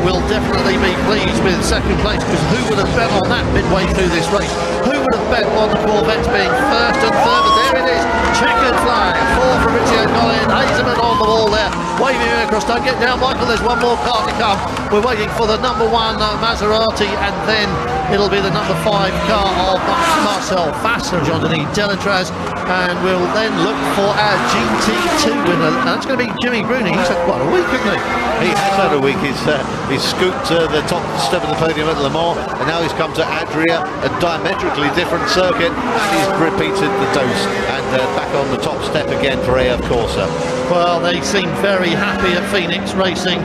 will definitely be pleased with 2nd place, because who would have bet on that midway through this race? Who would have bet on the Corvettes being 1st and 3rd? But there it is, checkered flag for Fabrizio Golin. Hazeman on the wall there, waving him across. Don't get down, Michael, there's one more car to come. We're waiting for the number 1 Maserati, and then it'll be the number 5 car of Marcel Fassler, Jean-Denis Delatraz, and we'll then look for our GT2 winner, and that's going to be Jimmy Bruni. He's had quite a week, hasn't he? He has had a week. He's scooped the top step of the podium at Le Mans, and now he's come to Adria, a diametrically different circuit, and he's repeated the dose, and back on the top step again for AF Corsa. Well, they seem very happy at Phoenix Racing.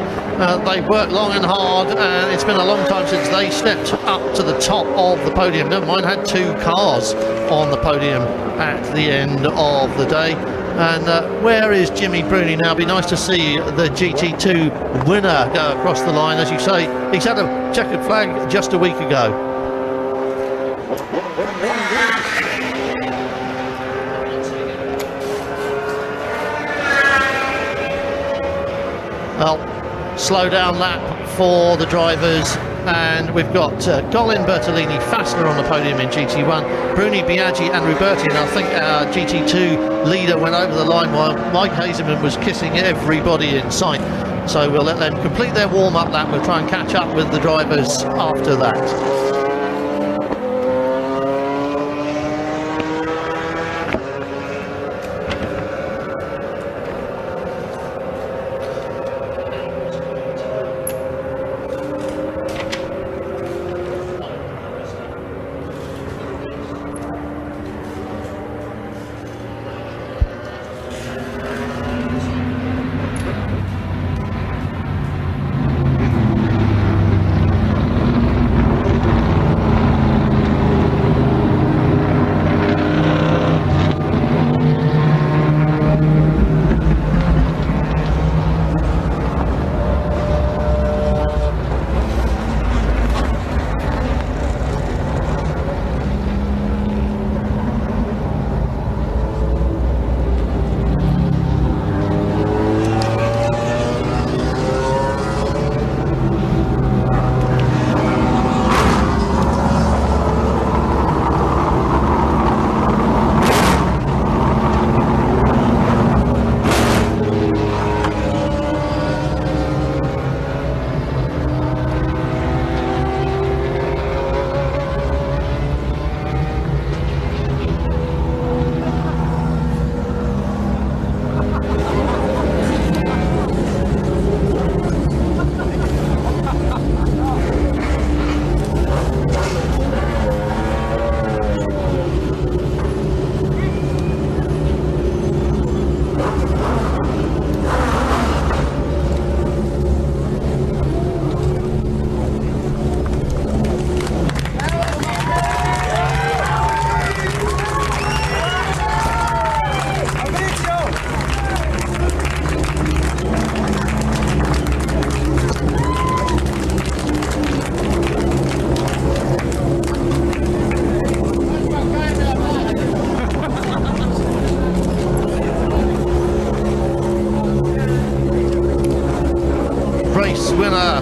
They've worked long and hard, and it's been a long time since they stepped up to the top of the podium. Never mind, had 2 cars on the podium at the end of the day. And where is Jimmy Bruni now? Be nice to see the GT2 winner go across the line. As you say, he's had a checkered flag just a week ago. Well, slow down lap for the drivers, and we've got Golin, Bertolini, Fassler on the podium in GT1, Bruni, Biaggi and Ruberti, and I think our GT2 leader went over the line while Mike Hazeman was kissing everybody in sight. So we'll let them complete their warm-up lap. We'll try and catch up with the drivers after that.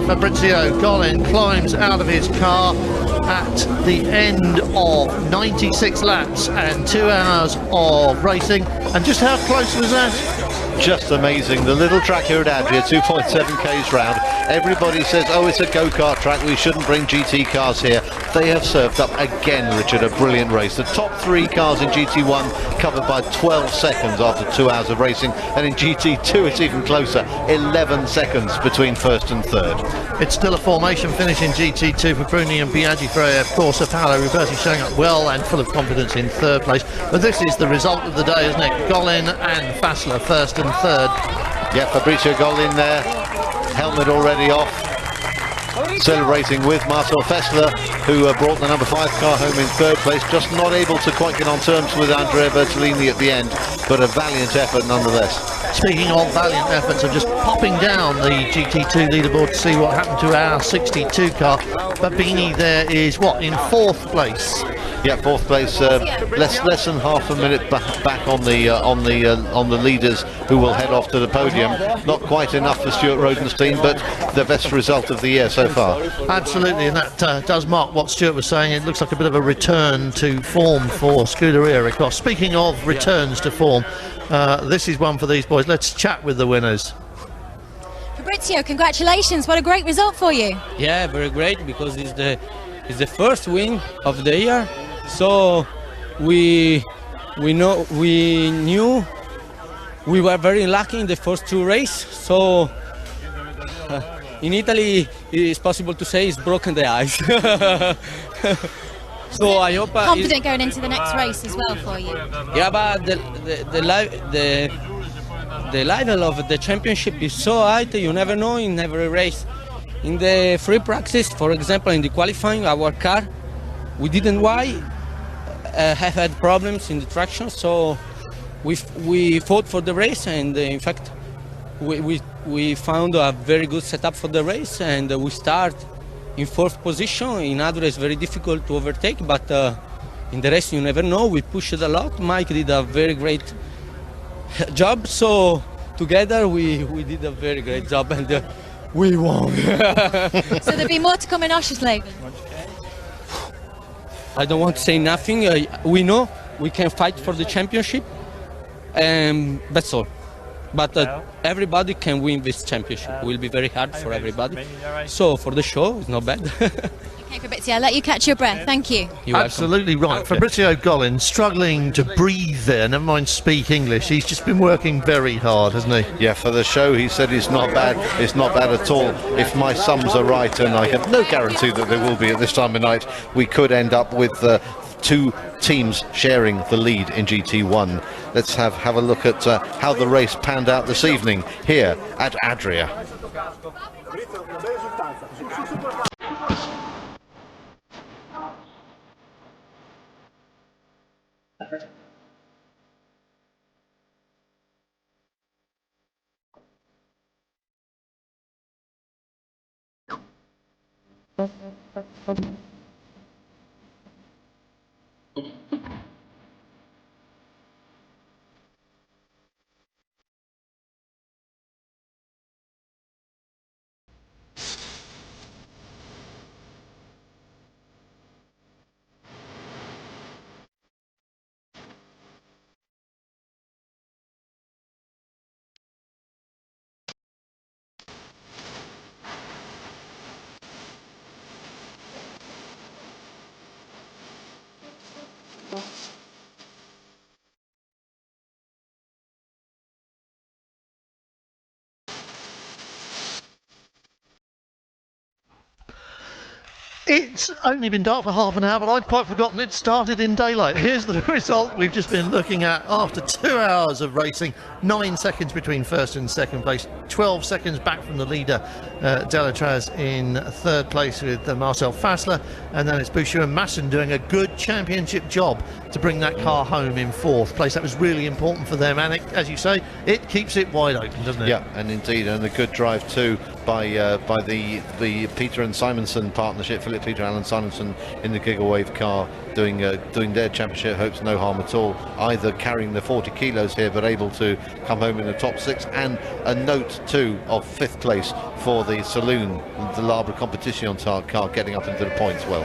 Fabrizio Gollin climbs out of his car at the end of 96 laps and 2 hours of racing. And just how close was that? Just amazing. The little track here at Adria, 2.7 k's round. Everybody says, oh, it's a go-kart track, we shouldn't bring GT cars here. They have served up again, Richard, a brilliant race. The top 3 cars in GT1 covered by 12 seconds after 2 hours of racing, and in GT2 it's even closer, 11 seconds between first and third. It's still a formation finish in GT2 for Bruni and Biaggi Freya. Of course, Paolo Roberti showing up well and full of confidence in third place. But this is the result of the day, isn't it? Gollin and Fassler first and third. Yeah, Fabrizio Gollin there, helmet already off, celebrating with Marcel Fessler, who brought the number 5 car home in third place, just not able to quite get on terms with Andrea Bertolini at the end, but a valiant effort nonetheless. Speaking of valiant efforts, I'm just popping down the GT2 leaderboard to see what happened to our 62 car. Babini there is, what, in 4th place? Yeah, 4th place, less than half a minute back on the leaders, who will head off to the podium. Not quite enough for Stuart Rodenstein, but the best result of the year so far. Absolutely, and that does mark what Stuart was saying. It looks like a bit of a return to form for Scuderia Recos. Speaking of returns to form, this is one for these boys. Let's chat with the winners. Fabrizio, congratulations! What a great result for you. Yeah, very great, because it's the first win of the year. So we knew we were very lucky in the first 2 races. So in Italy, it's possible to say it's broken the ice. So I hope confident going into the next race as well for you. Yeah, but the level of the championship is so high, you never know in every race. In the free practice, for example, in the qualifying, our car, we didn't have had problems in the traction, so we fought for the race, and in fact we found a very good setup for the race, and we start in 4th position. In Adria it's very difficult to overtake, but in the race you never know. We pushed a lot. Mike did a very great job, so together we did a very great job, and we won. So there'll be more to come in Oschersleben. I don't want to say nothing. We know we can fight for the championship, and that's all. But everybody can win this championship. It will be very hard for everybody. So for the show, it's not bad. Okay, Fabrizio, I'll let you catch your breath. Thank you. Absolutely right. Fabrizio Gollin struggling to breathe there, never mind speak English. He's just been working very hard, hasn't he? Yeah, for the show he said it's not bad. It's not bad at all. If my sums are right, and I have no guarantee that there will be at this time of night, we could end up with 2 teams sharing the lead in GT1. Let's have a look at how the race panned out this evening here at Adria. It's only been dark for half an hour, but I'd quite forgotten it started in daylight. Here's the result we've just been looking at after 2 hours of racing. 9 seconds between first and second place, 12 seconds back from the leader, Delatraz in third place with Marcel Fassler, and then it's Bouchou and Masson doing a good championship job to bring that car home in 4th place. That was really important for them, and it, as you say, it keeps it wide open, doesn't it? Yeah, and indeed, and a good drive too by the Peter and Simonson partnership, Philip Peter, Alan Simonson in the Gigawave car, doing their championship hopes no harm at all, either carrying the 40 kilos here but able to come home in the top 6, and a note too of 5th place for the Saloon, the Labre Competition car, getting up into the points well.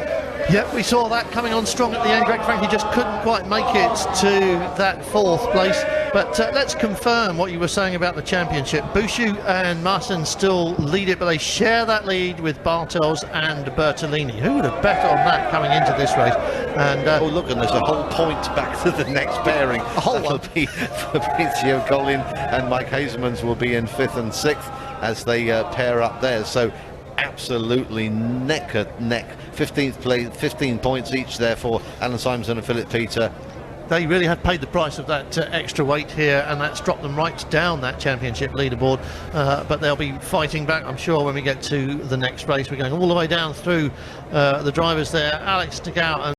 Yep, we saw that coming on strong at the end. Greg Frankie just couldn't quite make it to that 4th place. But let's confirm what you were saying about the championship. Bouchou and Martin still lead it, but they share that lead with Bartels and Bertolini. Who would have bet on that coming into this race? And oh look, and there's a whole point back to the next pairing. A whole That'll one. be Fabrizio Collin and Mike Hazelmans will be in 5th and 6th as they pair up there. So absolutely neck and neck. 15th place, 15 points each there for Alan Simonson and Philip Peter. They really have paid the price of that extra weight here, and that's dropped them right down that championship leaderboard. But they'll be fighting back, I'm sure, when we get to the next race. We're going all the way down through the drivers there. Alex Tagau and